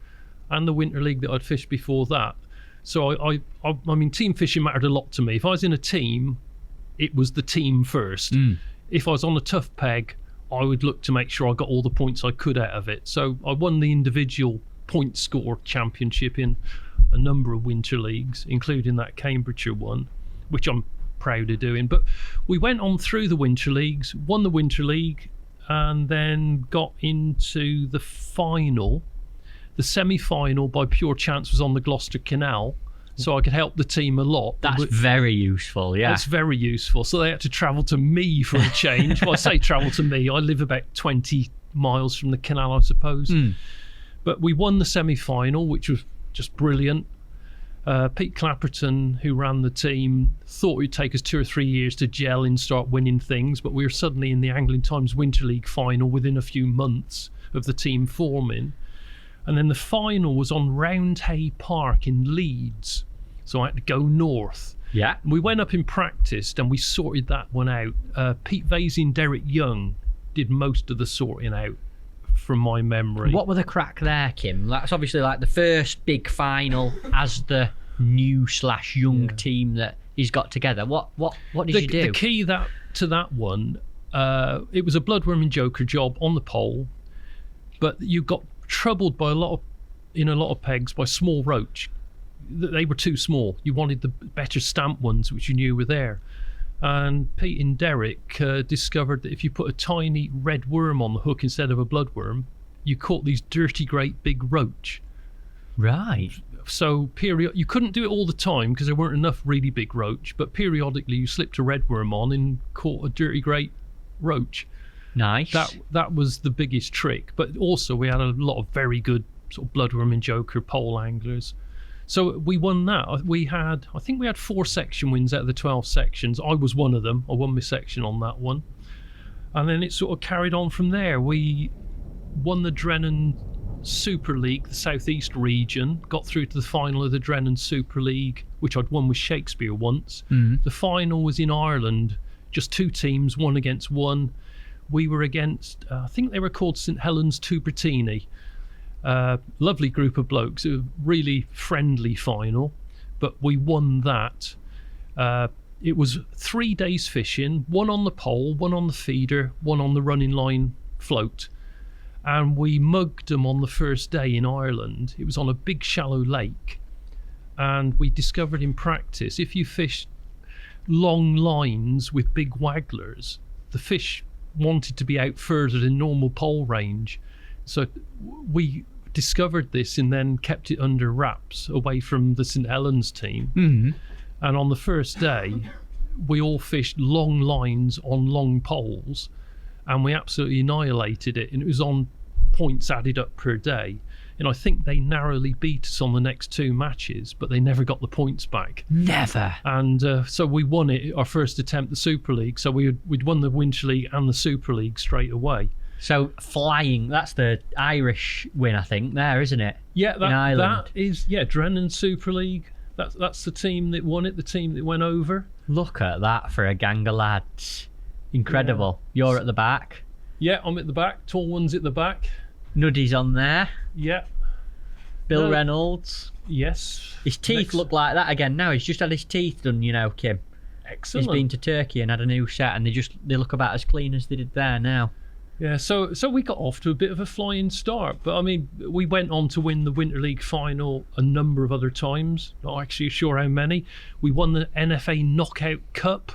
and the Winter League that I'd fished before that. So I mean, team fishing mattered a lot to me. If I was in a team, it was the team first. If I was on a tough peg, I would look to make sure I got all the points I could out of it. So I won the individual point score championship in a number of Winter Leagues, including that Cambridgeshire one, which I'm proud of doing. But we went on through the Winter Leagues, won the Winter League, and then got into the final. The semi-final, by pure chance, was on the Gloucester Canal, so I could help the team a lot. That's very useful, yeah. That's very useful. So they had to travel to me for a change. Well, I say travel to me. I live about 20 miles from the canal, I suppose. But we won the semi-final, which was just brilliant. Pete Clapperton, who ran the team, thought it would take us 2 or 3 years to gel and start winning things, but we were suddenly in the Angling Times Winter League final within a few months of the team forming. And then the final was on Roundhay Park in Leeds. So I had to go north. Yeah. And we went up and practiced and we sorted that one out. Pete Vasey and Derek Young did most of the sorting out from my memory. What were the crack there, Kim? That's obviously like the first big final as the new/young team that he's got together. What did you do? The key to that one, it was a Bloodworm and Joker job on the pole, but you got troubled by a lot of pegs by small roach. They were too small. You wanted the better stamp ones, which you knew were there. And Pete and Derek discovered that if you put a tiny red worm on the hook instead of a bloodworm, you caught these dirty, great big roach. Right. So you couldn't do it all the time because there weren't enough really big roach, but periodically you slipped a red worm on and caught a dirty, great roach. Nice. That was the biggest trick. But also we had a lot of very good sort of Bloodworm and Joker pole anglers. So we won that. I think we had 4 section wins out of the 12 sections. I was one of them. I won my section on that one. And then it sort of carried on from there. We won the Drennan Super League, the Southeast region, got through to the final of the Drennan Super League, which I'd won with Shakespeare once. Mm. The final was in Ireland, just 2 teams, 1 against 1. We were against, I think they were called St Helens Tubertini. Lovely group of blokes, a really friendly final, but we won that. It was 3 days fishing, 1 on the pole, 1 on the feeder, 1 on the running line float, and we mugged them on the first day in Ireland. It was on a big shallow lake, and we discovered in practice if you fish long lines with big wagglers, the fish wanted to be out further than normal pole range. So we discovered this and then kept it under wraps away from the St Helens team. Mm. And on the first day, we all fished long lines on long poles, and we absolutely annihilated it. And it was on points added up per day. And I think they narrowly beat us on the next 2 matches, but they never got the points back. Never. And so we won it, our first attempt, the Super League. So we'd won the Winter League and the Super League straight away. So flying, that's the Irish win, I think, there, isn't it? Yeah, in Ireland. that is, Drennan Super League. That's the team that won it, the team that went over. Look at that for a gang of lads. Incredible. Yeah. You're at the back. Yeah, I'm at the back. Tall one's at the back. Nuddy's on there. Yeah. Bill Reynolds. Yes. His teeth look like that again now. He's just had his teeth done, Kim. Excellent. He's been to Turkey and had a new set, and they look about as clean as they did there now. Yeah, so we got off to a bit of a flying start, but I mean, we went on to win the Winter League final a number of other times. Not actually sure how many. We won the NFA Knockout Cup.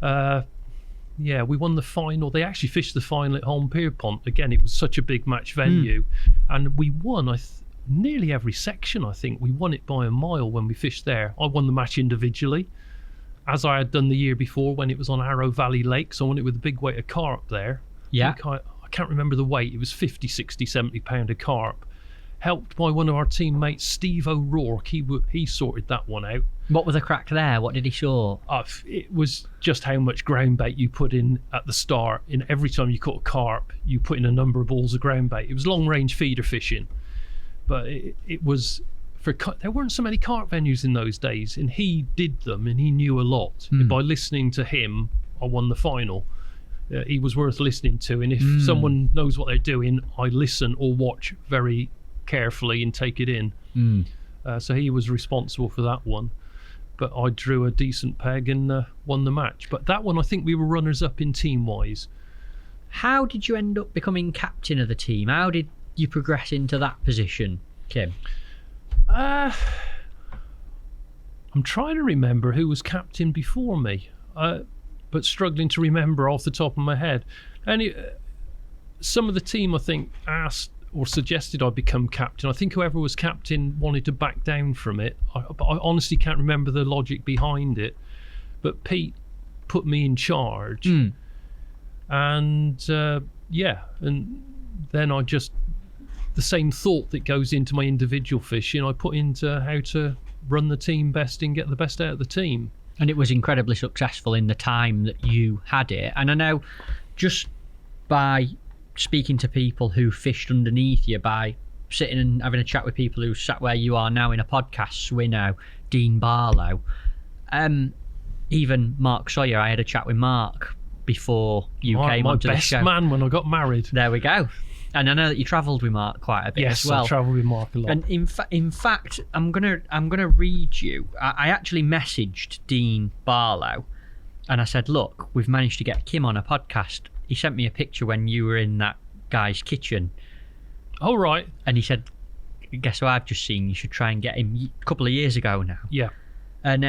We won the final. They actually fished the final at Holme Pierpont. Again, it was such a big match venue, and we won. Nearly every section. I think we won it by a mile when we fished there. I won the match individually, as I had done the year before when it was on Arrow Valley Lake. So I won it with a big weight of carp there. Yeah. I can't remember the weight. It was 50, 60, 70 pound of carp. Helped by one of our teammates, Steve O'Rourke. He sorted that one out. What was the crack there? What did he sort? It was just how much ground bait you put in at the start. And every time you caught a carp, you put in a number of balls of ground bait. It was long range feeder fishing, but it was there weren't so many carp venues in those days, and he did them, and he knew a lot. And by listening to him, I won the final. He was worth listening to, and if someone knows what they're doing, I listen or watch very carefully and take it in. So he was responsible for that one, but I drew a decent peg and won the match. But that one, I think we were runners up in team wise. How did you end up becoming captain of the team? How did you progress into that position, Kim? I'm trying to remember who was captain before me, but struggling to remember off the top of my head. And some of the team, I think, asked or suggested I become captain. I think whoever was captain wanted to back down from it. But I honestly can't remember the logic behind it. But Pete put me in charge. And then I just, the same thought that goes into my individual fishing, I put into how to run the team best and get the best out of the team. And it was incredibly successful in the time that you had it. And I know just by speaking to people who fished underneath you, by sitting and having a chat with people who sat where you are now in a podcast, Swinow, Dean Barlow, even Mark Sawyer, I had a chat with Mark before you Mark, came my onto the best show. man when I got married. There we go. And I know that you travelled with Mark quite a bit Yes, as well. I travelled with Mark a lot. And in fact, I'm gonna read you. I actually messaged Dean Barlow, and I said, "Look, we've managed to get Kim on a podcast." He sent me a picture when you were in that guy's kitchen, Oh, right. and he said, "Guess what I've just seen? You should try and get him." A couple of years ago now. Yeah. And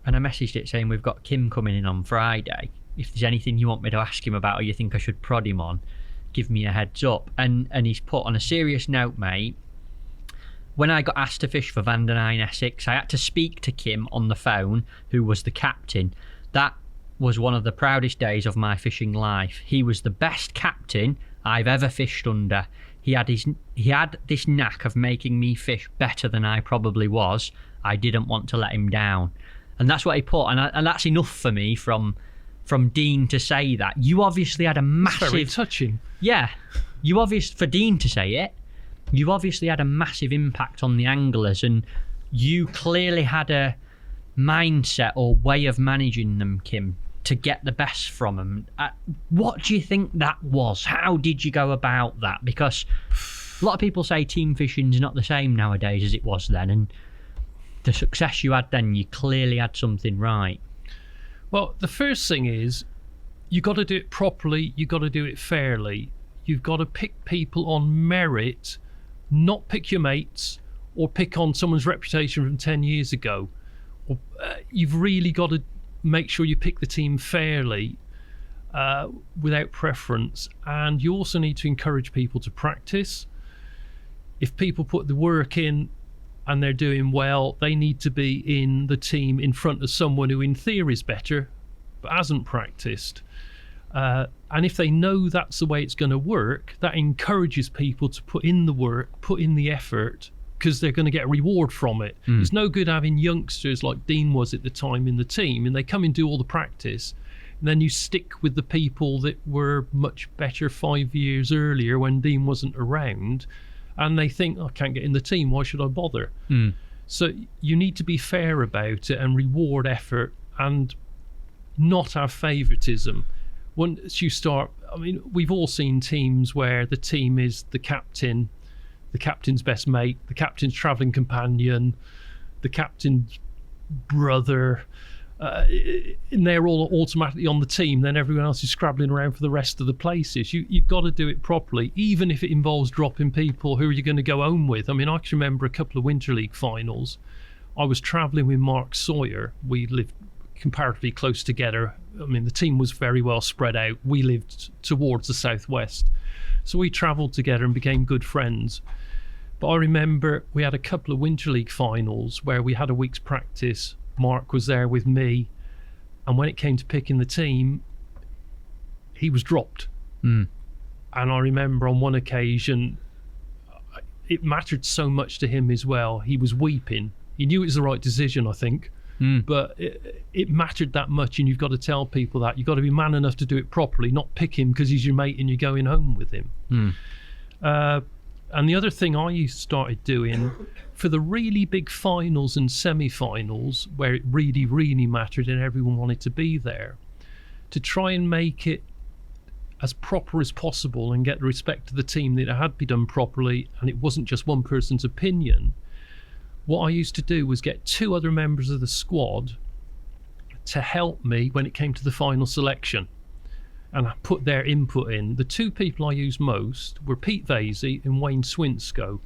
I messaged it saying, "We've got Kim coming in on Friday. If there's anything you want me to ask him about, or you think I should prod him on, give me a heads up." And he's put, "On a serious note, mate, when I got asked to fish for Van der Nine Essex, I had to speak to Kim on the phone, who was the captain. That was one of the proudest days of my fishing life. He was the best captain I've ever fished under. He had this knack of making me fish better than I probably was. I didn't want to let him down." And that's what he put, and that's enough for me from Dean to say that. You obviously had a massive... Very touching. Yeah. For Dean to say it, you obviously had a massive impact on the anglers, and you clearly had a mindset or way of managing them, Kim, to get the best from them. What do you think that was? How did you go about that? Because a lot of people say team fishing's not the same nowadays as it was then, and the success you had then, you clearly had something right. Well, the first thing is, you got to do it properly. You got to do it fairly. You've got to pick people on merit, not pick your mates or pick on someone's reputation from 10 years ago. You've really got to make sure you pick the team fairly, without preference. And you also need to encourage people to practice. If people put the work in and they're doing well, they need to be in the team in front of someone who in theory is better but hasn't practiced. And if they know that's the way it's going to work, that encourages people to put in the work, put in the effort, because they're going to get a reward from it. It's no good having youngsters like Dean was at the time in the team, and they come and do all the practice, and then you stick with the people that were much better 5 years earlier when Dean wasn't around, and they think, I can't get in the team, why should I bother? So you need to be fair about it and reward effort and not have favoritism. Once you start, I mean, we've all seen teams where the team is the captain, the captain's best mate, the captain's travelling companion, the captain's brother, and they're all automatically on the team. Then everyone else is scrabbling around for the rest of the places. You've got to do it properly, even if it involves dropping people. Who are you going to go home with? I mean, I can remember a couple of Winter League finals. I was travelling with Mark Sawyer. We lived comparatively close together. I mean, the team was very well spread out. We lived towards the southwest. So we travelled together and became good friends. But I remember we had a couple of Winter League finals where we had a week's practice. Mark was there with me, and when it came to picking the team, he was dropped. And I remember on one occasion, it mattered so much to him as well. He was weeping. He knew it was the right decision, I think, but it mattered that much, and you've got to tell people that. You've got to be man enough to do it properly, not pick him because he's your mate and you're going home with him. And the other thing I started doing for the really big finals and semi-finals where it really, really mattered and everyone wanted to be there, to try and make it as proper as possible and get the respect to the team that it had been done properly and it wasn't just one person's opinion. What I used to do was get two other members of the squad to help me when it came to the final selection, and I put their input in. The two people I used most were Pete Vasey and Wayne Swinsko,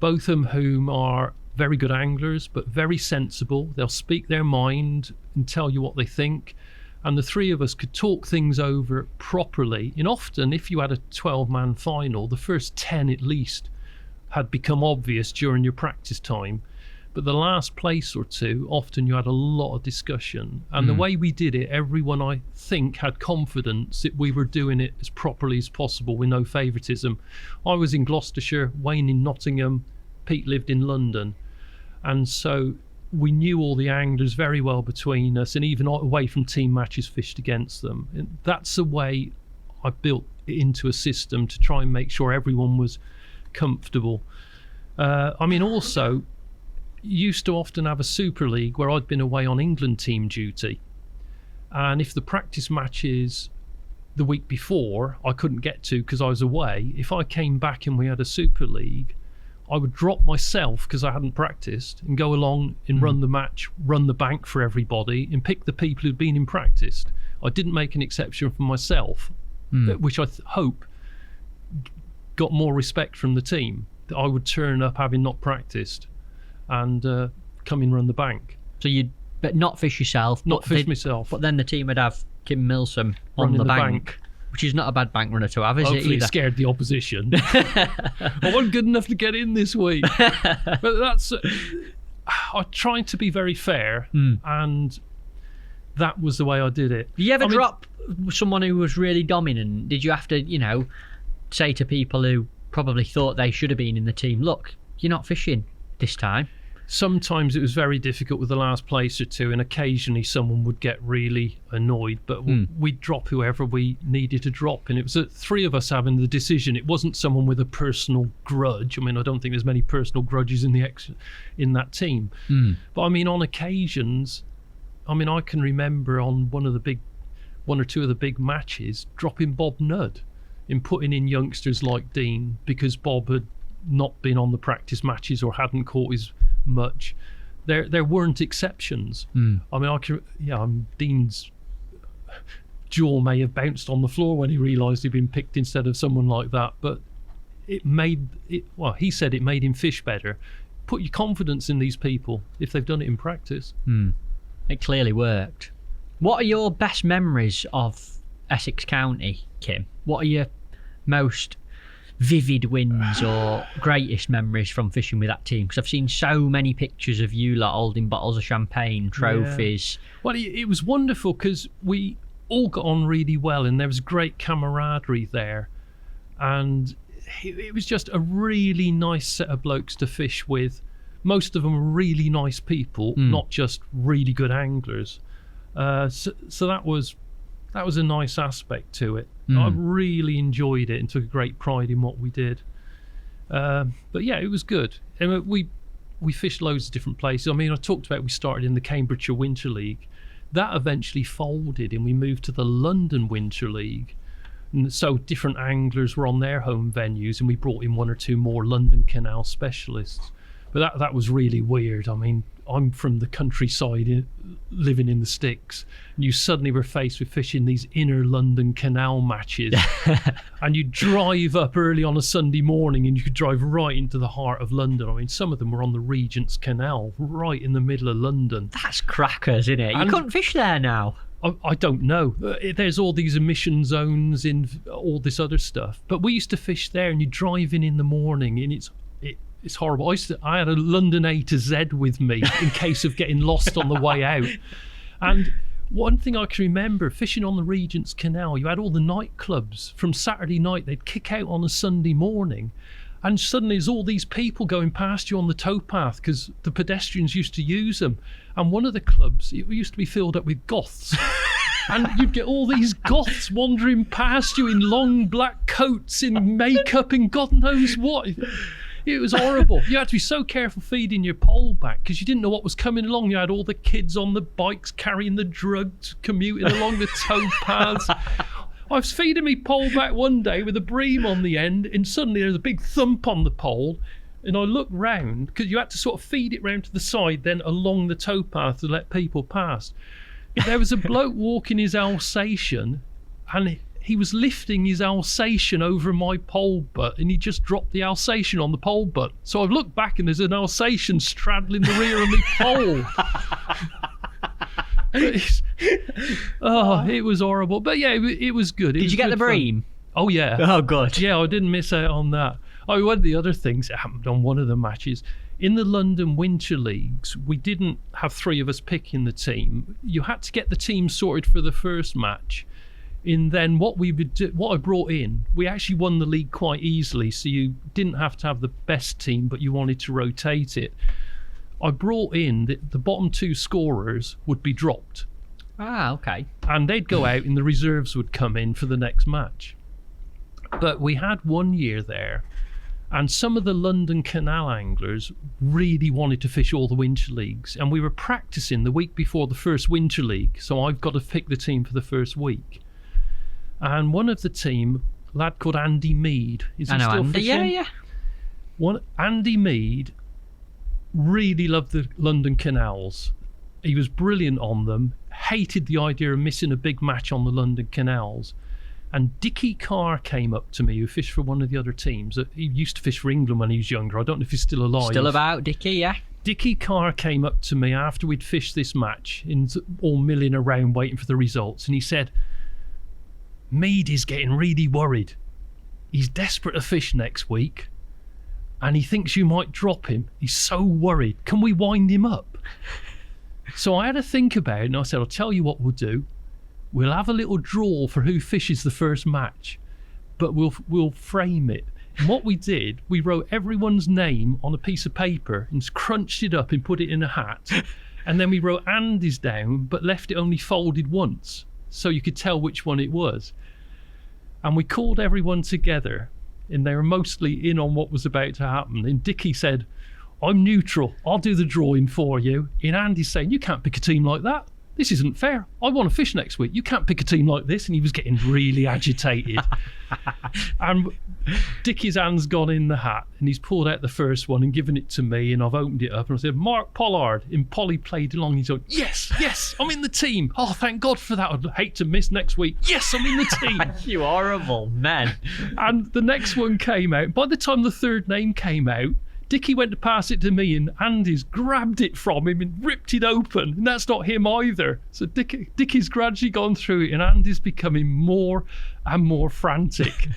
both of whom are very good anglers, but very sensible. They'll speak their mind and tell you what they think. And the three of us could talk things over properly. And often, if you had a 12-man final, the first 10 at least had become obvious during your practice time. But the last place or two, often you had a lot of discussion. And the way we did it, everyone, I think, had confidence that we were doing it as properly as possible with no favouritism. I was in Gloucestershire, Wayne in Nottingham, Pete lived in London. And so we knew all the anglers very well between us, and even away from team matches fished against them. And that's the way I built it into a system to try and make sure everyone was comfortable. I mean, also, used to often have a Super League where I'd been away on England team duty, And if the practice matches the week before I couldn't get to because I was away, if I came back and we had a Super League, I would drop myself because I hadn't practiced and go along and run the match, run the bank for everybody and pick the people who'd been in practice. I didn't make an exception for myself, which I hope got more respect from the team, that I would turn up having not practiced and come and run the bank. So you'd but not fish yourself. Not fish myself. But then the team would have Kim Milsom on Running the the bank, bank. which is not a bad bank runner to have, is Hopefully it either? it scared the opposition. I wasn't good enough to get in this week. But that's... I tried to be very fair, and that was the way I did it. Did you ever drop someone who was really dominant? Did you have to, say to people who probably thought they should have been in the team, look, you're not fishing this time? Sometimes it was very difficult with the last place or two, and occasionally someone would get really annoyed, but we'd drop whoever we needed to drop. And it was three of us having the decision. It wasn't someone with a personal grudge. I mean, I don't think there's many personal grudges in that team. But I mean, on occasions, I can remember on one or two of the big matches, dropping Bob Nudd and putting in youngsters like Dean because Bob had not been on the practice matches or hadn't caught his much. There weren't exceptions. Dean's jaw may have bounced on the floor when he realised he'd been picked instead of someone like that, but he said it made him fish better. Put your confidence in these people if they've done it in practice. It clearly worked. What are your best memories of Essex County, Kim? What are your most vivid wins or greatest memories from fishing with that team? Because I've seen so many pictures of you lot holding bottles of champagne, trophies. Yeah. Well, it was wonderful because we all got on really well and there was great camaraderie there, and it was just a really nice set of blokes to fish with. Most of them were really nice people, not just really good anglers. So that was a nice aspect to it. I really enjoyed it and took a great pride in what we did. But yeah, it was good. And we fished loads of different places. I talked about we started in the Cambridgeshire Winter League. That eventually folded and we moved to the London Winter League. And so different anglers were on their home venues and we brought in one or two more London Canal specialists. But that was really weird. I'm from the countryside, living in the sticks, and you suddenly were faced with fishing these inner London Canal matches. And you drive up early on a Sunday morning and you could drive right into the heart of London. Some of them were on the Regent's Canal, right in the middle of London. That's crackers, isn't it? You couldn't fish there now. I don't know. There's all these emission zones in all this other stuff. But we used to fish there, and you drive in the morning, and it's horrible. I had a London A to Z with me in case of getting lost on the way out. And one thing I can remember, fishing on the Regent's Canal, you had all the nightclubs. From Saturday night, they'd kick out on a Sunday morning. And suddenly there's all these people going past you on the towpath because the pedestrians used to use them. And one of the clubs, it used to be filled up with goths. And you'd get all these goths wandering past you in long black coats, in makeup and God knows what. It was horrible. You had to be so careful feeding your pole back because you didn't know what was coming along. You had all the kids on the bikes carrying the drugs, commuting along the towpaths. I was feeding me pole back one day with a bream on the end, and suddenly there's a big thump on the pole, and I looked round because you had to sort of feed it round to the side, then along the towpath to let people pass. There was a bloke walking his Alsatian, and he was lifting his Alsatian over my pole butt, and he just dropped the Alsatian on the pole butt. So I've looked back and there's an Alsatian straddling the rear of my pole. It was horrible. But yeah, it was good. Did you get the bream? Oh yeah. Oh good. Yeah, I didn't miss out on that. One of the other things that happened on one of the matches, in the London Winter Leagues, we didn't have three of us picking the team. You had to get the team sorted for the first match. And then what I brought in, we actually won the league quite easily, so you didn't have to have the best team, but you wanted to rotate it. I brought in the bottom two scorers would be dropped. Ah, okay. And they'd go out and the reserves would come in for the next match. But we had one year there, And some of the London Canal anglers really wanted to fish all the winter leagues. And we were practicing the week before the first winter league. So I've got to pick the team for the first week. And one of the team, a lad called Andy Mead. Is he still fishing? Yeah. Andy Mead really loved the London canals. He was brilliant on them, hated the idea of missing a big match on the London canals. And Dickie Carr came up to me, who fished for one of the other teams. He used to fish for England when he was younger. I don't know if he's still alive. Still about, Dickie, yeah. Dickie Carr came up to me after we'd fished this match, all milling around waiting for the results. And he said, Mead is getting really worried. He's desperate to fish next week. And he thinks you might drop him. He's so worried. Can we wind him up? So I had to think about it, and I said, I'll tell you what we'll do. We'll have a little draw for who fishes the first match, but we'll frame it. And what we did, we wrote everyone's name on a piece of paper and crunched it up and put it in a hat. And then we wrote Andy's down, but left it only folded once, so you could tell which one it was. And we called everyone together, and they were mostly in on what was about to happen. And Dickie said, I'm neutral. I'll do the drawing for you. And Andy's saying, you can't pick a team like that. This isn't fair. I want to fish next week. You can't pick a team like this. And he was getting really agitated. And Dickie's hand's gone in the hat, and he's pulled out the first one and given it to me, and I've opened it up and I said, Mark Pollard. And Polly played along. He's like, yes, I'm in the team. Oh, thank God for that. I'd hate to miss next week. Yes, I'm in the team. You horrible men. And the next one came out. By the time the third name came out, Dickie went to pass it to me, and Andy's grabbed it from him and ripped it open. And that's not him either. So Dickie's gradually gone through it, and Andy's becoming more and more frantic.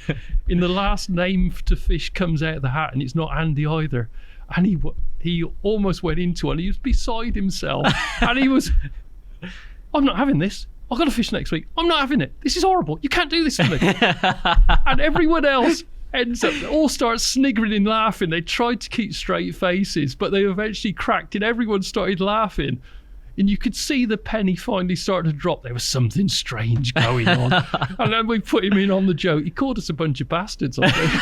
In the last name to fish comes out of the hat, and it's not Andy either. And he almost went into it. He was beside himself. And he was, I'm not having this. I've got to fish next week. I'm not having it. This is horrible. You can't do this to me. And everyone else ends up, all start sniggering and laughing. They tried to keep straight faces, but they eventually cracked and everyone started laughing. And you could see the penny finally starting to drop. There was something strange going on. And then we put him in on the joke. He called us a bunch of bastards, I think.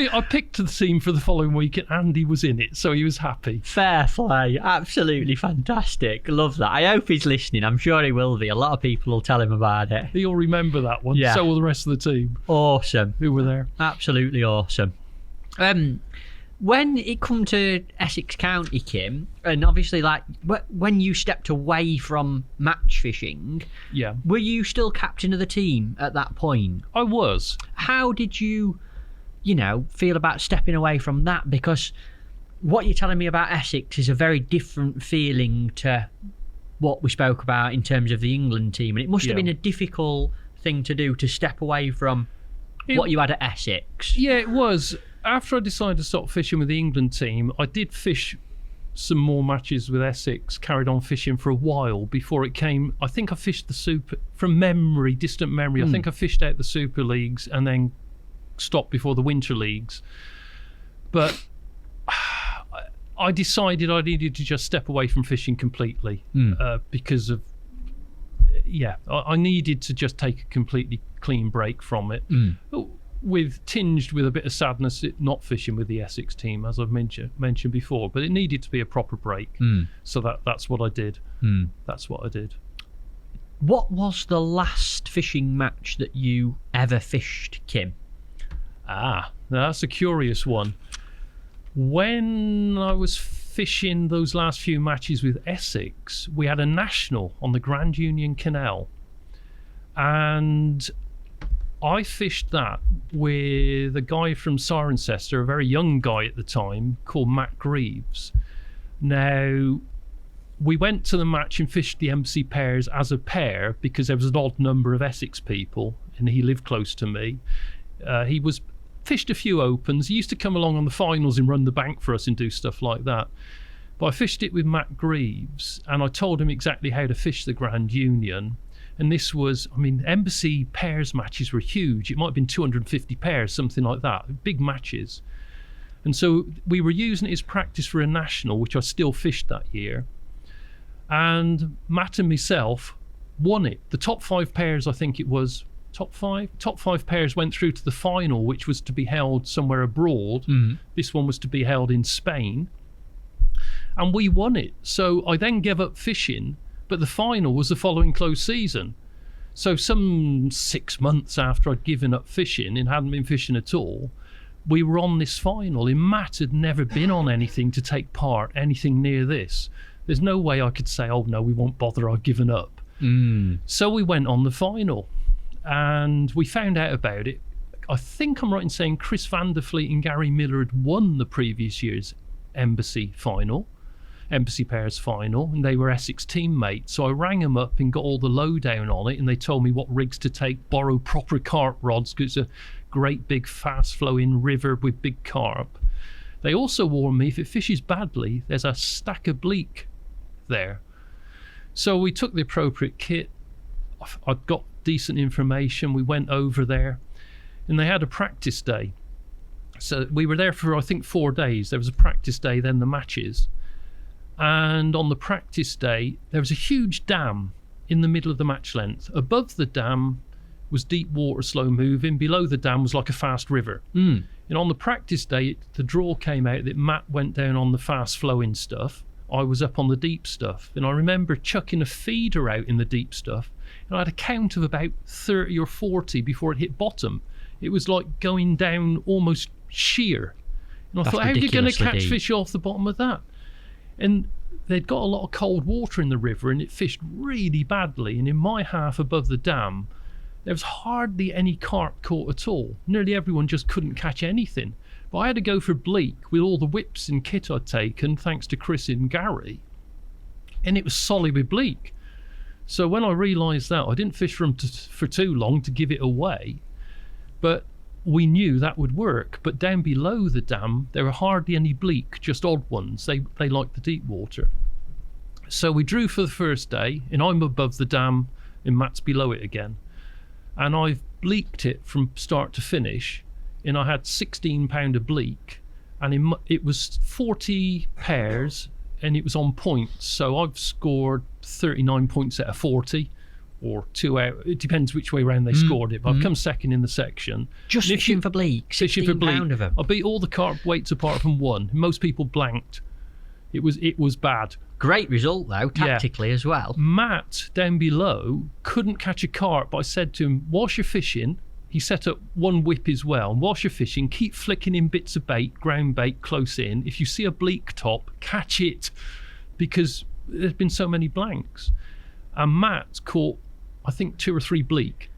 I picked the team for the following week, and Andy was in it, so he was happy. Fair play. Absolutely fantastic. Love that. I hope he's listening. I'm sure he will be. A lot of people will tell him about it. He'll remember that one. Yeah. So will the rest of the team. Awesome. Who were there. Absolutely awesome. When it come to Essex County, Kim, and obviously like when you stepped away from match fishing, yeah, were you still captain of the team at that point? I was. How did you feel about stepping away from that? Because what you're telling me about Essex is a very different feeling to what we spoke about in terms of the England team. And it must have been a difficult thing to do, to step away from what you had at Essex. Yeah, it was. After I decided to stop fishing with the England team, I did fish some more matches with Essex, carried on fishing for a while before it came. I think I fished the Super, from memory, distant memory, I think I fished out the Super Leagues and then stopped before the Winter Leagues. But I decided I needed to just step away from fishing completely because of, I needed to just take a completely clean break from it. Tinged with a bit of sadness at not fishing with the Essex team, as I've mentioned before, but it needed to be a proper break. So that's what I did. That's what I did. What was the last fishing match that you ever fished, Kim? That's a curious one. When I was fishing those last few matches with Essex, we had a national on the Grand Union Canal, and I fished that with a guy from Cirencester, a very young guy at the time, called Matt Greaves. Now, we went to the match and fished the MC pairs as a pair because there was an odd number of Essex people, and he lived close to me. He fished a few opens. He used to come along on the finals and run the bank for us and do stuff like that. But I fished it with Matt Greaves, and I told him exactly how to fish the Grand Union. And this was, embassy pairs matches were huge. It might have been 250 pairs, something like that, big matches. And so we were using it as practice for a national, which I still fished that year. And Matt and myself won it. The top 5 pairs, I think it was, top five pairs went through to the final, which was to be held somewhere abroad. This one was to be held in Spain, and we won it. So I then gave up fishing, but the final was the following close season. So some 6 months after I'd given up fishing and hadn't been fishing at all, we were on this final, and Matt had never been on anything to take part, anything near this. There's no way I could say, oh no, we won't bother, I've given up. So we went on the final, and we found out about it. I think I'm right in saying Chris van der Vliet and Gary Miller had won the previous year's Embassy Pairs final, and they were Essex teammates. So I rang them up and got all the lowdown on it, and they told me what rigs to take, borrow proper carp rods, because it's a great big fast flowing river with big carp. They also warned me if it fishes badly, there's a stack of bleak there. So we took the appropriate kit. I'd got decent information. We went over there, and they had a practice day. So we were there for, I think, 4 days. There was a practice day, then the matches. And on the practice day, there was a huge dam in the middle of the match length. Above the dam was deep water, slow moving. Below the dam was like a fast river. And on the practice day, the draw came out that Matt went down on the fast flowing stuff. I was up on the deep stuff. And I remember chucking a feeder out in the deep stuff, and I had a count of about 30 or 40 before it hit bottom. It was like going down almost sheer. And I thought, how are you going to catch fish off the bottom of that? And they'd got a lot of cold water in the river, and it fished really badly. And in my half above the dam, there was hardly any carp caught at all. Nearly everyone just couldn't catch anything. But I had to go for bleak with all the whips and kit I'd taken, thanks to Chris and Gary. And it was solid with bleak. So when I realised that, I didn't fish for too long to give it away. But we knew that would work. But down below the dam, there were hardly any bleak, just odd ones. They liked the deep water. So we drew for the first day, and I'm above the dam, and Matt's below it again. And I've bleaked it from start to finish, and I had 16 pound of bleak, and it was 40 pairs, and it was on points. So I've scored 39 points out of 40. Or 2 out. It depends which way around they scored it. But I've come second in the section. Just fishing for bleak. 16 pound of them. I beat all the carp weights apart from one. Most people blanked. It was bad. Great result though, tactically as well. Matt down below couldn't catch a carp, but I said to him, whilst you're fishing, he set up one whip as well. And whilst you're fishing, keep flicking in bits of bait, ground bait close in. If you see a bleak top, catch it, because there's been so many blanks. And Matt caught, I think, 2 or 3 bleak,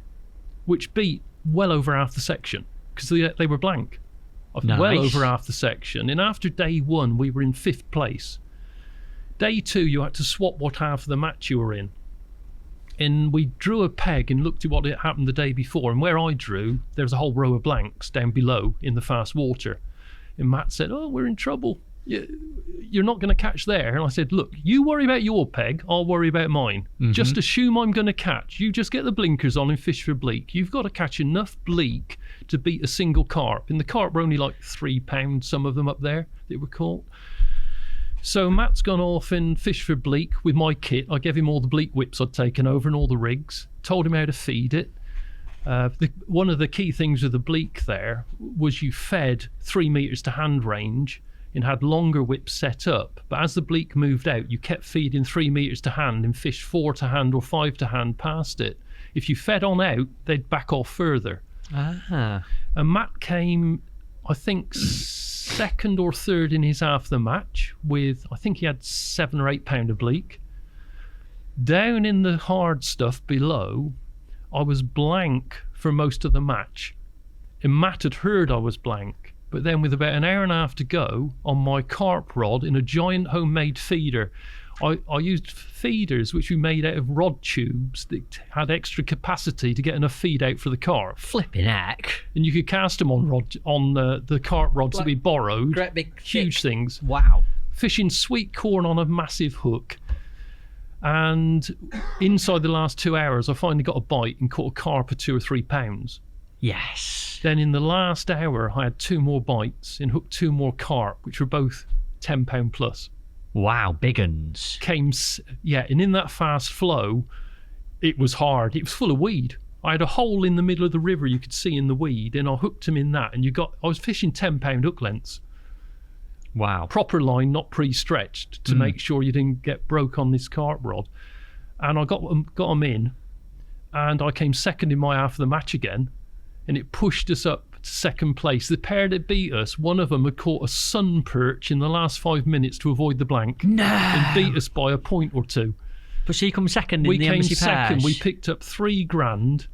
which beat well over half the section, because they were blank. Nice. Well over half the section. And after day 1, we were in 5th place. Day 2, you had to swap what half of the match you were in. And we drew a peg and looked at what had happened the day before. And where I drew, there was a whole row of blanks down below in the fast water. And Matt said, oh, we're in trouble. You're not going to catch there. And I said, look, you worry about your peg, I'll worry about mine. Just assume I'm going to catch. You just get the blinkers on and fish for bleak. You've got to catch enough bleak to beat a single carp. And the carp were only like 3 pounds, some of them up there that were caught. So Matt's gone off and fished for bleak with my kit. I gave him all the bleak whips I'd taken over and all the rigs. Told him how to feed it. One of the key things with the bleak there was you fed 3 metres to hand range and had longer whips set up. But as the bleak moved out, you kept feeding 3 metres to hand and fished 4 to hand or 5 to hand past it. If you fed on out, they'd back off further. And Matt came, I think, 2nd or 3rd in his half of the match with, I think he had 7 or 8 pound of bleak. Down in the hard stuff below, I was blank for most of the match. And Matt had heard I was blank. But then with about an hour and a half to go, on my carp rod in a giant homemade feeder, I used feeders which we made out of rod tubes that had extra capacity to get enough feed out for the carp. Flipping heck. And you could cast them on the carp rods that we borrowed. Great big huge things. Wow. Fishing sweet corn on a massive hook. And inside the last 2 hours, I finally got a bite and caught a carp of 2 or 3 pounds. Yes. Then in the last hour, I had 2 more bites and hooked 2 more carp, which were both £10 plus. Wow, big uns. And in that fast flow, it was hard. It was full of weed. I had a hole in the middle of the river you could see in the weed, and I hooked him in that. And I was fishing 10-pound hook lengths. Wow. Proper line, not pre-stretched, to make sure you didn't get broke on this carp rod. And I got them in, and I came second in my half of the match again, and it pushed us up to second place. The pair that beat us, one of them had caught a sun perch in the last 5 minutes to avoid the blank. No. And beat us by a point or two. But so you come second in We the came embassy second. pairs? We picked up $3,000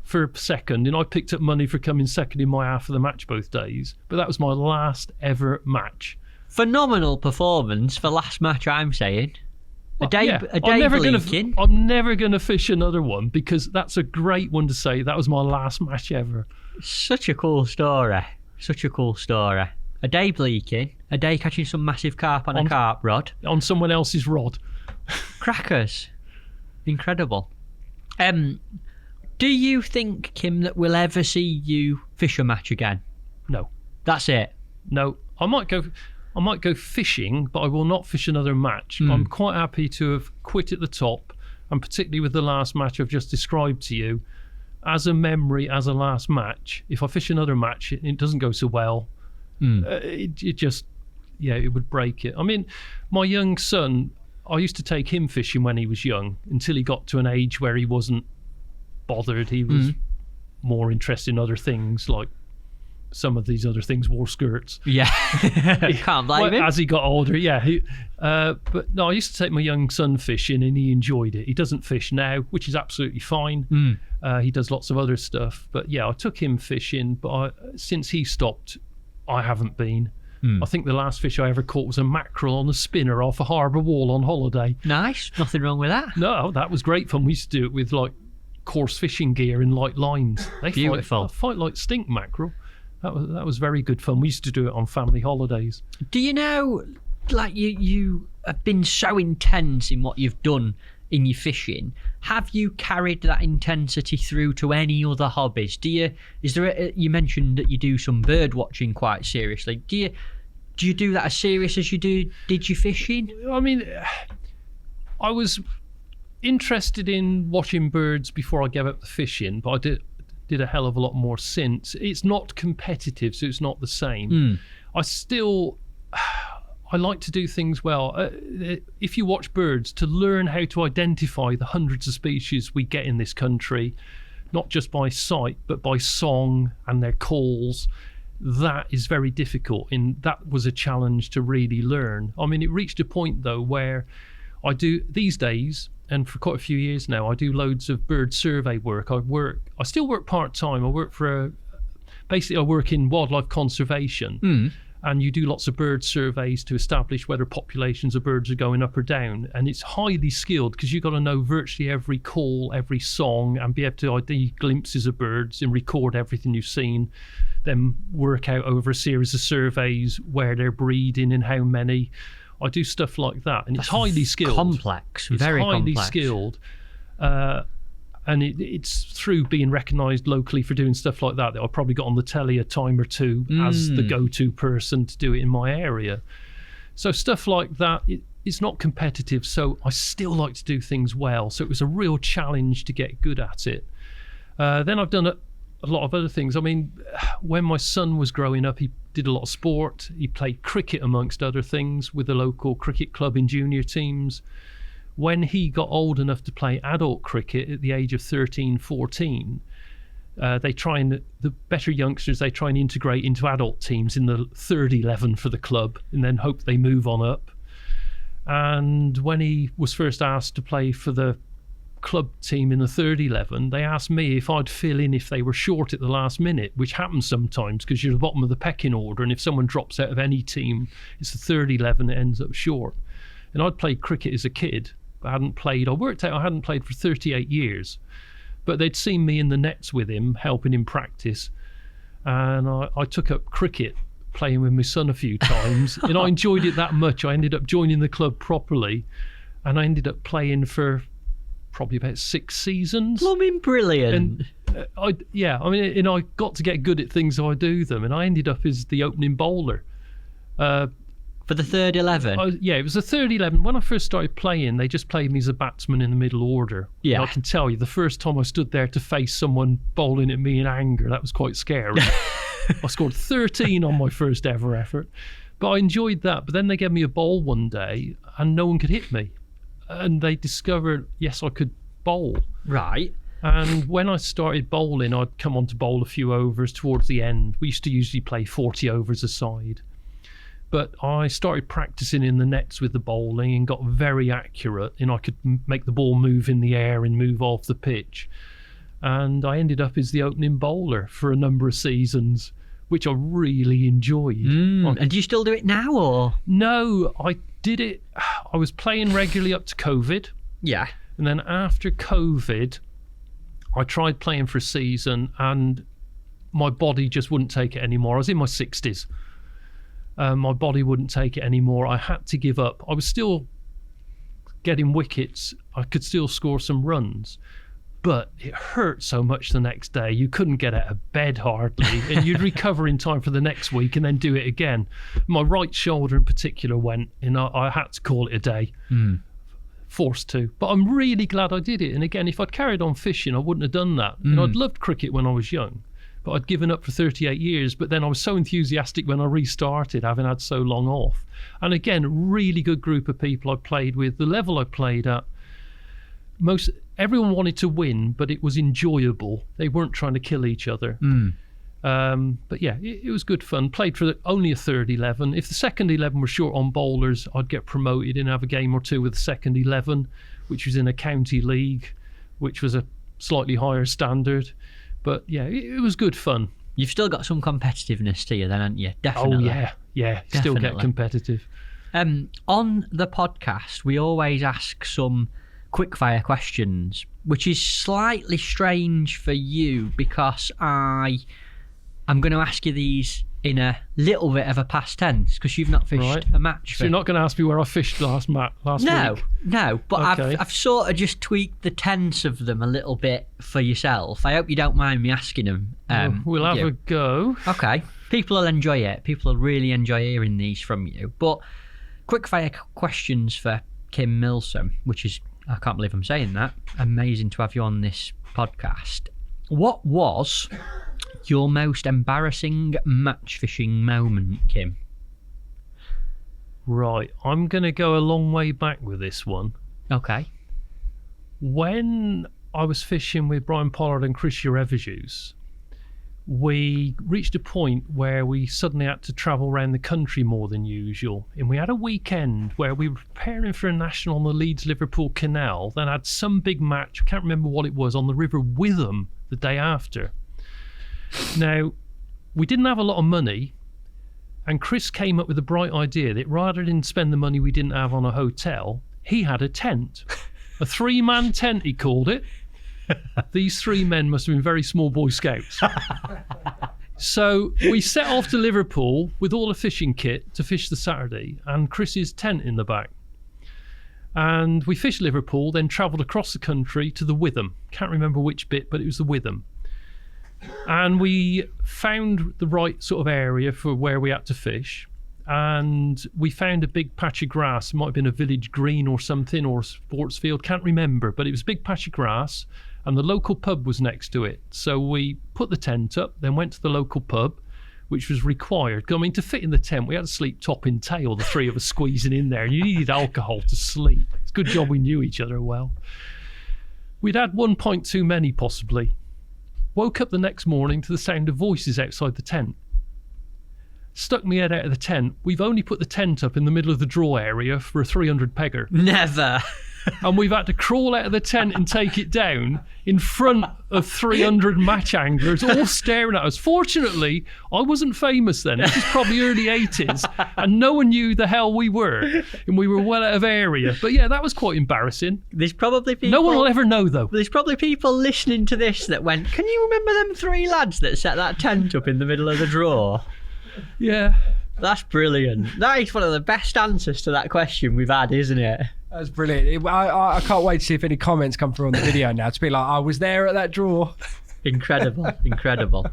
for second, and I picked up money for coming second in my half of the match both days. But that was my last ever match. Phenomenal performance for last match, I'm saying. A day bleaking. I'm never gonna fish another one, because that's a great one to say. That was my last match ever. Such a cool story. Such a cool story. A day bleaking. A day catching some massive carp on a carp rod. On someone else's rod. Crackers. Incredible. Do you think, Kim, that we'll ever see you fish a match again? No. That's it? No. I might go fishing, but I will not fish another match. I'm quite happy to have quit at the top, and particularly with the last match I've just described to you, as a memory, as a last match. If I fish another match, it doesn't go so well. It would break it. I mean, my young son, I used to take him fishing when he was young, until he got to an age where he wasn't bothered. He was more interested in other things, like some of these other things wore skirts. Yeah. Can't blame him. As he got older, yeah. But no, I used to take my young son fishing, and he enjoyed it. He doesn't fish now, which is absolutely fine. He does lots of other stuff. But yeah, I took him fishing, but since he stopped, I haven't been. I think the last fish I ever caught was a mackerel on a spinner off a harbour wall on holiday. Nice. Nothing wrong with that. No, that was great fun. We used to do it with like coarse fishing gear and light lines. They Beautiful. fight like stink mackerel. That was very good fun. We used to do it on family holidays. Do you know, like you have been so intense in what you've done in your fishing. Have you carried that intensity through to any other hobbies? You mentioned that you do some bird watching quite seriously. Do you do that as serious as you did your fishing? I mean, I was interested in watching birds before I gave up the fishing, but I did a hell of a lot more since. It's not competitive, so it's not the same. I like to do things well. If you watch birds, to learn how to identify the hundreds of species we get in this country, not just by sight, but by song and their calls, that is very difficult. And that was a challenge to really learn. I mean, it reached a point, though, where I do, these days, and for quite a few years now, I do loads of bird survey work. I still work part-time. I work I work in wildlife conservation. And you do lots of bird surveys to establish whether populations of birds are going up or down. And it's highly skilled, because you've got to know virtually every call, every song, and be able to ID glimpses of birds and record everything you've seen, then work out over a series of surveys where they're breeding and how many. I do stuff like that, and it's highly skilled. Complex, very highly complex. skilled. And it's through being recognised locally for doing stuff like that I probably got on the telly a time or two as the go-to person to do it in my area. So stuff like that, it's not competitive, so I still like to do things well. So it was a real challenge to get good at it. Then I've done a lot of other things. I mean, when my son was growing up, he did a lot of sport. He played cricket, amongst other things, with the local cricket club in junior teams. When he got old enough to play adult cricket at the age of 13, 14, the better youngsters, they try and integrate into adult teams in the third 11 for the club, and then hope they move on up. And when he was first asked to play for the club team in the third 11, they asked me if I'd fill in if they were short at the last minute, which happens sometimes because you're at the bottom of the pecking order, and if someone drops out of any team, it's the third 11 that ends up short. And I'd played cricket as a kid. I worked out I hadn't played for 38 years, but they'd seen me in the nets with him, helping him practice, and I took up cricket, playing with my son a few times, and I enjoyed it that much. I ended up joining the club properly, and I ended up playing for probably about 6 seasons. Blooming brilliant. And I got to get good at things, so I do them, and I ended up as the opening bowler. For the third 11? Yeah, it was the third 11. When I first started playing, they just played me as a batsman in the middle order. Yeah. And I can tell you, the first time I stood there to face someone bowling at me in anger, that was quite scary. I scored 13 on my first ever effort. But I enjoyed that. But then they gave me a bowl one day and no one could hit me. And they discovered, yes, I could bowl. Right. And when I started bowling, I'd come on to bowl a few overs towards the end. We used to usually play 40 overs a side. But I started practicing in the nets with the bowling and got very accurate, and I could make the ball move in the air and move off the pitch. And I ended up as the opening bowler for a number of seasons, which I really enjoyed. And do you still do it now, or? No, I did it. I was playing regularly up to COVID. Yeah. And then after COVID, I tried playing for a season and my body just wouldn't take it anymore. I was in my 60s. My body wouldn't take it anymore. I had to give up. I was still getting wickets. I could still score some runs. But it hurt so much the next day. You couldn't get out of bed hardly. And you'd recover in time for the next week and then do it again. My right shoulder in particular went, and I had to call it a day. Forced to. But I'm really glad I did it. And again, if I'd carried on fishing, I wouldn't have done that. And I'd loved cricket when I was young. But I'd given up for 38 years. But then I was so enthusiastic when I restarted, having had so long off. And again, really good group of people I played with. The level I played at, everyone wanted to win, but it was enjoyable. They weren't trying to kill each other. But yeah, it was good fun. Played for only a third 11. If the second 11 were short on bowlers, I'd get promoted and have a game or two with the second 11, which was in a county league, which was a slightly higher standard. But yeah, it was good fun. You've still got some competitiveness to you then, haven't you? Definitely. Oh yeah, still get competitive. On the podcast, we always ask some quickfire questions, which is slightly strange for you because I'm going to ask you these in a little bit of a past tense because you've not fished a match. So you're not going to ask me where I fished last week? No, but Okay. I've sort of just tweaked the tense of them a little bit for yourself. I hope you don't mind me asking them. We'll have a go. Okay. People will enjoy it. People will really enjoy hearing these from you. But quickfire questions for Kim Milsom, which is, I can't believe I'm saying that. Amazing to have you on this podcast. What was your most embarrassing match fishing moment, Kim? Right, I'm going to go a long way back with this one. Okay. When I was fishing with Brian Pollard and Chris Urevicius, we reached a point where we suddenly had to travel around the country more than usual. And we had a weekend where we were preparing for a national on the Leeds-Liverpool Canal, then had some big match, I can't remember what it was, on the River Witham the day after. Now, we didn't have a lot of money, and Chris came up with a bright idea that rather than spend the money we didn't have on a hotel, he had a tent. A 3-man tent, he called it. These 3 men must have been very small Boy Scouts. So we set off to Liverpool with all the fishing kit to fish the Saturday and Chris's tent in the back. And we fished Liverpool, then travelled across the country to the Witham. Can't remember which bit, but it was the Witham. And we found the right sort of area for where we had to fish. And we found a big patch of grass. It might have been a village green or something, or a sports field, can't remember. But it was a big patch of grass, and the local pub was next to it. So we put the tent up, then went to the local pub, which was required. I mean, to fit in the tent, we had to sleep top and tail, the 3 of us squeezing in there. And you needed alcohol to sleep. It's a good job we knew each other well. We'd had 1 pint too many, possibly. Woke up the next morning to the sound of voices outside the tent. Stuck my head out of the tent. We've only put the tent up in the middle of the draw area for a 300 pegger. Never. And we've had to crawl out of the tent and take it down in front of 300 match anglers all staring at us. Fortunately, I wasn't famous then. It was probably early 80s and no one knew the hell we were, and we were well out of area. But yeah, that was quite embarrassing. There's probably people... No one will ever know though. There's probably people listening to this that went, can you remember them 3 lads that set that tent up in the middle of the draw? Yeah. That's brilliant. That is one of the best answers to that question we've had, isn't it? That's brilliant. I can't wait to see if any comments come through on the video now to be like, I was there at that draw. Incredible.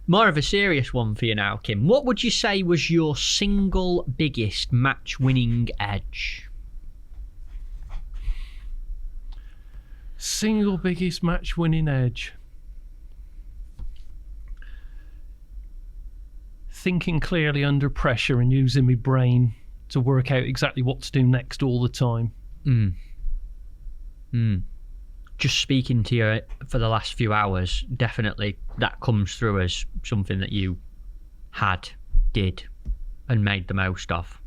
More of a serious one for you now, Kim. What would you say was your single biggest match-winning edge? Single biggest match-winning edge. Thinking clearly under pressure and using my brain to work out exactly what to do next all the time. Just speaking to you for the last few hours, definitely that comes through as something that you did, and made the most of.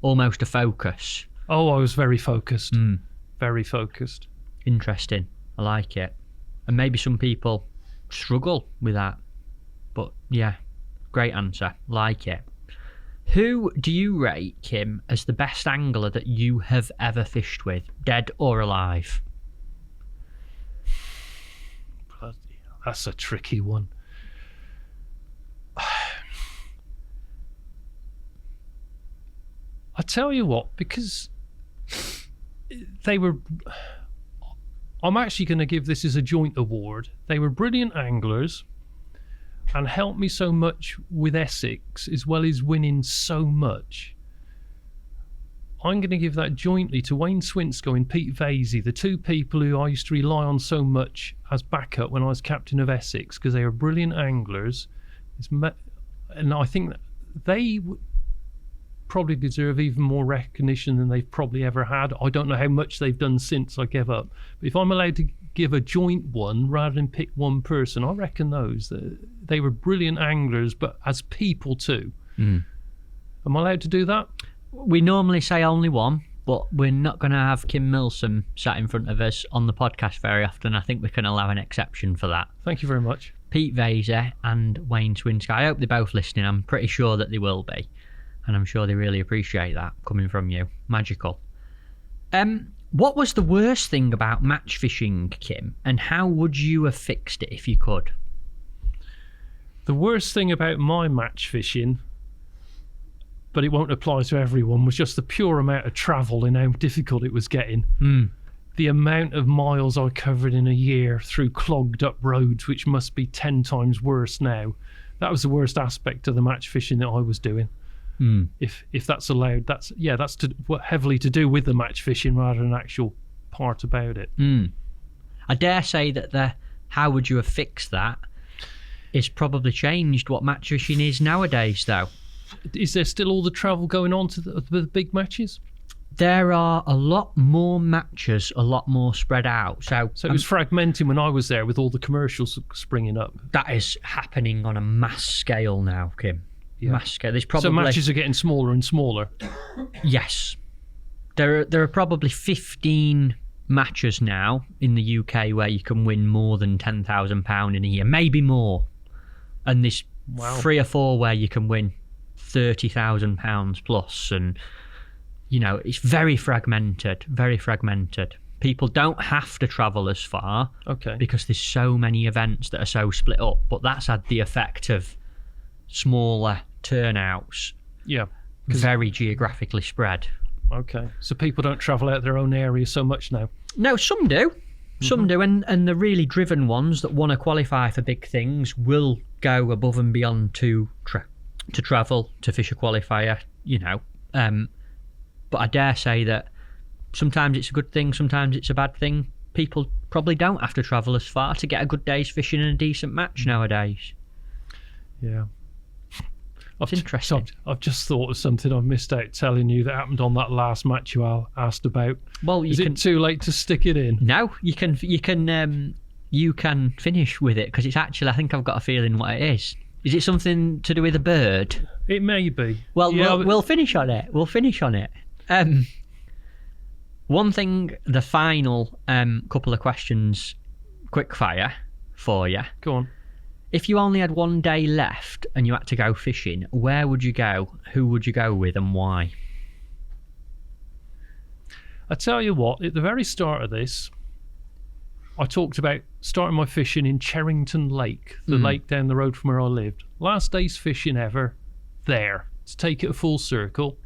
Almost a focus. Oh, I was very focused. Very focused. Interesting. I like it. And maybe some people struggle with that. But yeah, great answer. Like it. Who do you rate, Kim, as the best angler that you have ever fished with, dead or alive? Bloody, that's a tricky one. I tell you what, because they were... I'm actually going to give this as a joint award. They were brilliant anglers and helped me so much with Essex, as well as winning so much. I'm going to give that jointly to Wayne Swinsko and Pete Vasey, the two people who I used to rely on so much as backup when I was captain of Essex, because they were brilliant anglers. And I think that they probably deserve even more recognition than they've probably ever had. I don't know how much they've done since I gave up. But if I'm allowed to give a joint one rather than pick one person, I reckon they were brilliant anglers, but as people too. Am I allowed to do that? We normally say only one, but we're not going to have Kim Milsom sat in front of us on the podcast very often. I think we can allow an exception for that. Thank you very much. Pete Vasey and Wayne Swinsko. I hope they're both listening. I'm pretty sure that they will be. And I'm sure they really appreciate that coming from you. Magical. What was the worst thing about match fishing, Kim? And how would you have fixed it if you could? The worst thing about my match fishing, but it won't apply to everyone, was just the pure amount of travel and how difficult it was getting. The amount of miles I covered in a year through clogged up roads, which must be 10 times worse now. That was the worst aspect of the match fishing that I was doing. If that's allowed, that's heavily to do with the match fishing rather than an actual part about it. I dare say that the how would you have fixed that is probably changed what match fishing is nowadays, though. Is there still all the travel going on to the big matches? There are a lot more matches, a lot more spread out. So it was fragmenting when I was there with all the commercials springing up. That is happening on a mass scale now, Kim. Yeah. Mass scale. There's probably... So matches are getting smaller and smaller? Yes. There are probably 15 matches now in the UK where you can win more than £10,000 in a year, maybe more. And there's 3 or 4 where you can win £30,000 plus. And, you know, it's very fragmented, very fragmented. People don't have to travel as far because there's so many events that are so split up. But that's had the effect of smaller turnouts. Yeah. Very geographically spread. Okay. So people don't travel out their own area so much now? No, some do. Some do. And the really driven ones that want to qualify for big things will go above and beyond to travel, to fish a qualifier, you know. But I dare say that sometimes it's a good thing, sometimes it's a bad thing. People probably don't have to travel as far to get a good day's fishing and a decent match nowadays. Yeah. It's interesting. I've just thought of something I've missed out telling you that happened on that last match you asked about. Well, is it too late to stick it in? No, you can finish with it, because it's actually, I think I've got a feeling what it is. Is it something to do with a bird? It may be. Well, yeah, we'll finish on it. One thing, the final couple of questions, quick fire for you. Go on. If you only had one day left and you had to go fishing, where would you go? Who would you go with, and why? I tell you what, at the very start of this, I talked about starting my fishing in Cherrington Lake, the lake down the road from where I lived. Last day's fishing ever there, to take it a full circle.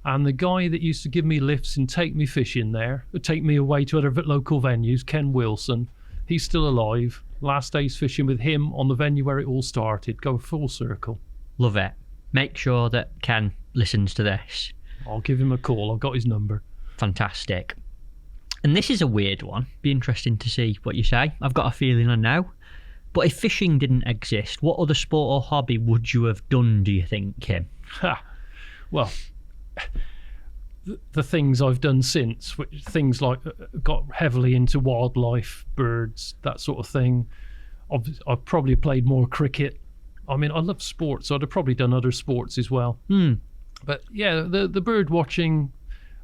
And the guy that used to give me lifts and take me fishing there, or take me away to other local venues, Ken Wilson, he's still alive. Last day's fishing with him on the venue where it all started. Go full circle. Love it. Make sure that Ken listens to this. I'll give him a call. I've got his number. Fantastic. And this is a weird one. Be interesting to see what you say. I've got a feeling I know. But if fishing didn't exist, what other sport or hobby would you have done, do you think, Kim? Well, the things I've done since, things like got heavily into wildlife, birds, that sort of thing. I've probably played more cricket. I mean, I love sports, so I'd have probably done other sports as well. But yeah, the bird watching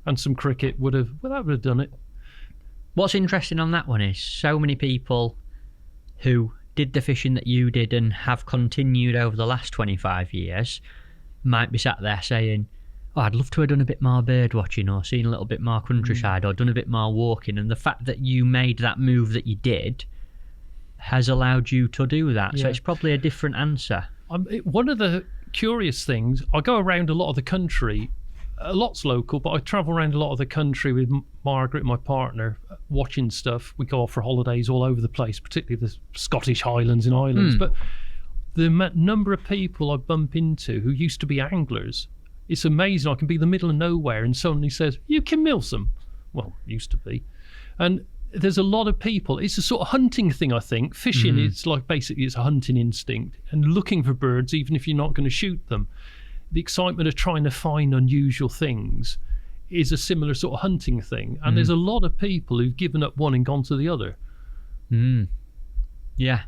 and some cricket would have done it. What's interesting on that one is so many people who did the fishing that you did and have continued over the last 25 years might be sat there saying, oh, I'd love to have done a bit more bird watching or seen a little bit more countryside or done a bit more walking. And the fact that you made that move that you did has allowed you to do that. Yeah. So it's probably a different answer. One of the curious things, I go around a lot of the country, a lot's local, but I travel around a lot of the country with Margaret, my partner, watching stuff. We go off for holidays all over the place, particularly the Scottish Highlands and Islands. But the number of people I bump into who used to be anglers, it's amazing. I can be in the middle of nowhere and suddenly says, you Kim Milsom? Well, used to be. And there's a lot of people. It's a sort of hunting thing, I think. Fishing, it's like basically it's a hunting instinct. And looking for birds, even if you're not going to shoot them. The excitement of trying to find unusual things is a similar sort of hunting thing. And there's a lot of people who've given up one and gone to the other. Yeah.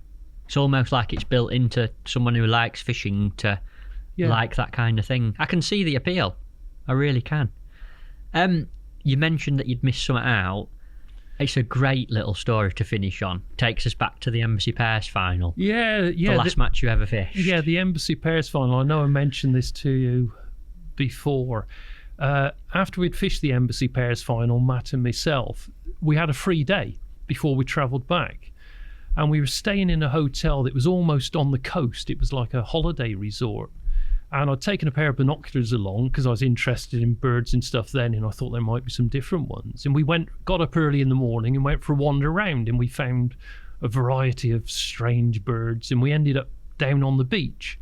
It's almost like it's built into someone who likes fishing to like that kind of thing. I can see the appeal. I really can. You mentioned that you'd missed something out. It's a great little story to finish on. Takes us back to the Embassy Pairs final. Yeah. The last match you ever fished. Yeah, the Embassy Pairs final. I know I mentioned this to you before. After we'd fished the Embassy Pairs final, Matt and myself, we had a free day before we travelled back. And we were staying in a hotel that was almost on the coast. It was like a holiday resort. And I'd taken a pair of binoculars along because I was interested in birds and stuff then, and I thought there might be some different ones. And we got up early in the morning and went for a wander around, and we found a variety of strange birds, and we ended up down on the beach.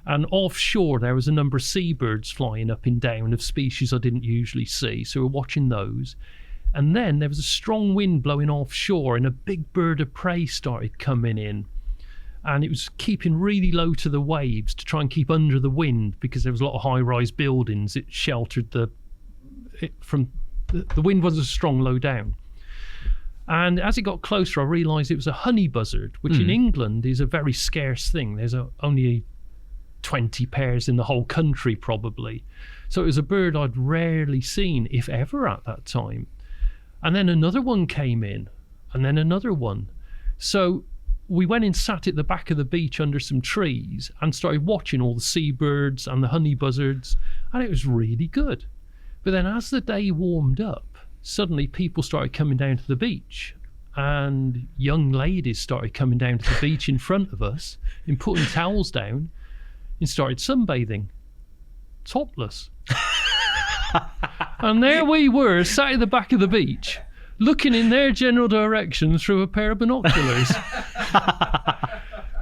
And offshore there was a number of seabirds flying up and down of species I didn't usually see, so we're watching those. And then there was a strong wind blowing offshore, and a big bird of prey started coming in. And it was keeping really low to the waves to try and keep under the wind because there was a lot of high-rise buildings. It sheltered the wind wasn't strong low down. And as it got closer, I realised it was a honey buzzard, which in England is a very scarce thing. There's only 20 pairs in the whole country probably. So it was a bird I'd rarely seen, if ever, at that time. And then another one came in, and then another one. So we went and sat at the back of the beach under some trees and started watching all the seabirds and the honey buzzards, and it was really good. But then as the day warmed up, suddenly people started coming down to the beach, and young ladies started coming down to the beach in front of us and putting towels down and started sunbathing, topless. And there we were, sat at the back of the beach, looking in their general direction through a pair of binoculars.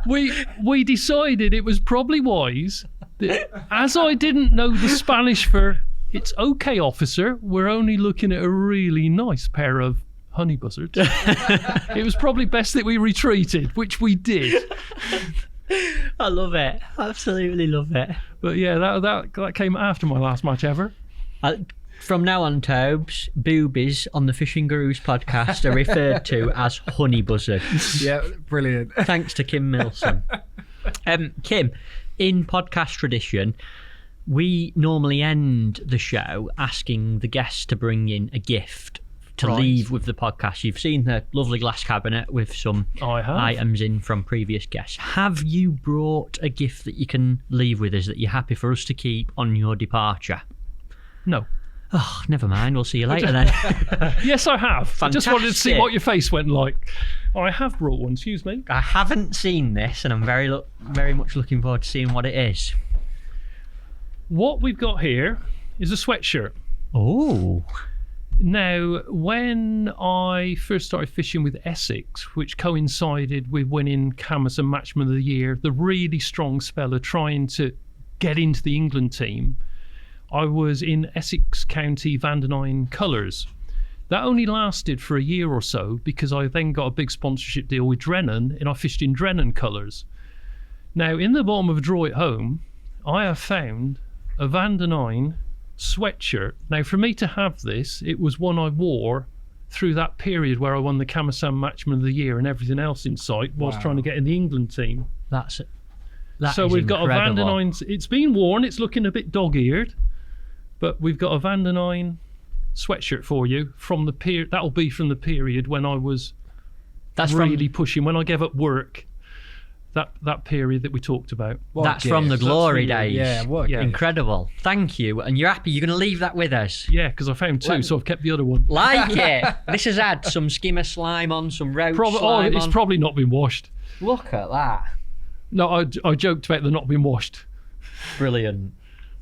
We decided it was probably wise that, as I didn't know the Spanish for "it's okay, officer, we're only looking at a really nice pair of honey buzzards," it was probably best that we retreated, which we did. I love it. Absolutely love it. But yeah, that came after my last match ever. From now on, Tobes, boobies on the Fishing Gurus podcast are referred to as honey buzzards. Yeah, brilliant. Thanks to Kim Milsom. Kim, in podcast tradition, we normally end the show asking the guests to bring in a gift to leave with the podcast. You've seen the lovely glass cabinet with some items in from previous guests. Have you brought a gift that you can leave with us that you're happy for us to keep on your departure? No. Oh, never mind. We'll see you later then. Yes, I have. Fantastic. I just wanted to see what your face went like. I have brought one, excuse me. I haven't seen this, and I'm very much looking forward to seeing what it is. What we've got here is a sweatshirt. Oh. Now, when I first started fishing with Essex, which coincided with winning Camerson Matchman of the Year, the really strong spell of trying to get into the England team, I was in Essex County Vandenine colours. That only lasted for a year or so because I then got a big sponsorship deal with Drennan and I fished in Drennan colours. Now, in the bottom of a drawer at home, I have found a Vandenine sweatshirt. Now, for me to have this, it was one I wore through that period where I won the Camerson Matchman of the Year and everything else in sight whilst trying to get in the England team. So we've got a Vandenine. It's been worn. It's looking a bit dog-eared, but we've got a Vandenine sweatshirt for you from the period. That'll be from the period when I was really pushing, when I gave up work. That period that we talked about. That's from the glory days. Yeah, incredible. Thank you. And you're happy? You're going to leave that with us? Yeah, because I found two, so I've kept the other one. Like it. This has had some skimmer slime on, some roach slime it's on. probably not been washed. Look at that. No, I joked about the not being washed. Brilliant.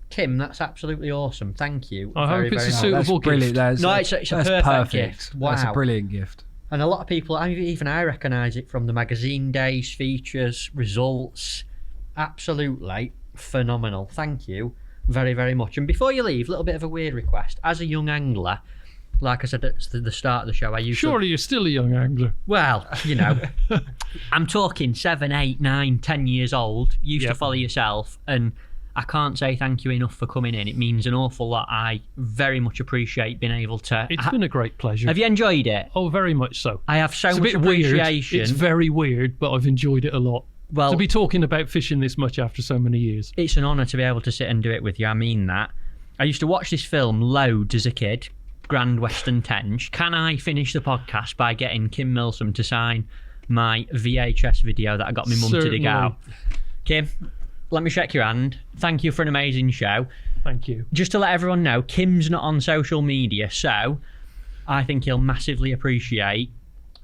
Kim, that's absolutely awesome. Thank you. I hope it's a suitable gift. Brilliant. It's a perfect gift. Wow. That's a brilliant gift. And a lot of people, even I recognise it from the magazine days, features, results. Absolutely phenomenal. Thank you very, very much. And before you leave, a little bit of a weird request. As a young angler, like I said at the start of the show, I used Surely you're still a young angler. Well, I'm talking 7, 8, 9, 10 years old, used to follow yourself, and I can't say thank you enough for coming in. It means an awful lot. I very much appreciate being able to... It's been a great pleasure. Have you enjoyed it? Oh, very much so. I have so it's much a bit appreciation. Weird. It's very weird, but I've enjoyed it a lot. Well, to be talking about fishing this much after so many years. It's an honour to be able to sit and do it with you. I mean that. I used to watch this film loads as a kid, Grand Western Tench. Can I finish the podcast by getting Kim Milsom to sign my VHS video that I got my mum to dig out? Kim, let me shake your hand. Thank you for an amazing show. Thank you. Just to let everyone know, Kim's not on social media, so I think he'll massively appreciate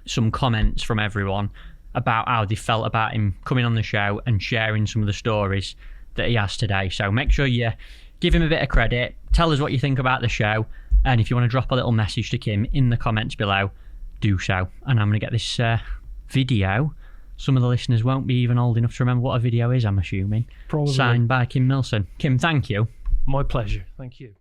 some comments from everyone about how they felt about him coming on the show and sharing some of the stories that he has today. So make sure you give him a bit of credit, tell us what you think about the show, and if you want to drop a little message to Kim in the comments below, do so. And I'm going to get this video. Some of the listeners won't be even old enough to remember what a video is, I'm assuming. Probably. Signed by Kim Milsom. Kim, thank you. My pleasure. Thank you.